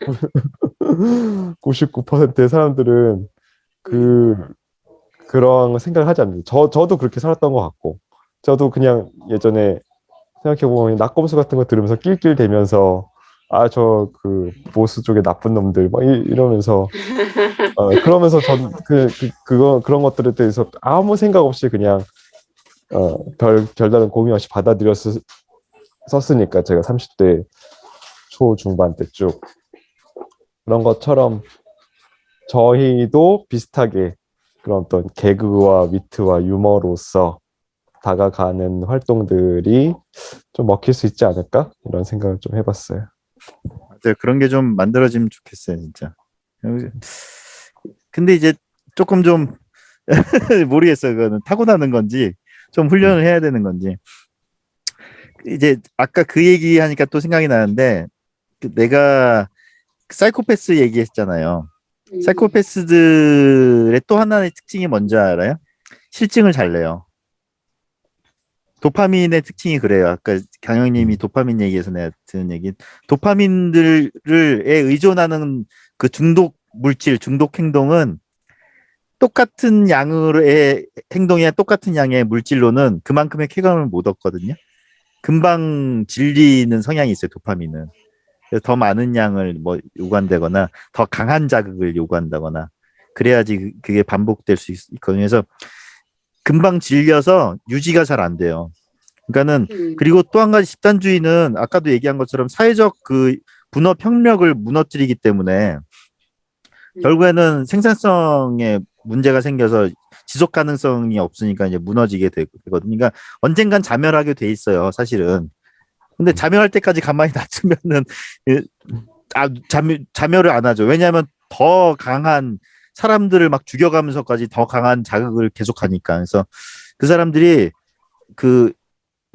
99%의 사람들은 그런 생각을 하지 않는데 저도 그렇게 살았던 것 같고 저도 그냥 예전에 생각해보면 낙검수 같은 거 들으면서 낄낄대면서 저 그 보수 쪽에 나쁜 놈들 막 이러면서 그러면서 전 그런 것들에 대해서 아무 생각 없이 그냥 별다른 고민 없이 받아들였었으니까 제가 30대 초중반 때 쭉 그런 것처럼 저희도 비슷하게 그런 어떤 개그와 위트와 유머로서 다가가는 활동들이 좀 먹힐 수 있지 않을까? 이런 생각을 좀 해봤어요. 맞아요. 그런 게 좀 만들어지면 좋겠어요, 진짜. 근데 이제 조금 좀 모르겠어요. 그거는 타고나는 건지 좀 훈련을 해야 되는 건지. 이제 아까 그 얘기하니까 또 생각이 나는데 내가 사이코패스 얘기했잖아요. 사이코패스들의 또 하나의 특징이 뭔지 알아요? 실증을 잘 내요. 도파민의 특징이 그래요. 아까 강영님이 도파민 얘기해서 내가 드는 얘기. 도파민들에 의존하는 그 중독 물질, 중독 행동은 똑같은 양의 행동이나 똑같은 양의 물질로는 그만큼의 쾌감을 못 얻거든요. 금방 질리는 성향이 있어요, 도파민은. 그래서 더 많은 양을 뭐 요구한다거나 더 강한 자극을 요구한다거나 그래야지 그게 반복될 수 있거든요. 그래서 금방 질려서 유지가 잘 안 돼요. 그러니까는 그리고 또 한 가지 집단주의는 아까도 얘기한 것처럼 사회적 그 분업 협력을 무너뜨리기 때문에 결국에는 생산성에 문제가 생겨서 지속 가능성이 없으니까 이제 무너지게 되거든요. 그러니까 언젠간 자멸하게 돼 있어요, 사실은. 근데 자멸할 때까지 가만히 놔두면은 자멸을 안 하죠. 왜냐하면 더 강한 사람들을 막 죽여가면서까지 더 강한 자극을 계속하니까. 그래서 그 사람들이 그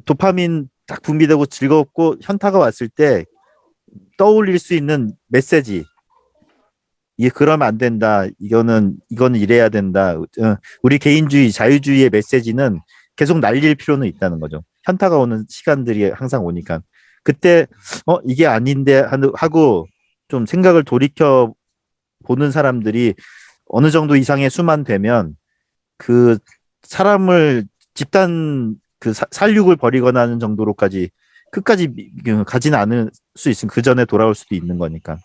도파민 딱 분비되고 즐겁고 현타가 왔을 때 떠올릴 수 있는 메시지. 이게 그러면 안 된다. 이거는 이래야 된다. 우리 개인주의, 자유주의의 메시지는 계속 날릴 필요는 있다는 거죠. 현타가 오는 시간들이 항상 오니까. 그때 이게 아닌데 하고 좀 생각을 돌이켜 보는 사람들이 어느 정도 이상의 수만 되면 그 사람을 집단 그 살육을 벌이거나 하는 정도로까지 끝까지 가지는 않을 수 있으면 그 전에 돌아올 수도 있는 거니까.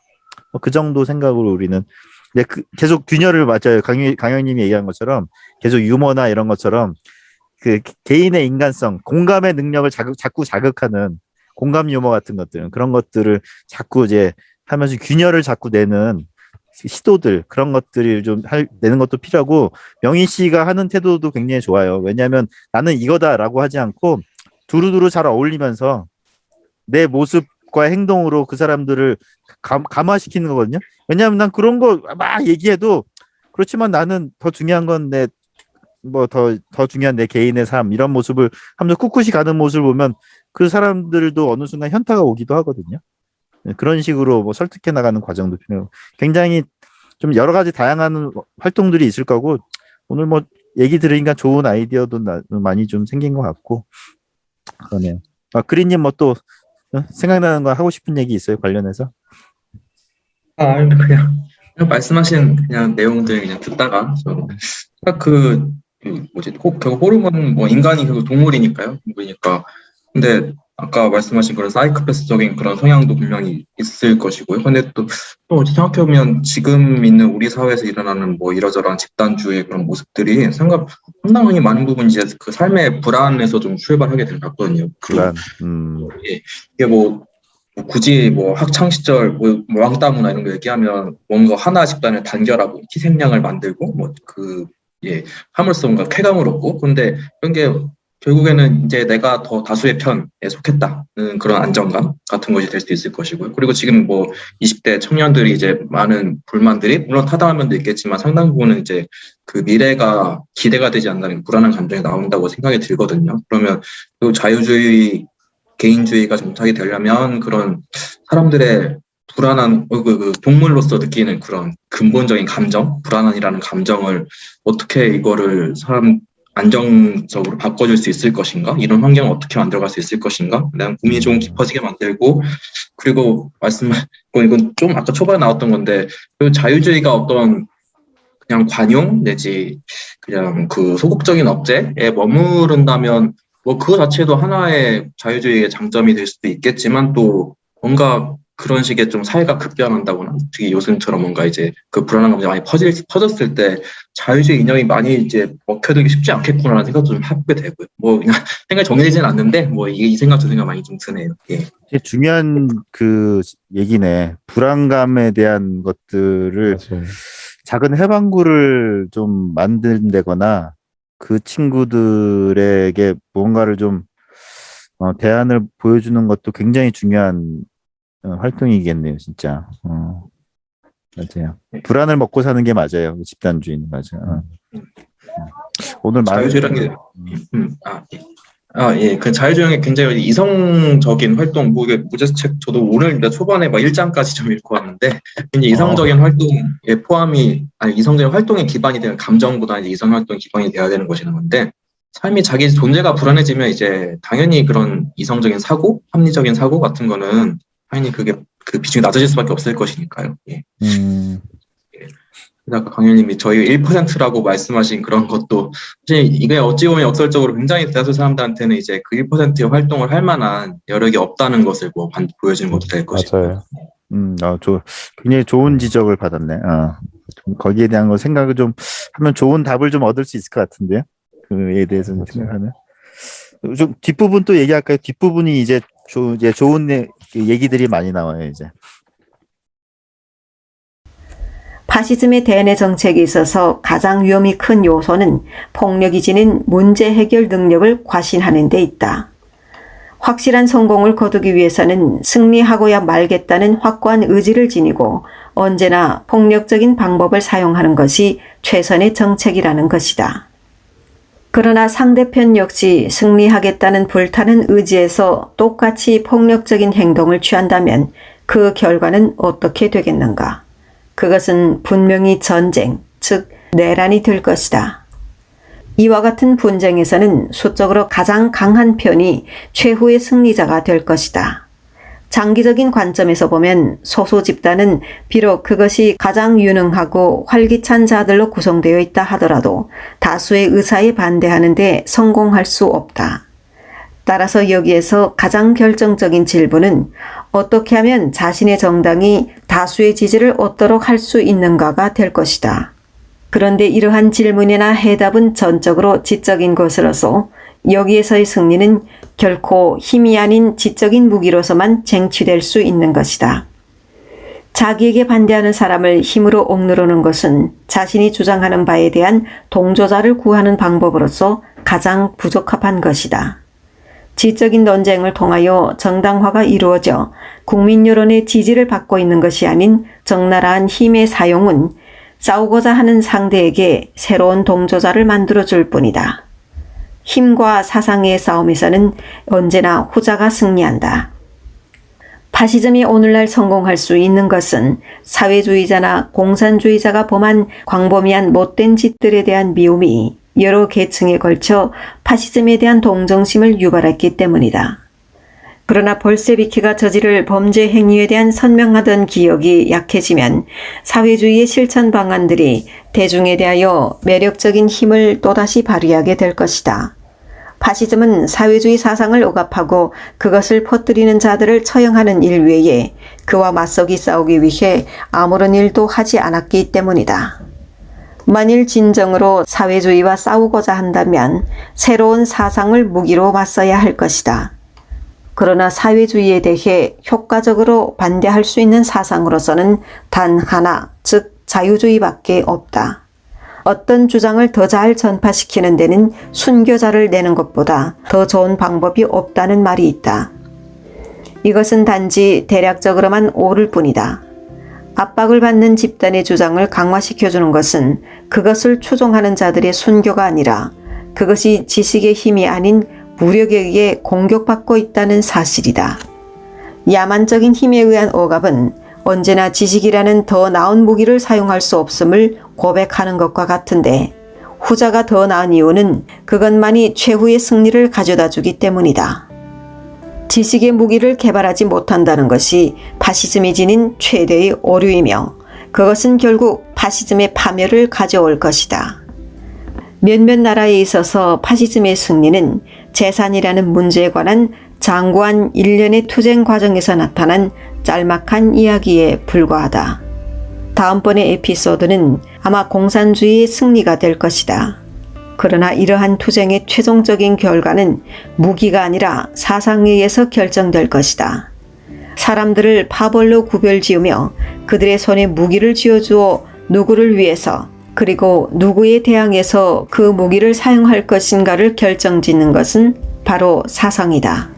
그 정도 생각으로 우리는 계속 균열을 맞아요. 강영님이 얘기한 것처럼 계속 유머나 이런 것처럼 그 개인의 인간성, 공감의 능력을 자꾸 자극하는 공감 유머 같은 것들 그런 것들을 자꾸 이제 하면서 균열을 자꾸 내는 시도들 그런 것들을 좀 내는 것도 필요하고 명희 씨가 하는 태도도 굉장히 좋아요. 왜냐하면 나는 이거다라고 하지 않고 두루두루 잘 어울리면서 내 모습과 행동으로 그 사람들을 감화시키는 거거든요. 왜냐하면 난 그런 거 막 얘기해도 그렇지만 나는 더 중요한 건 더 중요한 내 개인의 삶 이런 모습을 하면서 꿋꿋이 가는 모습을 보면 그 사람들도 어느 순간 현타가 오기도 하거든요. 그런 식으로 뭐 설득해 나가는 과정도 필요해요. 굉장히 좀 여러 가지 다양한 활동들이 있을 거고 오늘 뭐 얘기 들으니까 좋은 아이디어도 많이 좀 생긴 것 같고 그러네요. 그린님 뭐 또 생각나는 거 하고 싶은 얘기 있어요 관련해서? 근데 그냥 말씀하신 그냥 내용들 그냥 듣다가 결국 호르몬 뭐 인간이 결국 동물이니까요. 동물이니까. 근데 아까 말씀하신 그런 사이코패스적인 그런 성향도 분명히 있을 것이고요. 근데 또 생각해보면 지금 있는 우리 사회에서 일어나는 뭐 이러저러한 집단주의 그런 모습들이 상당히 많은 부분 이제 그 삶의 불안에서 좀 출발하게 될 것 같거든요. 불안. 이게 뭐 굳이 뭐 학창 시절 뭐 왕따문화 이런 거 얘기하면 뭔가 하나 집단을 단결하고 희생양을 만들고 함으로써 쾌감을 얻고 근데 이런 게 결국에는 이제 내가 더 다수의 편에 속했다는 그런 안정감 같은 것이 될 수도 있을 것이고요. 그리고 지금 뭐 20대 청년들이 이제 많은 불만들이 물론 타당한 면도 있겠지만 상당 부분은 이제 그 미래가 기대가 되지 않는다는 불안한 감정이 나온다고 생각이 들거든요. 그러면 그 자유주의 개인주의가 정착이 되려면 그런 사람들의 불안한 그 동물로서 느끼는 그런 근본적인 감정, 불안함이라는 감정을 어떻게 이거를 안정적으로 바꿔줄 수 있을 것인가? 이런 환경을 어떻게 만들어갈 수 있을 것인가? 대한 고민이 좀 깊어지게 만들고 그리고 이건 좀 아까 초반에 나왔던 건데 그 자유주의가 어떤 그냥 관용 내지 그냥 그 소극적인 억제에 머무른다면 뭐 그거 자체도 하나의 자유주의의 장점이 될 수도 있겠지만 또 뭔가 그런 식의 좀 사회가 급변한다거나 특히 요즘처럼 뭔가 이제 그 불안한 감정이 많이 퍼졌을 때 자유주의 이념이 많이 이제 먹혀들기 쉽지 않겠구나라는 생각도 좀 해보게 되고요. 뭐 그냥 생각이 정해지진 않는데 뭐 이 생각 저 생각 많이 좀 드네요. 예. 중요한 그 얘기네. 불안감에 대한 것들을 맞아요. 작은 해방구를 좀 만든다거나 그 친구들에게 뭔가를 좀 대안을 보여주는 것도 굉장히 중요한 활동이겠네요, 진짜. 맞아요. 불안을 먹고 사는 게 맞아요. 집단주의는 맞아요. 오늘 많은 자유주의라는 게, 예. 그 자유주의는 굉장히 이성적인 활동, 뭐, 이게 무제책, 저도 오늘 초반에 막 1장까지 좀 읽고 왔는데, 굉장히 이성적인 활동에 이성적인 활동에 기반이 되는 감정보다 이제 이성 활동에 기반이 되어야 되는 것이라는 건데, 삶이 자기 존재가 불안해지면 이제 당연히 그런 이성적인 사고, 합리적인 사고 같은 거는 당연히 그게 그 비중이 낮아질 수밖에 없을 것이니까요. 예. 아까 강현님이 저희 1%라고 말씀하신 그런 것도 사실 이게 어찌 보면 역설적으로 굉장히 대다수 사람들한테는 이제 그 1%의 활동을 할 만한 여력이 없다는 것을 뭐 보여주는 것도 될 것이고요. 맞아요. 굉장히 좋은 지적을 받았네. 좀 거기에 대한 거 생각을 좀 하면 좋은 답을 좀 얻을 수 있을 것 같은데요. 그에 대해서 맞아요. 생각하면. 좀 뒷부분 또 얘기할까요? 뒷부분이 이제 좋은 얘기들이 많이 나와요, 이제. 파시즘의 대내 정책에 있어서 가장 위험이 큰 요소는 폭력이 지닌 문제 해결 능력을 과신하는 데 있다. 확실한 성공을 거두기 위해서는 승리하고야 말겠다는 확고한 의지를 지니고 언제나 폭력적인 방법을 사용하는 것이 최선의 정책이라는 것이다. 그러나 상대편 역시 승리하겠다는 불타는 의지에서 똑같이 폭력적인 행동을 취한다면 그 결과는 어떻게 되겠는가? 그것은 분명히 전쟁, 즉 내란이 될 것이다. 이와 같은 분쟁에서는 수적으로 가장 강한 편이 최후의 승리자가 될 것이다. 장기적인 관점에서 보면 소수 집단은 비록 그것이 가장 유능하고 활기찬 자들로 구성되어 있다 하더라도 다수의 의사에 반대하는 데 성공할 수 없다. 따라서 여기에서 가장 결정적인 질문은 어떻게 하면 자신의 정당이 다수의 지지를 얻도록 할 수 있는가가 될 것이다. 그런데 이러한 질문이나 해답은 전적으로 지적인 것으로서 여기에서의 승리는 결코 힘이 아닌 지적인 무기로서만 쟁취될 수 있는 것이다. 자기에게 반대하는 사람을 힘으로 억누르는 것은 자신이 주장하는 바에 대한 동조자를 구하는 방법으로서 가장 부적합한 것이다. 지적인 논쟁을 통하여 정당화가 이루어져 국민 여론의 지지를 받고 있는 것이 아닌 적나라한 힘의 사용은 싸우고자 하는 상대에게 새로운 동조자를 만들어줄 뿐이다. 힘과 사상의 싸움에서는 언제나 후자가 승리한다. 파시즘이 오늘날 성공할 수 있는 것은 사회주의자나 공산주의자가 범한 광범위한 못된 짓들에 대한 미움이 여러 계층에 걸쳐 파시즘에 대한 동정심을 유발했기 때문이다. 그러나 볼세비키가 저지를 범죄 행위에 대한 선명하던 기억이 약해지면 사회주의의 실천 방안들이 대중에 대하여 매력적인 힘을 또다시 발휘하게 될 것이다. 파시즘은 사회주의 사상을 억압하고 그것을 퍼뜨리는 자들을 처형하는 일 외에 그와 맞서기 싸우기 위해 아무런 일도 하지 않았기 때문이다. 만일 진정으로 사회주의와 싸우고자 한다면 새로운 사상을 무기로 맞서야 할 것이다. 그러나 사회주의에 대해 효과적으로 반대할 수 있는 사상으로서는 단 하나, 즉 자유주의밖에 없다. 어떤 주장을 더 잘 전파시키는 데는 순교자를 내는 것보다 더 좋은 방법이 없다는 말이 있다. 이것은 단지 대략적으로만 옳을 뿐이다. 압박을 받는 집단의 주장을 강화시켜주는 것은 그것을 추종하는 자들의 순교가 아니라 그것이 지식의 힘이 아닌 무력에 의해 공격받고 있다는 사실이다. 야만적인 힘에 의한 억압은 언제나 지식이라는 더 나은 무기를 사용할 수 없음을 고백하는 것과 같은데 후자가 더 나은 이유는 그것만이 최후의 승리를 가져다 주기 때문이다. 지식의 무기를 개발하지 못한다는 것이 파시즘이 지닌 최대의 오류이며 그것은 결국 파시즘의 파멸을 가져올 것이다. 몇몇 나라에 있어서 파시즘의 승리는 재산이라는 문제에 관한 장구한 일련의 투쟁 과정에서 나타난 짤막한 이야기에 불과하다. 다음번의 에피소드는 아마 공산주의의 승리가 될 것이다. 그러나 이러한 투쟁의 최종적인 결과는 무기가 아니라 사상에 의해서 결정될 것이다. 사람들을 파벌로 구별지으며 그들의 손에 무기를 쥐어주어 누구를 위해서 그리고 누구에 대항해서 그 무기를 사용할 것인가를 결정짓는 것은 바로 사상이다.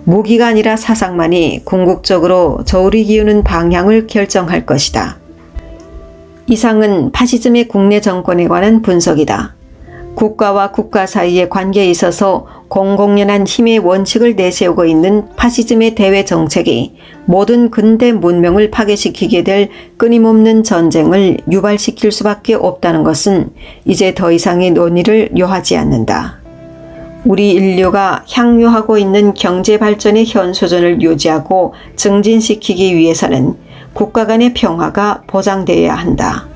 무기가 아니라 사상만이 궁극적으로 저울이 기우는 방향을 결정할 것이다. 이상은 파시즘의 국내 정권에 관한 분석이다. 국가와 국가 사이의 관계에 있어서 공공연한 힘의 원칙을 내세우고 있는 파시즘의 대외 정책이 모든 근대 문명을 파괴시키게 될 끊임없는 전쟁을 유발시킬 수밖에 없다는 것은 이제 더 이상의 논의를 요하지 않는다. 우리 인류가 향유하고 있는 경제 발전의 현수준을 유지하고 증진시키기 위해서는 국가 간의 평화가 보장되어야 한다.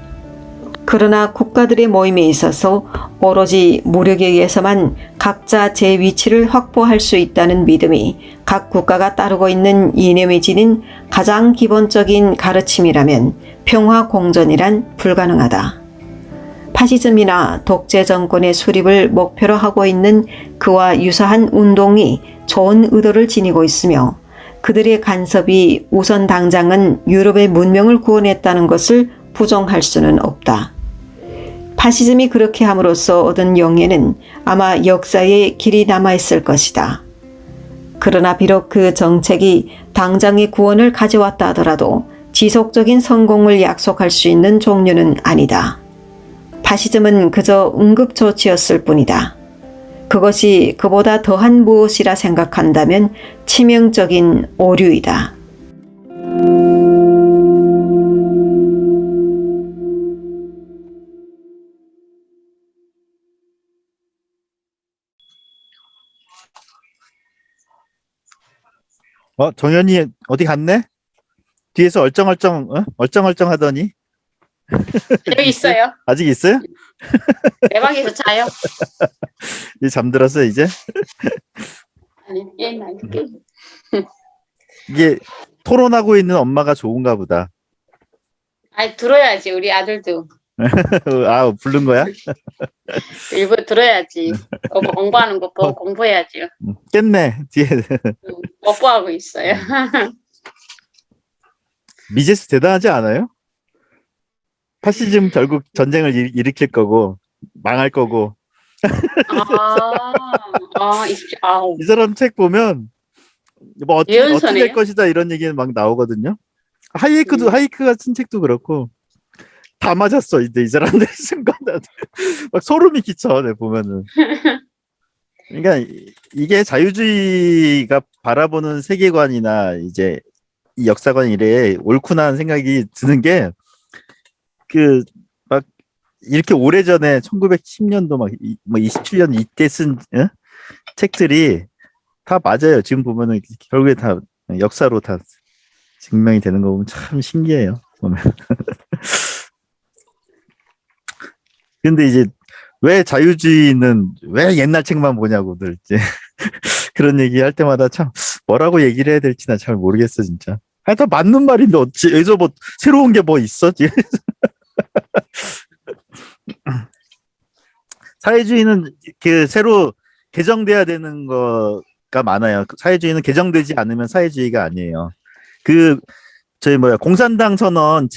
그러나 국가들의 모임에 있어서 오로지 무력에 의해서만 각자 제 위치를 확보할 수 있다는 믿음이 각 국가가 따르고 있는 이념에 지닌 가장 기본적인 가르침이라면 평화 공존이란 불가능하다. 파시즘이나 독재 정권의 수립을 목표로 하고 있는 그와 유사한 운동이 좋은 의도를 지니고 있으며 그들의 간섭이 우선 당장은 유럽의 문명을 구원했다는 것을 부정할 수는 없다. 파시즘이 그렇게 함으로써 얻은 영예는 아마 역사에 길이 남아있을 것이다. 그러나 비록 그 정책이 당장의 구원을 가져왔다 하더라도 지속적인 성공을 약속할 수 있는 종류는 아니다. 파시즘은 그저 응급조치였을 뿐이다. 그것이 그보다 더한 무엇이라 생각한다면 치명적인 오류이다. 정연이 어디 갔네? 뒤에서 얼쩡얼쩡 하더니 여기 있어요. 아직 있어요? 내 방에서 자요. 이제 잠들었어 이제? 아니, 게임 안 게임. 이게 토론하고 있는 엄마가 좋은가 보다. 아니, 들어야지, 우리 아들도. 아, 부른 거야? 일부러 들어야지. 오빠 공부하는 거 보고 공부해야지요. 깼네 뒤에. 뽀뽀하고 있어요. 미제스 대단하지 않아요? 파시즘 결국 전쟁을 일으킬 거고 망할 거고. 아우, 이 사람 책 보면 뭐 어떻게 예언서네요. 될 것이다 이런 얘기는 막 나오거든요. 음. 하이크가 쓴 책도 그렇고 다 맞았어. 이제 이 사람들 순간 막 소름이 끼쳐. 내 보면은. 그러니까 이게 자유주의가 바라보는 세계관이나 이제 이 역사관 이래 옳구나 하는 생각이 드는 게 그 막 이렇게 오래전에 1910년도 막 27년 이때 쓴 책들이 다 맞아요. 지금 보면은 결국에 다 역사로 다 증명이 되는 거 보면 참 신기해요. 보면. 근데 이제 왜 자유주의는 왜 옛날 책만 보냐고들 이제 그런 얘기 할 때마다 참 뭐라고 얘기를 해야 될지 나 잘 모르겠어 진짜. 다 맞는 말인데 어찌 여기서 뭐 새로운 게 뭐 있어? 사회주의는 그 새로 개정돼야 되는 거가 많아요. 사회주의는 개정되지 않으면 사회주의가 아니에요. 그 저희 공산당 선언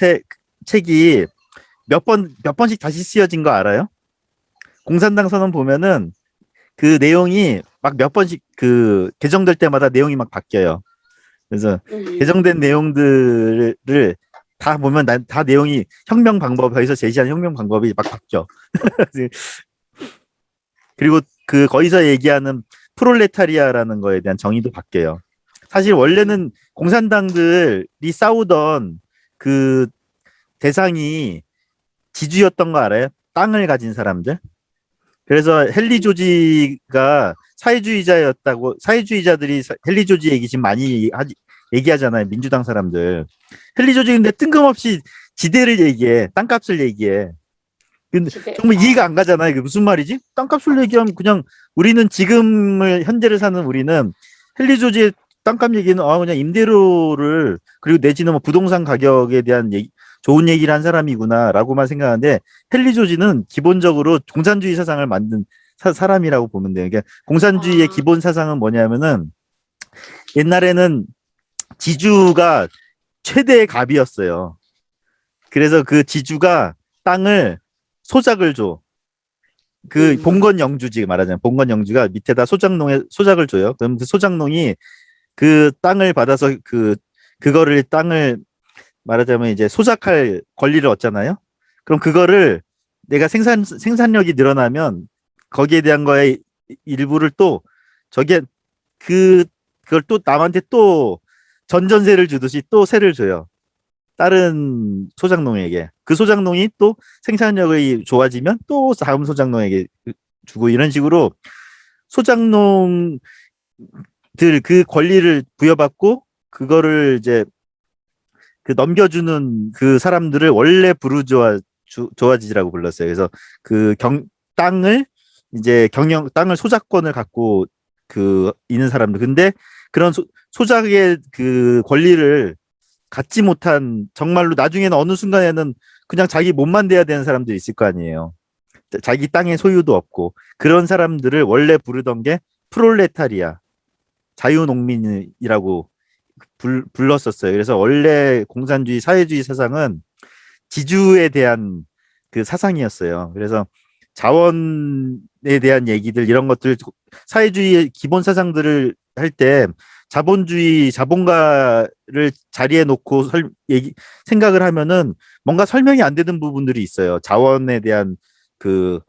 책이 몇 번씩 다시 쓰여진 거 알아요? 공산당 선언 보면은 그 내용이 막 몇 번씩 그 개정될 때마다 내용이 막 바뀌어요. 그래서 개정된 내용들을 다 보면 다 내용이 혁명 방법, 거기서 제시한 혁명 방법이 막 바뀌어. 그리고 그 거기서 얘기하는 프롤레타리아라는 거에 대한 정의도 바뀌어요. 사실 원래는 공산당들이 싸우던 그 대상이 지주였던 거 알아요? 땅을 가진 사람들. 그래서 헨리 조지가 사회주의자였다고, 사회주의자들이 헨리 조지 얘기 지금 많이 얘기하잖아요. 민주당 사람들. 헨리 조지 근데 뜬금없이 지대를 얘기해. 땅값을 얘기해. 근데 정말 이해가 안 가잖아요. 이게 무슨 말이지? 땅값을 얘기하면 그냥 우리는 지금을 현재를 사는 우리는 헨리 조지의 땅값 얘기는 그냥 임대료를 그리고 내지는 뭐 부동산 가격에 대한 얘기, 좋은 얘기를 한 사람이구나라고만 생각하는데 헨리 조지는 기본적으로 공산주의 사상을 만든 사람이라고 보면 돼요. 그러니까 공산주의의 기본 사상은 뭐냐면은 옛날에는 지주가 최대의 갑이었어요. 그래서 그 지주가 땅을 소작을 줘. 그 봉건 영주지 말하자면 봉건 영주가 밑에다 소작농에 소작을 줘요. 그럼 그 소작농이 그 땅을 받아서 그거를 땅을 말하자면 이제 소작할 권리를 얻잖아요. 그럼 그거를 내가 생산력이 늘어나면 거기에 대한 거에 일부를 또 저게 그걸 또 남한테 또 전전세를 주듯이 또 세를 줘요. 다른 소장농에게. 그 소장농이 또 생산력이 좋아지면 또 다음 소장농에게 주고 이런 식으로 소장농들 그 권리를 부여받고 그거를 이제 그 넘겨주는 그 사람들을 원래 부르주아지라고 불렀어요. 그래서 그 땅을 이제 땅을 소작권을 갖고 그 있는 사람들. 근데 그런 소작의 그 권리를 갖지 못한 정말로 나중에는 어느 순간에는 그냥 자기 몸만 대야 되는 사람들이 있을 거 아니에요. 자기 땅의 소유도 없고 그런 사람들을 원래 부르던 게 프롤레타리아 자유농민이라고 불렀었어요. 그래서 원래 공산주의 사회주의 사상은 지주에 대한 그 사상이었어요. 그래서 자원에 대한 얘기들 이런 것들 사회주의의 기본 사상들을 할 때 자본주의 자본가를 자리에 놓고 생각을 하면은 뭔가 설명이 안 되는 부분들이 있어요. 자원에 대한 그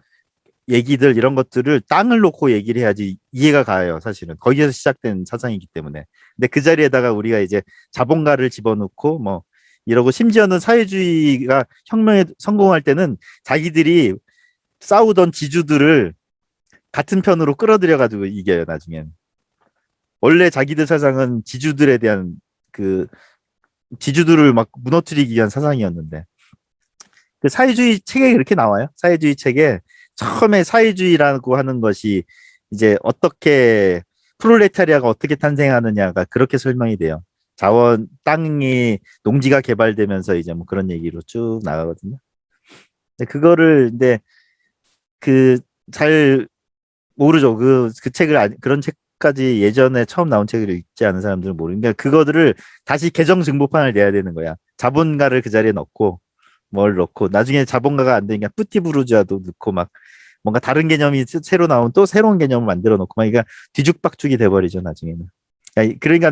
얘기들 이런 것들을 땅을 놓고 얘기를 해야지 이해가 가요. 사실은 거기에서 시작된 사상이기 때문에. 근데 그 자리에다가 우리가 이제 자본가를 집어넣고 뭐 이러고 심지어는 사회주의가 혁명에 성공할 때는 자기들이 싸우던 지주들을 같은 편으로 끌어들여 가지고 이겨요. 나중엔. 원래 자기들 사상은 지주들에 대한 그 지주들을 막 무너뜨리기 위한 사상이었는데 그 사회주의 책에 그렇게 나와요. 사회주의 책에 처음에 사회주의라고 하는 것이 이제 어떻게 프롤레타리아가 어떻게 탄생하느냐가 그렇게 설명이 돼요. 자원 땅이 농지가 개발되면서 이제 뭐 그런 얘기로 쭉 나가거든요. 근데 그거를 근데 그 잘 모르죠. 그 책을 그런 책까지 예전에 처음 나온 책을 읽지 않은 사람들은 모르니까 그거들을 다시 개정 증보판을 내야 되는 거야. 자본가를 그 자리에 넣고 뭘 넣고 나중에 자본가가 안 되니까 뿌티부르주아도 넣고 막 뭔가 다른 개념이 새로 나온 또 새로운 개념을 만들어 놓고 막 그러니까 뒤죽박죽이 돼버리죠 나중에는. 그러니까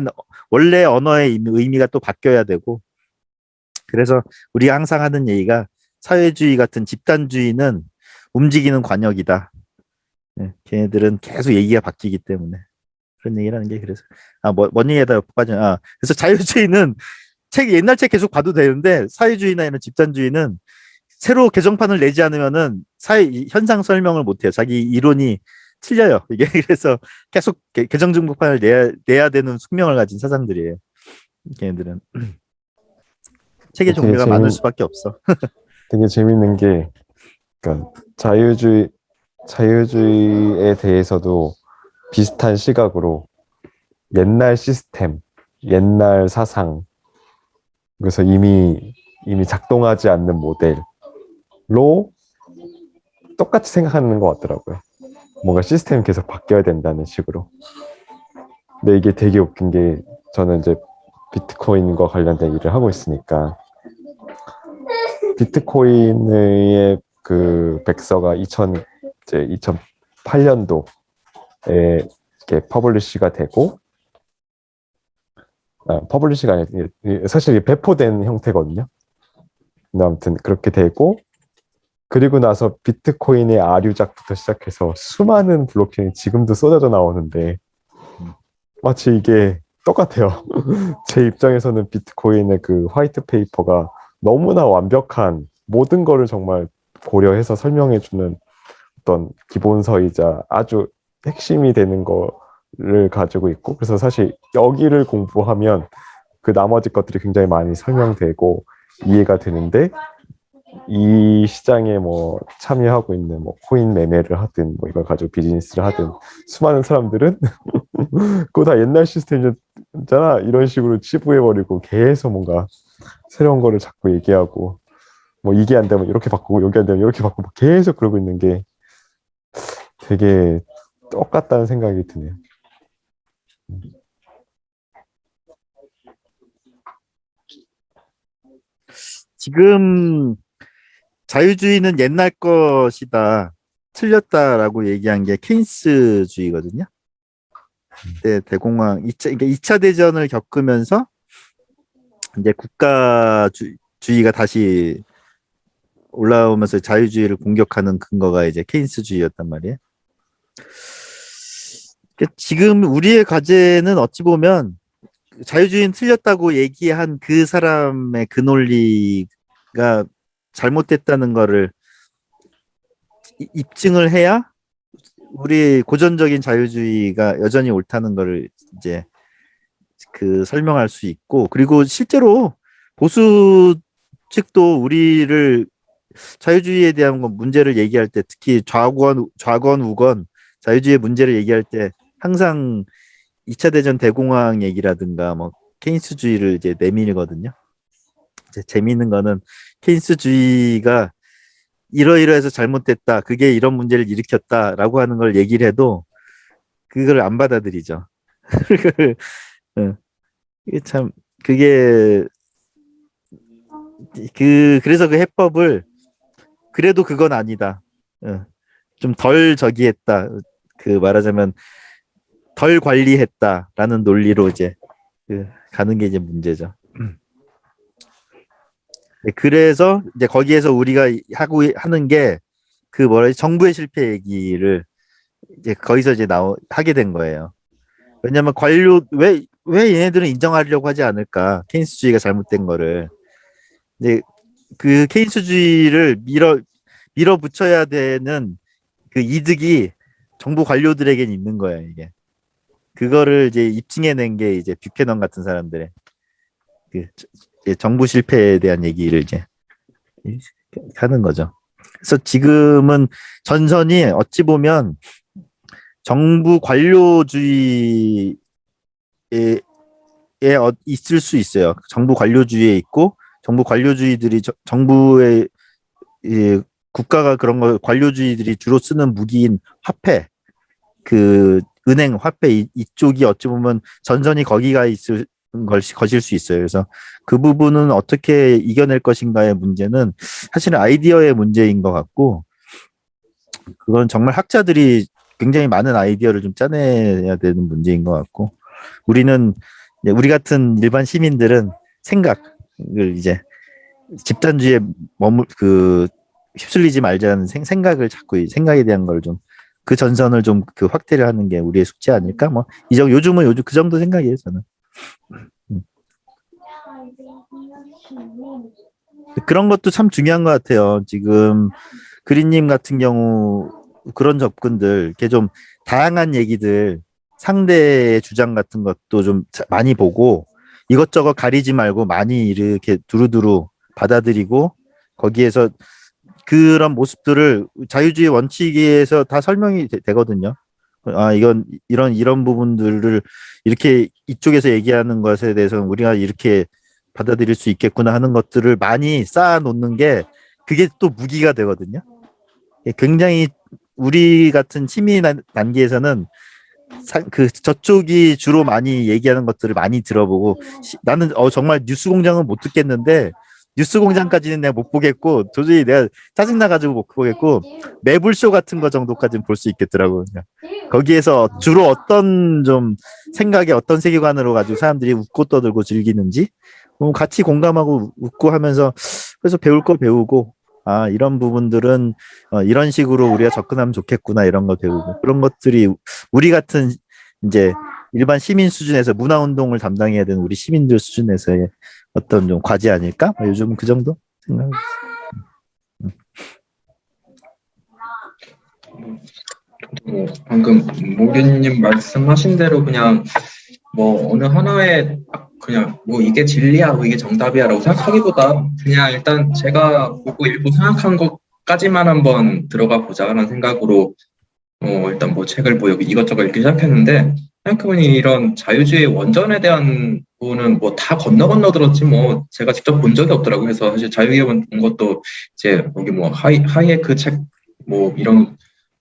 원래 언어의 의미가 또 바뀌어야 되고 그래서 우리가 항상 하는 얘기가 사회주의 같은 집단주의는 움직이는 관역이다. 네, 걔네들은 계속 얘기가 바뀌기 때문에 그런 얘기를 하는 게 그래서 뭔 얘기에다 빠져. 그래서 자유주의는 옛날 책 계속 봐도 되는데 사회주의나 이런 집단주의는 새로 개정판을 내지 않으면은 현상 설명을 못해요. 자기 이론이 틀려요. 이게 그래서 계속 개정 증보판을 내야 되는 숙명을 가진 사상들이에요. 걔네들은 책의 종류가 많을 수밖에 없어. 되게 재밌는 게, 그러니까 자유주의에 대해서도 비슷한 시각으로 옛날 시스템, 옛날 사상, 그래서 이미 작동하지 않는 모델로 똑같이 생각하는 것 같더라고요. 뭔가 시스템이 계속 바뀌어야 된다는 식으로. 근데 이게 되게 웃긴 게 저는 이제 비트코인과 관련된 일을 하고 있으니까 비트코인의 그 백서가 2008년도에 이렇게 퍼블리시가 되고 퍼블리시가 아니라 사실 배포된 형태거든요. 근데 아무튼 그렇게 되고 그리고 나서 비트코인의 아류작부터 시작해서 수많은 블록체인이 지금도 쏟아져 나오는데 마치 이게 똑같아요. 제 입장에서는 비트코인의 그 화이트 페이퍼가 너무나 완벽한 모든 거를 정말 고려해서 설명해주는 어떤 기본서이자 아주 핵심이 되는 거를 가지고 있고 그래서 사실 여기를 공부하면 그 나머지 것들이 굉장히 많이 설명되고 이해가 되는데 이 시장에 뭐 참여하고 있는 뭐 코인 매매를 하든 뭐 이걸 가지고 비즈니스를 하든 수많은 사람들은 그거 다 옛날 시스템이잖아 이런 식으로 치부해버리고 계속 뭔가 새로운 거를 자꾸 얘기하고 뭐 이게 안 되면 이렇게 바꾸고 여기 안 되면 이렇게 바꾸고 계속 그러고 있는 게 되게 똑같다는 생각이 드네요. 지금 자유주의는 옛날 것이다. 틀렸다라고 얘기한 게 케인스주의거든요. 그때 대공황 2차 대전을 겪으면서 이제 국가주의가 다시 올라오면서 자유주의를 공격하는 근거가 이제 케인스주의였단 말이에요. 지금 우리의 과제는 어찌 보면 자유주의는 틀렸다고 얘기한 그 사람의 그 논리가 잘못됐다는 거를 입증을 해야 우리 고전적인 자유주의가 여전히 옳다는 거를 이제 그 설명할 수 있고, 그리고 실제로 보수 측도 우리를 자유주의에 대한 문제를 얘기할 때, 특히 좌건 우건 자유주의의 문제를 얘기할 때 항상 2차 대전 대공황 얘기라든가 뭐 케인스주의를 이제 내밀거든요. 이제 재미있는 거는 케인스주의가 이러이러해서 잘못됐다, 그게 이런 문제를 일으켰다라고 하는 걸 얘기를 해도 그걸 안 받아들이죠. 이게 참 그게 그래서 그 해법을 그래도 그건 아니다, 좀 덜 저기 했다, 그 말하자면 덜 관리했다라는 논리로 이제 가는 게 이제 문제죠. 그래서 이제 거기에서 우리가 하는 게 그 정부의 실패 얘기를 이제 거기서 이제 하게 된 거예요. 왜냐하면 왜 얘네들은 인정하려고 하지 않을까, 케인스주의가 잘못된 거를. 이제 그 케인스주의를 밀어붙여야 되는 그 이득이 정부 관료들에겐 있는 거예요, 이게. 그거를 이제 입증해낸 게 이제 뷰캐넌 같은 사람들의 그 정부 실패에 대한 얘기를 이제 하는 거죠. 그래서 지금은 전선이 어찌 보면 정부 관료주의에 있을 수 있어요. 정부 관료주의에 있고, 정부 관료주의들이 정부의 국가가 그런 거, 관료주의들이 주로 쓰는 무기인 화폐, 그 은행 화폐, 이쪽이 어찌 보면 전선이 거기가 있을 것일 수 있어요. 그래서 그 부분은 어떻게 이겨낼 것인가의 문제는 사실은 아이디어의 문제인 것 같고, 그건 정말 학자들이 굉장히 많은 아이디어를 좀 짜내야 되는 문제인 것 같고, 우리 같은 일반 시민들은 생각을 이제 집단주의에 휩쓸리지 말자는 생각을 자꾸, 생각에 대한 걸 좀, 그 전선을 좀 확대를 하는 게 우리의 숙제 아닐까? 뭐 요즘 그 정도 생각이에요, 저는. 그런 것도 참 중요한 것 같아요. 지금 그린님 같은 경우 그런 접근들, 이렇게 좀 다양한 얘기들, 상대의 주장 같은 것도 좀 많이 보고, 이것저것 가리지 말고 많이 이렇게 두루두루 받아들이고, 거기에서 그런 모습들을 자유주의 원칙에서 다 설명이 되거든요. 이런 부분들을 이렇게 이쪽에서 얘기하는 것에 대해서는 우리가 이렇게 받아들일 수 있겠구나 하는 것들을 많이 쌓아놓는 게, 그게 또 무기가 되거든요. 굉장히 우리 같은 시민 단계에서는 저쪽이 주로 많이 얘기하는 것들을 많이 들어보고, 나는 정말 뉴스공장은 못 듣겠는데, 뉴스공장까지는 내가 못 보겠고, 도저히 내가 짜증나가지고 못 보겠고, 매불쇼 같은 거 정도까지는 볼 수 있겠더라고요. 거기에서 주로 어떤 좀 생각에 어떤 세계관으로 가지고 사람들이 웃고 떠들고 즐기는지 같이 공감하고 웃고 하면서, 그래서 배울 거 배우고, 이런 부분들은 이런 식으로 우리가 접근하면 좋겠구나, 이런 거 배우고, 그런 것들이 우리 같은 이제 일반 시민 수준에서 문화운동을 담당해야 되는 우리 시민들 수준에서의 어떤 좀 과제 아닐까? 요즘은 그 정도 생각합니다. 방금 모기님 말씀하신 대로 그냥 뭐 어느 하나에 그냥 뭐 이게 진리야, 뭐 이게 정답이야라고 생각하기보다 그냥 일단 제가 보고 일부 생각한 것까지만 한번 들어가 보자라는 생각으로 일단 뭐 책을 뭐 여기 이것저것 읽기 시작했는데, 생각해보니 이런 자유주의 원전에 대한 부분은 뭐 다 건너 들었지 뭐 제가 직접 본 적이 없더라고요. 그래서 사실 자유기업은 본 것도 이제 여기 뭐 하이에크 책 뭐 이런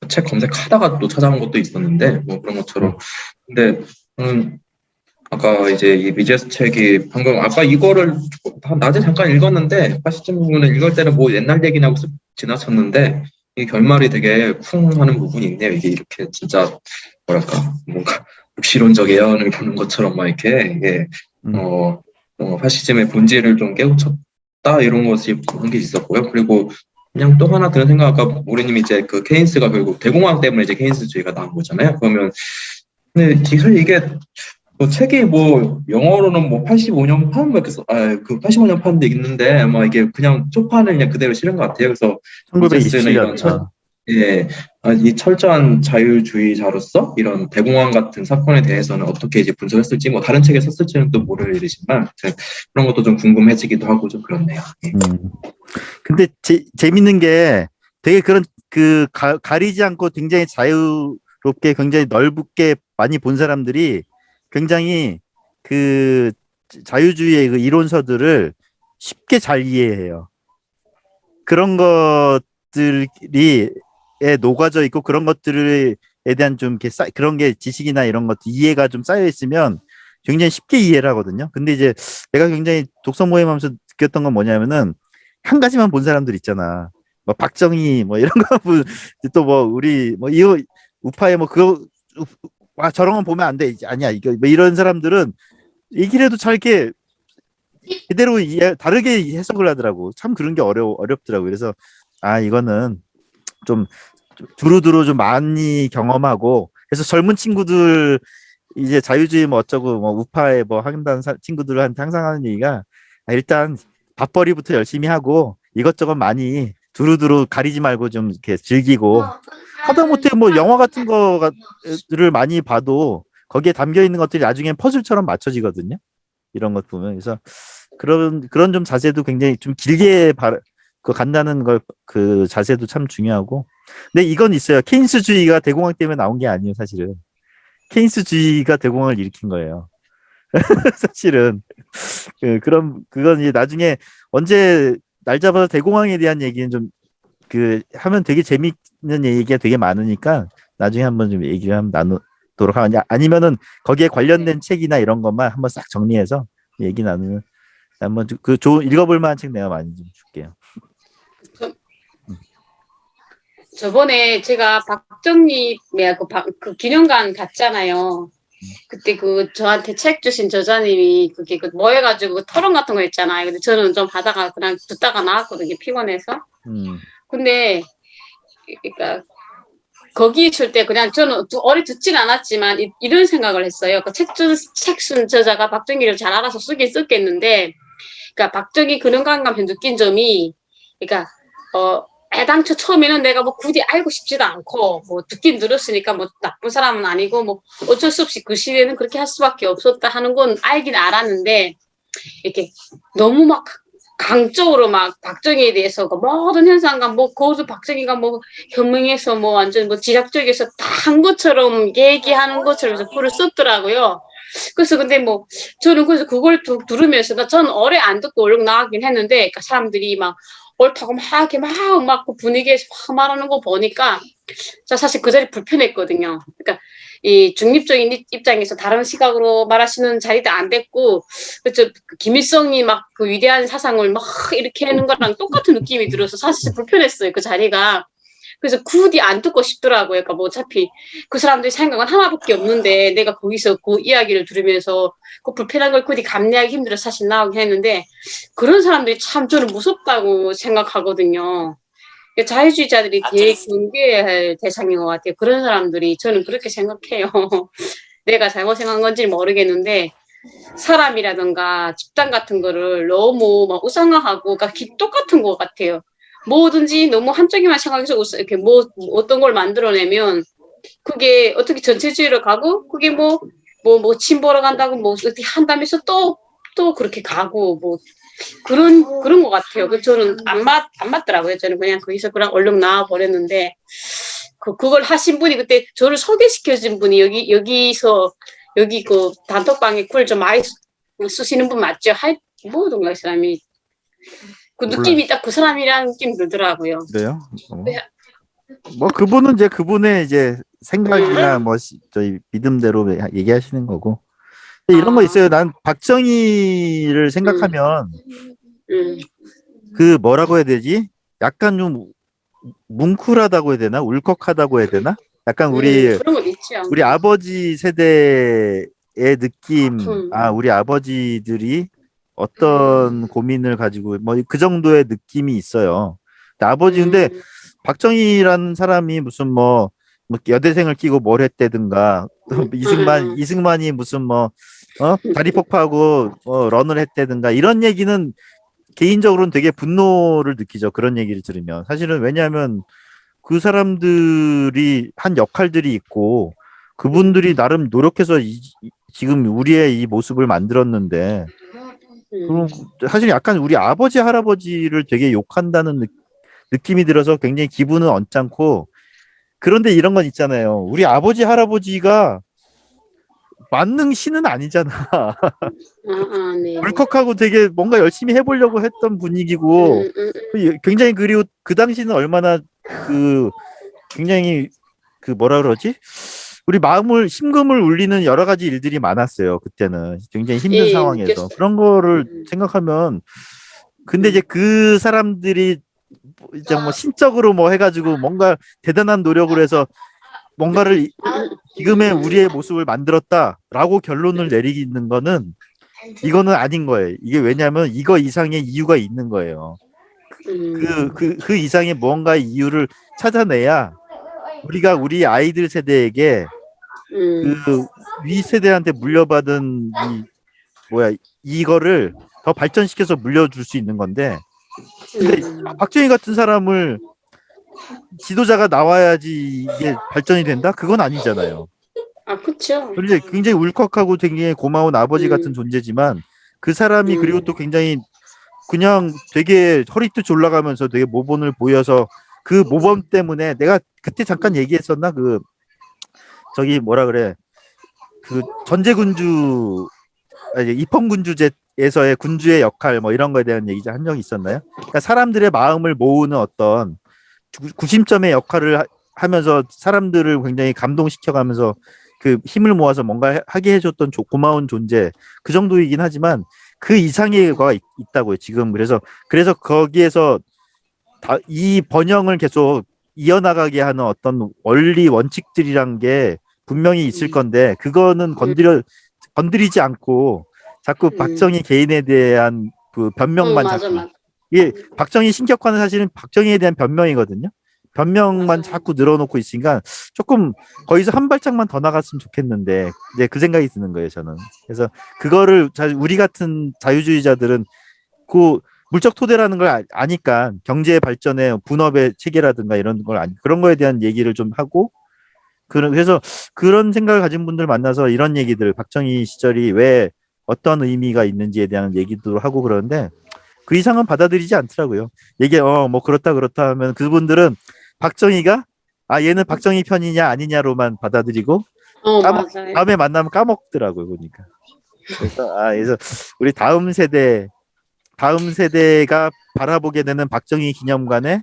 책 검색하다가 또 찾아온 것도 있었는데 뭐 그런 것처럼. 근데 아까 이제 이 미제스 책이 방금 아까 이거를 낮에 잠깐 읽었는데 80점 부분을 읽을 때는 뭐 옛날 얘기나 하고 쓱 지나쳤는데, 이 결말이 되게 쿵 하는 부분이 있네요. 이게 이렇게 진짜 뭐랄까 뭔가 묵시론적 예언을 보는 것처럼 막 이렇게 이게 파시즘의 본질을 좀 깨우쳤다, 이런 것이 한 게 있었고요. 그리고 그냥 또 하나 드는 생각, 아까 우리님이 이제 그 케인스가 결국 대공황 때문에 이제 케인스주의가 나온 거잖아요. 그러면 근데 사실 이게 뭐 책이 뭐 영어로는 뭐 85년 판, 뭐 이렇게 그 85년 판도 있는데 아마 이게 그냥 초판을 그냥 그대로 실은 것 같아요. 그래서 미제스는 1927년. 예, 이 철저한 자유주의자로서 이런 대공황 같은 사건에 대해서는 어떻게 이제 분석했을지 뭐 다른 책에 썼을지는 또 모를 일이지만 그런 것도 좀 궁금해지기도 하고 좀 그렇네요. 예. 근데 재밌는 게 되게 그런 그 가리지 않고 굉장히 자유롭게 굉장히 넓게 많이 본 사람들이 굉장히 그 자유주의의 그 이론서들을 쉽게 잘 이해해요. 그런 것들이 녹아져 있고 그런 것들에 대한 좀 이렇게 그런 게 지식이나 이런 것 이해가 좀 쌓여 있으면 굉장히 쉽게 이해를 하거든요. 근데 이제 내가 굉장히 독서 모임하면서 느꼈던 건 뭐냐면은 한 가지만 본 사람들 있잖아. 뭐 박정희 뭐 이런 거 또 뭐 우리 뭐 이거 우파에 뭐 그거 저런 건 보면 안 돼. 아니야 이거 뭐 이런 사람들은 얘기를 해도 잘 이렇게 그대로 다르게 해석을 하더라고. 참 그런 게 어렵더라고. 그래서 이거는 좀 두루두루 좀 많이 경험하고 그래서 젊은 친구들 이제 자유주의 뭐 어쩌고 뭐 우파에 뭐 한다는 친구들한테 항상 하는 얘기가 일단 밥벌이부터 열심히 하고 이것저것 많이 두루두루 가리지 말고 좀 이렇게 즐기고 하다못해 뭐 영화 같은 거를 많이 봐도 거기에 담겨 있는 것들이 나중에 퍼즐처럼 맞춰지거든요. 이런 것 보면 그래서 그런 좀 자세도 굉장히 좀 길게 간다는 걸 그 자세도 참 중요하고 근데 이건 있어요. 케인스주의가 대공황 때문에 나온 게 아니에요. 사실은 케인스주의가 대공황을 일으킨 거예요. 사실은 그건 이제 나중에 언제 날 잡아서 대공황에 대한 얘기는 좀 하면 되게 재밌는 얘기가 되게 많으니까 나중에 한번 좀 얘기를 한번 나누도록 하냐 아니면은 거기에 관련된 책이나 이런 것만 한번 싹 정리해서 얘기 나누면 한번 읽어볼 만한 책 내가 많이 좀 줄게요. 저번에 제가 박정희 그 기념관 갔잖아요. 그때 저한테 책 주신 저자님이 그게 뭐 해가지고 토론 같은 거 했잖아요. 근데 저는 좀 하다가 그냥 듣다가 나왔거든요. 피곤해서. 근데 그러니까 거기 있을 때 그냥 저는 듣진 않았지만 이런 생각을 했어요. 책 쓴 저자가 박정희를 잘 알아서 쓰긴 썼겠는데, 그러니까 박정희 근원감각에서 느낀 점이, 그러니까 애당초 처음에는 내가 뭐 굳이 알고 싶지도 않고 뭐 듣긴 들었으니까 뭐 나쁜 사람은 아니고 뭐 어쩔 수 없이 그 시대는 그렇게 할 수밖에 없었다 하는 건 알긴 알았는데 이렇게 너무 막 강적으로 막 박정희에 대해서 모든 현상과 뭐 거기서 박정희가 뭐 현명해서 뭐 완전 뭐 지략적에서 다 한 것처럼 얘기하는 것처럼 글을 썼더라고요. 그래서 근데 뭐 저는 그래서 그걸 들으면서 저는 오래 안 듣고 얼른 나가긴 했는데 그러니까 사람들이 막 옳다고 막 이렇게 막 그 분위기에서 막 말하는 거 보니까 저 사실 그 자리 불편했거든요. 그러니까 이 중립적인 입장에서 다른 시각으로 말하시는 자리도 안 됐고, 그렇죠. 김일성이 막 그 위대한 사상을 막 이렇게 하는 거랑 똑같은 느낌이 들어서 사실 불편했어요. 그 자리가. 그래서 굳이 안 듣고 싶더라고요. 그러니까 뭐 어차피 그 사람들이 생각은 하나밖에 없는데 내가 거기서 그 이야기를 들으면서 그 불편한 걸 굳이 감내하기 힘들어서 사실 나오긴 했는데 그런 사람들이 참 저는 무섭다고 생각하거든요. 자유주의자들이 되게 경계해야 할 대상인 것 같아요. 그런 사람들이 저는 그렇게 생각해요. 내가 잘못 생각한 건지 모르겠는데 사람이라든가 집단 같은 거를 너무 막 우상화하고 그러니까 똑같은 것 같아요. 뭐든지 너무 한쪽에만 생각해서 이렇게 뭐 어떤 걸 만들어내면 그게 어떻게 전체주의로 가고 그게 뭐 침보러 간다고 뭐 어떻게 한다면서 또 그렇게 가고 뭐 그런 것 같아요. 그 저는 안 맞더라고요. 저는 그냥 거기서 그냥 얼른 나와 버렸는데 그걸 하신 분이 그때 저를 소개시켜준 분이 여기서 여기 그 단톡방에 글 좀 많이 쓰시는 분 맞죠? 뭐던가 이 사람이 그 느낌이 딱 그 사람이라는 느낌이 들더라고요. 그래요? 뭐 그분은 이제 그분의 이제 생각이나 뭐 저희 믿음대로 얘기하시는 거고 이런 거 있어요. 난 박정희를 생각하면 그 뭐라고 해야 되지? 약간 좀 뭉클하다고 해야 되나? 울컥하다고 해야 되나? 약간 그런 건 있죠. 우리 아버지 세대의 느낌, 우리 아버지들이 어떤 고민을 가지고 뭐 그 정도의 느낌이 있어요. 아버지 근데 박정희라는 사람이 무슨 뭐 여대생을 끼고 뭘 했다든가 또 이승만이 무슨 다리 폭파하고 런을 했다든가 이런 얘기는 개인적으로는 되게 분노를 느끼죠. 그런 얘기를 들으면 사실은 왜냐하면 그 사람들이 한 역할들이 있고 그분들이 나름 노력해서 지금 우리의 이 모습을 만들었는데 그럼 사실 약간 우리 아버지 할아버지를 되게 욕한다는 느낌이 들어서 굉장히 기분은 언짢고 그런데 이런 건 있잖아요. 우리 아버지 할아버지가 만능신은 아니잖아. 네. 울컥하고 되게 뭔가 열심히 해보려고 했던 분위기고 굉장히 그리고 그 당시는 얼마나 그 굉장히 그 뭐라 그러지? 우리 마음을 심금을 울리는 여러 가지 일들이 많았어요. 그때는 굉장히 힘든 예, 상황에서 그런 거를 생각하면 근데 이제 그 사람들이 이제 뭐 신적으로 뭐 해가지고 뭔가 대단한 노력을 해서 뭔가를 지금의 우리의 모습을 만들었다라고 결론을 내리는 거는 이거는 아닌 거예요. 이게 왜냐하면 이거 이상의 이유가 있는 거예요. 그 이상의 무언가의 이유를 찾아내야 우리가 우리 아이들 세대에게 그 위 세대한테 물려받은 이거를 더 발전시켜서 물려줄 수 있는 건데 근데 박정희 같은 사람을 지도자가 나와야지 이게 발전이 된다? 그건 아니잖아요. 그쵸. 그런데 굉장히 울컥하고 굉장히 고마운 아버지 같은 존재지만 그 사람이 그리고 또 굉장히 그냥 되게 허리띠 졸라가면서 되게 모범을 보여서 그 모범 때문에 내가 그때 잠깐 얘기했었나 그 저기 뭐라 그래 그 전제군주 아니 입헌군주제에서의 군주의 역할 뭐 이런 거에 대한 얘기 한 적이 있었나요? 그러니까 사람들의 마음을 모으는 어떤 구심점의 역할을 하면서 사람들을 굉장히 감동시켜가면서 그 힘을 모아서 뭔가 하게 해줬던 고마운 존재 그 정도이긴 하지만 그 이상의 거가 있다고요 지금 그래서 거기에서 이 번영을 계속 이어나가게 하는 어떤 원리 원칙들이란 게 분명히 있을 건데 그거는 건드리지 않고 자꾸 박정희 개인에 대한 그 변명만 맞아, 자꾸 맞아. 이게 박정희 신격화는 사실은 박정희에 대한 변명이거든요. 변명만 자꾸 늘어놓고 있으니까 조금 거기서 한 발짝만 더 나갔으면 좋겠는데 이제 그 생각이 드는 거예요 저는. 그래서 그거를 우리 같은 자유주의자들은 그 물적 토대라는 걸 아니까 경제 발전의 분업의 체계라든가 이런 걸 그런 거에 대한 얘기를 좀 하고 그래서 그런 생각을 가진 분들 만나서 이런 얘기들 박정희 시절이 왜 어떤 의미가 있는지에 대한 얘기도 하고 그러는데 그 이상은 받아들이지 않더라고요. 이게 뭐 그렇다 하면 그분들은 박정희가 얘는 박정희 편이냐 아니냐로만 받아들이고 맞아요. 다음에 만나면 까먹더라고요 보니까. 그래서 우리 다음 세대가 바라보게 되는 박정희 기념관에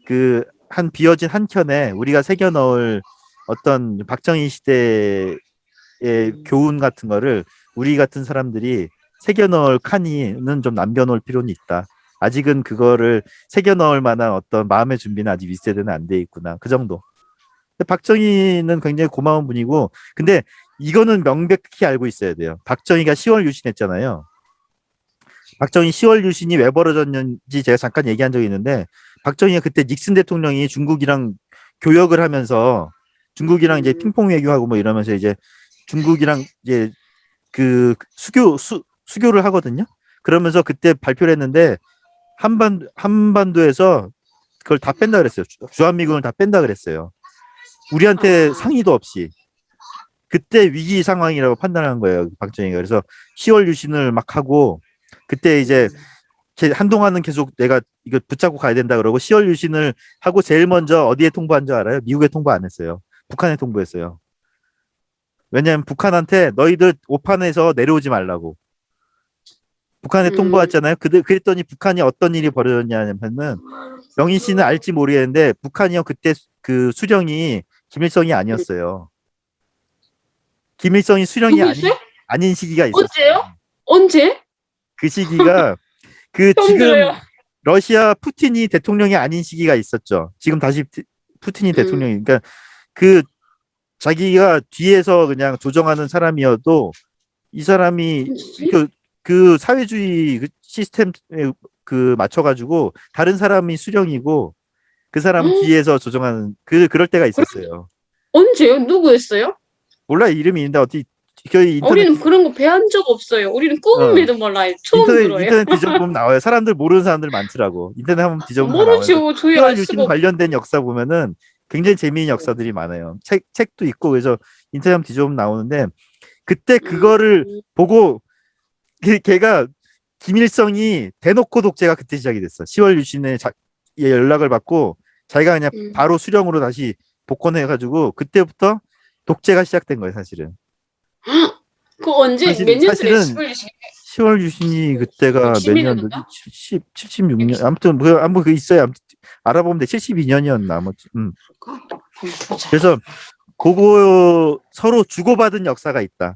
그 한 비어진 한 켠에 우리가 새겨 넣을 어떤 박정희 시대의 교훈 같은 거를 우리 같은 사람들이 새겨 넣을 칸이는 좀 남겨놓을 필요는 있다. 아직은 그거를 새겨 넣을 만한 어떤 마음의 준비는 아직 윗세대는 안 돼 있구나. 그 정도. 근데 박정희는 굉장히 고마운 분이고, 근데 이거는 명백히 알고 있어야 돼요. 박정희가 10월 유신했잖아요. 박정희 10월 유신이 왜 벌어졌는지 제가 잠깐 얘기한 적이 있는데, 박정희가 그때 닉슨 대통령이 중국이랑 교역을 하면서 중국이랑 이제 핑퐁 외교하고 뭐 이러면서 이제 중국이랑 이제 그 수교를 하거든요. 그러면서 그때 발표를 했는데 한반도에서 그걸 다 뺀다 그랬어요. 주한미군을 다 뺀다 그랬어요. 우리한테 상의도 없이. 그때 위기 상황이라고 판단한 거예요. 박정희가. 그래서 10월 유신을 막 하고 그때 이제 한동안은 계속 내가 이거 붙잡고 가야 된다 그러고 10월 유신을 하고 제일 먼저 어디에 통보한 줄 알아요? 미국에 통보 안 했어요. 북한에 통보했어요. 왜냐하면 북한한테 너희들 오판에서 내려오지 말라고. 북한에 통보했잖아요. 그랬더니 북한이 어떤 일이 벌어졌냐면은 명희 씨는 알지 모르겠는데 북한이요 그때 그 수령이 김일성이 아니었어요. 김일성이 수령이 아닌 시기가 있었어요. 언제요? 언제? 그 시기가 지금 러시아 푸틴이 대통령이 아닌 시기가 있었죠. 지금 다시 푸틴이 대통령이 그러니까 자기가 뒤에서 그냥 조정하는 사람이어도 이 사람이 그 사회주의 시스템에 그 맞춰가지고 다른 사람이 수령이고 그 사람 뒤에서 조정하는 그럴 때가 있었어요. 언제요? 누구였어요? 몰라 이름이 있는데 어디 그 우리는 그런 거 배운 적 없어요. 우리는 꿈에도 몰라요. 처음 들어요. 인터넷 뒤져보면 나와요. 사람들 모르는 사람들 많더라고. 인터넷 한번 뒤져보면 다 나와요. 모르죠. 저희 시월 알 유신 수가 없. 관련된 역사 보면은 굉장히 재미있는 역사들이 많아요. 책도 있고 그래서 인터넷 한번 뒤져보면 나오는데 그때 그거를 보고 걔가 김일성이 대놓고 독재가 그때 시작이 됐어. 10월 유신에 연락을 받고 자기가 그냥 바로 수령으로 다시 복권해가지고 그때부터 독재가 시작된 거예요, 사실은. 그 언제 몇 년 전에 10월 유신이 그때가 몇 60 년도지? 76년. 아무튼 그 있어요. 아무튼 알아보면 돼. 72년이었나 뭐. 그래서 그거 서로 주고받은 역사가 있다.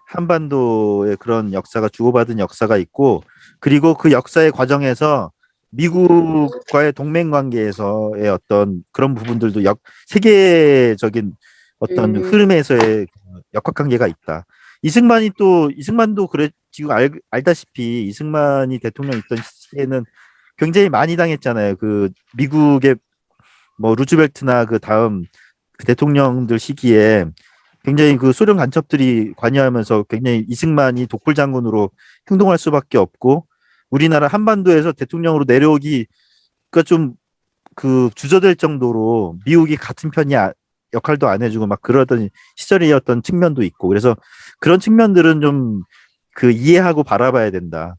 한반도의 그런 역사가 주고받은 역사가 있고 그리고 그 역사의 과정에서 미국과의 동맹 관계에서의 어떤 그런 부분들도 세계적인 어떤 흐름에서의 역학관계가 있다. 이승만도 그래 지금 알다시피 이승만이 대통령 있던 시기에는 굉장히 많이 당했잖아요. 그 미국의 뭐 루즈벨트나 그 다음 그 대통령들 시기에 굉장히 그 소련 간첩들이 관여하면서 굉장히 이승만이 독불 장군으로 행동할 수밖에 없고 우리나라 한반도에서 대통령으로 내려오기가 좀 그 주저될 정도로 미국이 같은 편이 역할도 안 해주고 막 그러던 시절이었던 측면도 있고 그래서 그런 측면들은 좀 그 이해하고 바라봐야 된다.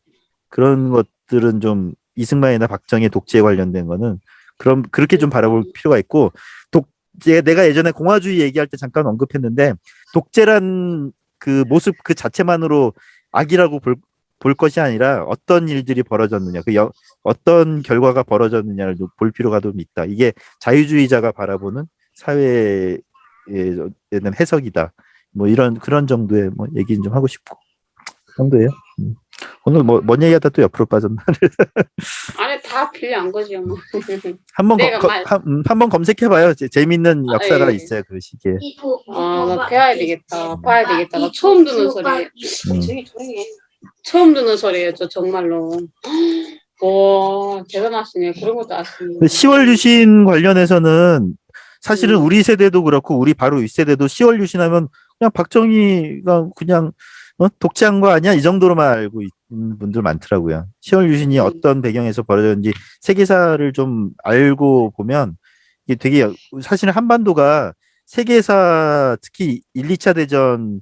그런 것들은 좀 이승만이나 박정희 독재에 관련된 거는 그렇게 좀 바라볼 필요가 있고 내가 예전에 공화주의 얘기할 때 잠깐 언급했는데 독재란 그 모습 그 자체만으로 악이라고 볼 것이 아니라 어떤 일들이 벌어졌느냐, 어떤 결과가 벌어졌느냐를 볼 필요가 좀 있다. 이게 자유주의자가 바라보는 사회에 대한 해석이다. 뭐 그런 정도의 뭐 얘기는 좀 하고 싶고 그 정도예요. 오늘 뭔 얘기하다 또 옆으로 빠졌나? 아니 다 필요한 거죠. 뭐. 한번 검색해봐요. 재밌는 역사가 예. 있어요 그 시기에. 나 배워야 되겠다. 봐야 되겠다. 나 처음 듣는 소리. 처음 듣는 소리예요. 저 정말로. 와 대단하시네. 그런 것도 아시네. 10월 유신 관련해서는 사실은 우리 세대도 그렇고 우리 바로 윗세대도 10월 유신하면 그냥 박정희가 그냥 독재한 거 아니야? 이 정도로만 알고 있는 분들 많더라고요. 10월 유신이 어떤 배경에서 벌어졌는지 세계사를 좀 알고 보면 이게 되게 사실은 한반도가 세계사 특히 1, 2차 대전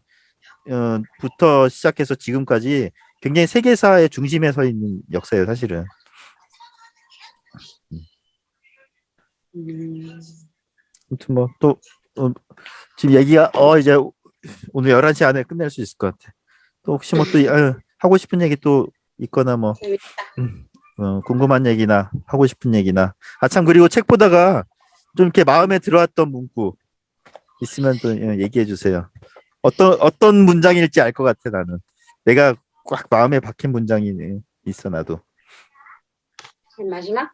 부터 시작해서 지금까지 굉장히 세계사의 중심에 서 있는 역사예요, 사실은. 아무튼 뭐 또 지금 얘기가 이제 오늘 11시 안에 끝낼 수 있을 것 같아. 또 혹시 뭐 또 하고 싶은 얘기 또 있거나 뭐 궁금한 얘기나 하고 싶은 얘기나 참 그리고 책 보다가 좀 이렇게 마음에 들어왔던 문구 있으면 또 얘기해 주세요. 어떤 문장일지 알 것 같아 나는. 내가 꽉 마음에 박힌 문장이 있어 나도. 마지막?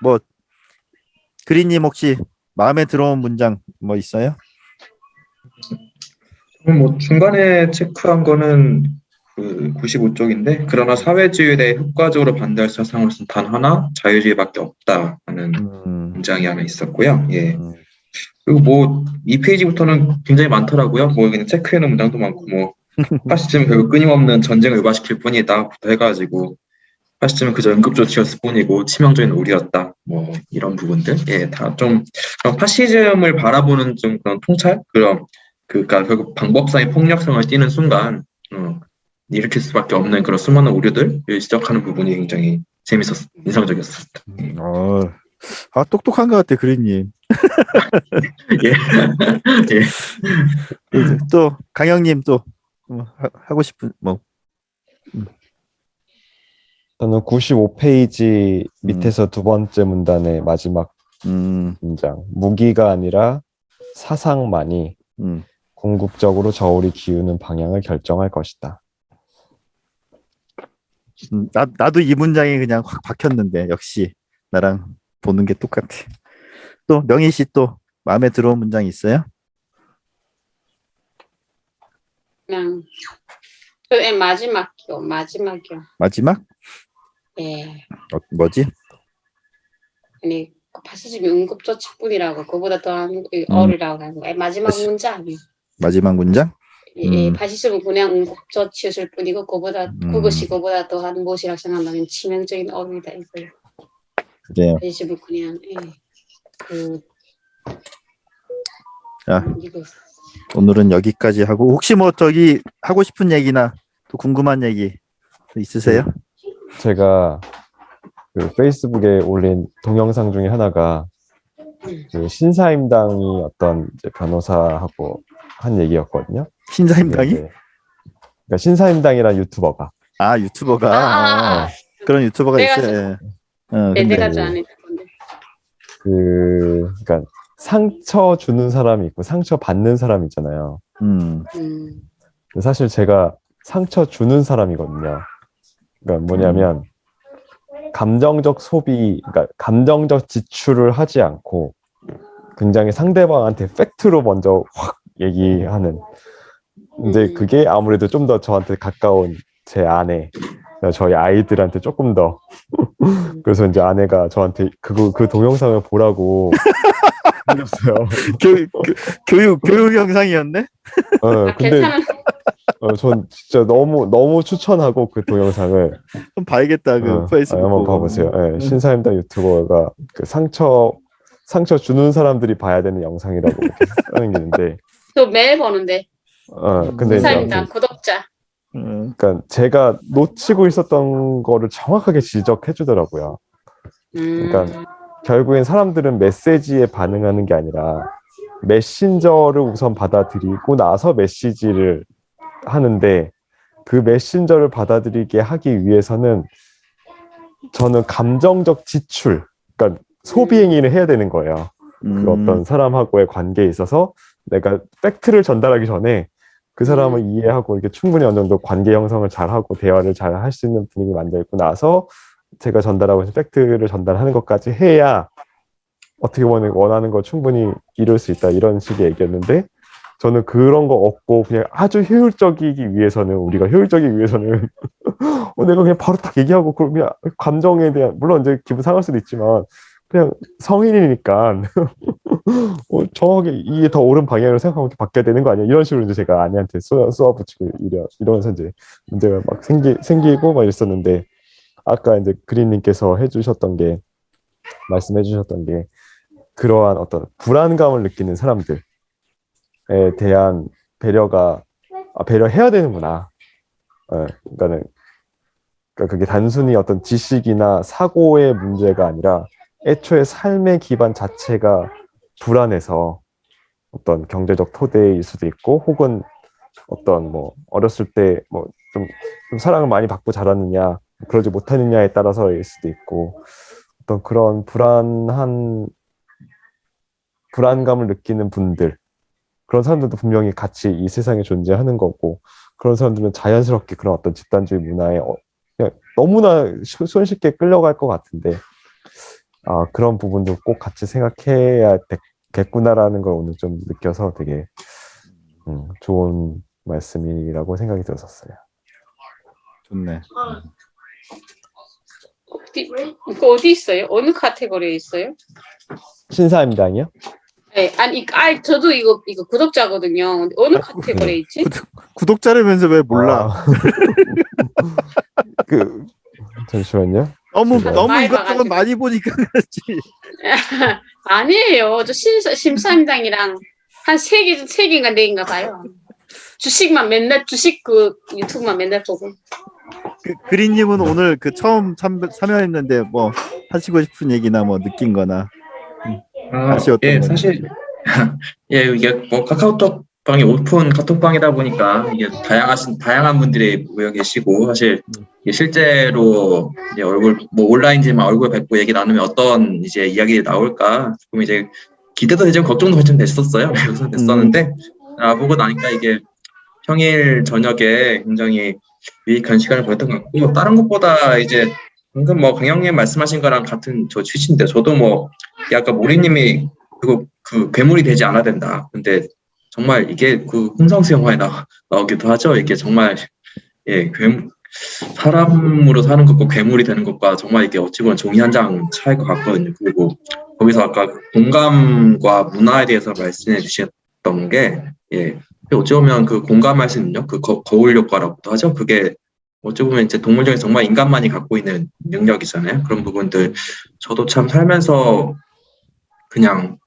뭐 그린님 혹시 마음에 들어온 문장 뭐 있어요? 뭐 중간에 체크한 거는 그 95쪽인데 그러나 사회주의에 대해 효과적으로 반대할 사상으로서는 단 하나 자유주의밖에 없다라는 문장이 하나 있었고요. 예. 그리고 뭐 2페이지부터는 굉장히 많더라고요. 뭐 그냥 체크해놓은 문장도 많고 뭐 파시즘은 결국 끊임없는 전쟁을 유발시킬 뿐이다부터 해가지고 파시즘은 그저 응급조치였을 뿐이고 치명적인 우려였다. 뭐 이런 부분들, 예, 다 좀 파시즘을 바라보는 좀 그런 통찰, 그러니까 결국 방법상의 폭력성을 띠는 순간 일으킬 수밖에 없는 그런 수많은 우려들을 지적하는 부분이 굉장히 인상적이었습니다. 똑똑한 것 같아 그린님. 예. 예. 또 강영님 또 하고 싶은 뭐. 저는 95페이지 밑에서 두 번째 문단의 마지막 문장. 무기가 아니라 사상만이 궁극적으로 저울이 기우는 방향을 결정할 것이다. 나도 이 문장이 그냥 확 박혔는데 역시 나랑 보는 게 똑같아. 또 명희 씨 또 마음에 들어온 문장 있어요? 그냥 마지막이요. 마지막? 예. 뭐지? 아니 그 파스집이 응급조치뿐이라고 그보다 더한 어리라고 하는 거. 마지막 문장이요. 마지막 문장? 예, 파시즘은 그냥 응급조치였을 뿐이고 그것이 음. 그보다 더한 무엇이라고 생각한다면 치명적인 어휘다 이거예요. 그래요. 파시즘은 그냥 그 자, 이거 오늘은 여기까지 하고 혹시 뭐 저기 하고 싶은 얘기나 또 궁금한 얘기 있으세요? 제가 그 페이스북에 올린 동영상 중에 하나가 그 신사임당이 어떤 이제 변호사하고 한 얘기였거든요. 신사임당이? 근데 이제 그러니까 신사임당이란 유튜버가 아, 유튜버가. 그런 유튜버가 내가 있어요. 예. 네, 근데 내가 좋아하는 건데. 그러니까 상처 주는 사람이 있고 상처 받는 사람이 있잖아요. 음. 근데 사실 제가 상처 주는 사람이거든요. 그러니까 뭐냐면 감정적 소비, 그러니까 감정적 지출을 하지 않고 굉장히 상대방한테 팩트로 먼저 확 얘기하는. 근데 그게 아무래도 좀 더 저한테 가까운 제 아내, 저희 아이들한테 조금 더. 그래서 이제 아내가 저한테 그 동영상을 보라고 해줬어요. 교육 영상이었네? 근데 괜찮은 전 진짜 너무 추천하고 그 동영상을 한번 봐야겠다. 그 페이스북 한번 보고. 봐보세요. 신사임당 유튜버가 그 상처 주는 사람들이 봐야 되는 영상이라고 이렇게 하는 게 있는데, 저 매일 보는데 근데 이제 신사임당 아무튼 구독자. 그러니까 제가 놓치고 있었던 거를 정확하게 지적해 주더라고요. 그러니까 결국엔 사람들은 메시지에 반응하는 게 아니라 메신저를 우선 받아들이고 나서 메시지를 하는데, 그 메신저를 받아들이게 하기 위해서는 저는 감정적 지출, 그러니까 소비 행위를 해야 되는 거예요. 그 어떤 사람하고의 관계에 있어서 내가 팩트를 전달하기 전에 그 사람을 이해하고 이렇게 충분히 어느 정도 관계 형성을 잘하고 대화를 잘 할 수 있는 분위기 만들고 나서 제가 전달하고 있는 팩트를 전달하는 것까지 해야 어떻게 보면 원하는 걸 충분히 이룰 수 있다, 이런 식의 얘기였는데, 저는 그런 거 없고 그냥 아주 효율적이기 위해서는, 우리가 효율적이기 위해서는 내가 그냥 바로 딱 얘기하고 그냥 감정에 대한, 물론 이제 기분 상할 수도 있지만 그냥 성인이니까 정확하게 이게 더 옳은 방향으로 생각하고 이렇게 바뀌어야 되는 거 아니야, 이런 식으로 이제 제가 아내한테 쏘아붙이고 이러면서 이제 문제가 막 생기고 막 이랬었는데, 아까 이제 그린님께서 말씀해 주셨던 게 그러한 어떤 불안감을 느끼는 사람들에 대한 배려해야 되는구나. 그러니까 그게 단순히 어떤 지식이나 사고의 문제가 아니라 애초에 삶의 기반 자체가 불안해서 어떤 경제적 토대일 수도 있고, 혹은 어떤 뭐 어렸을 때 뭐 좀 사랑을 많이 받고 자랐느냐 그러지 못하느냐에 따라서일 수도 있고, 어떤 그런 불안감을 느끼는 분들, 그런 사람들도 분명히 같이 이 세상에 존재하는 거고, 그런 사람들은 자연스럽게 그런 어떤 집단주의 문화에 그냥 너무나 손쉽게 끌려갈 것 같은데, 그런 부분도 꼭 같이 생각해야 되겠구나라는 걸 오늘 좀 느껴서 되게 좋은 말씀이라고 생각이 들었었어요. 좋네. 어디 있어요? 어느 카테고리에 있어요? 신사임당이요? 네, 아니, 저도 이거 구독자거든요. 근데 어느 카테고리에 있지? 구독자라면서 왜 몰라? 잠시만요. 너무 많이 이것저것 봐가지고. 많이 보니까 그렇지. 아니에요. 저 심사임당이랑 한 세 개인가 네 개인가 봐요. 주식 유튜브만 맨날 보고. 그린님은 오늘 그 처음 참여했는데 뭐 하시고 싶은 얘기나 뭐 느낀 거나 아쉬웠던 거. 사실 이게 뭐 카카오톡방이 오픈 카톡방이다 보니까 이게 다양한 분들이 모여 계시고, 사실 이게 실제로 이제 온라인지만 얼굴 뵙고 얘기 나누면 어떤 이제 이야기 나올까 조금 이제 기대도 되지만 걱정도 좀 됐었어요. 그래서 됐었는데 보고 나니까 이게 평일 저녁에 굉장히 유익한 시간을 보냈던 것 같고, 다른 것보다 이제 방금 뭐 강영님 말씀하신 거랑 같은 저 취지인데, 저도 뭐 아까 모리님이 그 괴물이 되지 않아야 된다. 근데 정말 이게 그 홍상수 영화에 나오기도 하죠. 이게 정말 사람으로 사는 것과 괴물이 되는 것과 정말 이게 어찌 보면 종이 한 장 차이일 것 같거든요. 그리고 거기서 아까 공감과 문화에 대해서 말씀해 주셨던 게, 예, 어찌 보면 그 공감할 수 있는 그 거울 효과라고도 하죠. 그게 어찌 보면 이제 동물 중에 정말 인간만이 갖고 있는 능력이잖아요. 그런 부분들 저도 참 살면서 그냥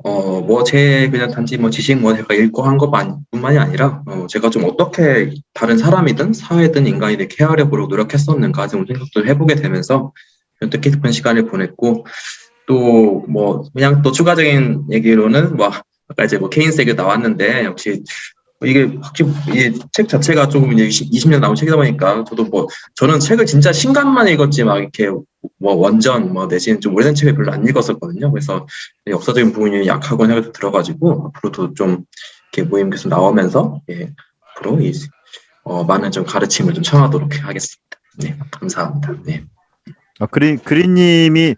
그냥 단지 지식 제가 읽고 한 것뿐만이 아니라, 제가 좀 어떻게 다른 사람이든 사회든 인간이든 케어해 보려고 노력했었는가 좀 생각도 해보게 되면서 뜻깊은 시간을 보냈고, 또 그냥 또 추가적인 얘기로는 아까 이제 케인스 얘기 나왔는데, 역시 이게 확실히 이 책 자체가 조금 이제 20년 남은 책이다 보니까 저도 저는 책을 진짜 신간만 읽었지 막 이렇게 원전 내지는 좀 오래된 책을 별로 안 읽었었거든요. 그래서 역사적인 부분이 약하고 생각도 들어가지고 앞으로도 좀 이렇게 모임 계속 나오면서, 예, 앞으로 많은 좀 가르침을 좀 청하도록 하겠습니다. 네, 감사합니다. 네. 그린님이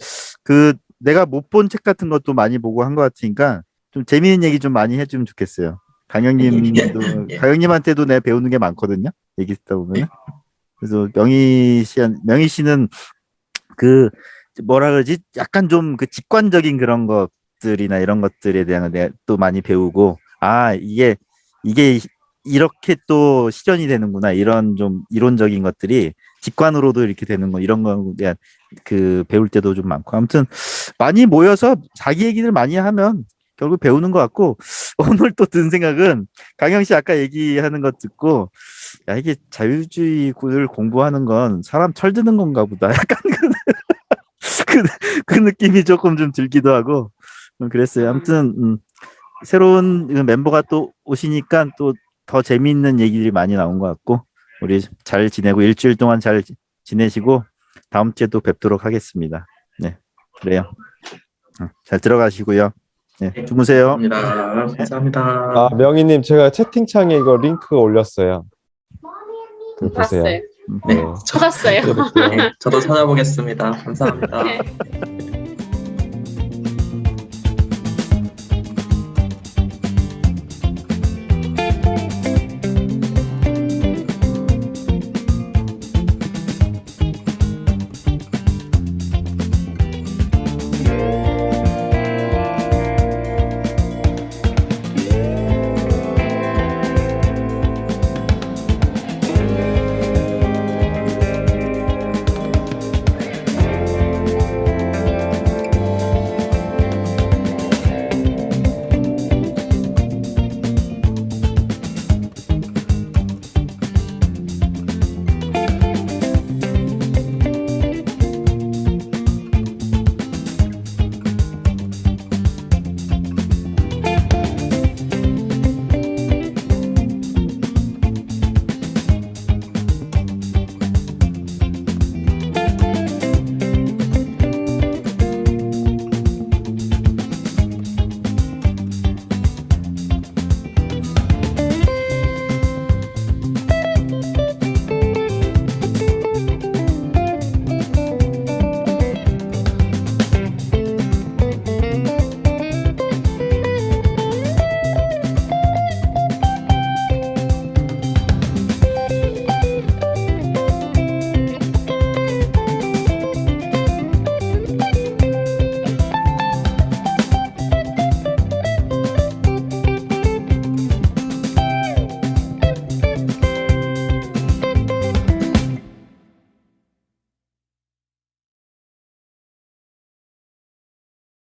내가 못 본 책 같은 것도 많이 보고 한 것 같으니까 좀 재미있는 얘기 좀 많이 해주면 좋겠어요. 강영님도 예. 강영님한테도 내가 배우는 게 많거든요. 얘기 듣다 보면. 그래서 명희 씨는 뭐라 그러지? 약간 좀 직관적인 그런 것들이나 이런 것들에 대한 내가 또 많이 배우고, 이게 이렇게 또 실현이 되는구나, 이런 좀 이론적인 것들이 직관으로도 이렇게 되는 거, 이런 거에 대한 배울 때도 좀 많고, 아무튼 많이 모여서 자기 얘기를 많이 하면 결국 배우는 것 같고, 오늘 또 든 생각은 강영 씨 아까 얘기하는 것 듣고, 야, 이게 자유주의를 공부하는 건 사람 철드는 건가 보다, 약간 그 느낌이 조금 좀 들기도 하고 그랬어요. 아무튼 새로운 멤버가 또 오시니까 또 더 재미있는 얘기들이 많이 나온 것 같고, 우리 잘 지내고 일주일 동안 잘 지내시고 다음 주에 또 뵙도록 하겠습니다. 네, 그래요. 잘 들어가시고요. 네, 주무세요. 감사합니다. 명희님, 제가 채팅창에 이거 링크 올렸어요. 보세요. 봤어요. 네. 찾았어요. 네, 저도 찾아보겠습니다. 감사합니다. 네.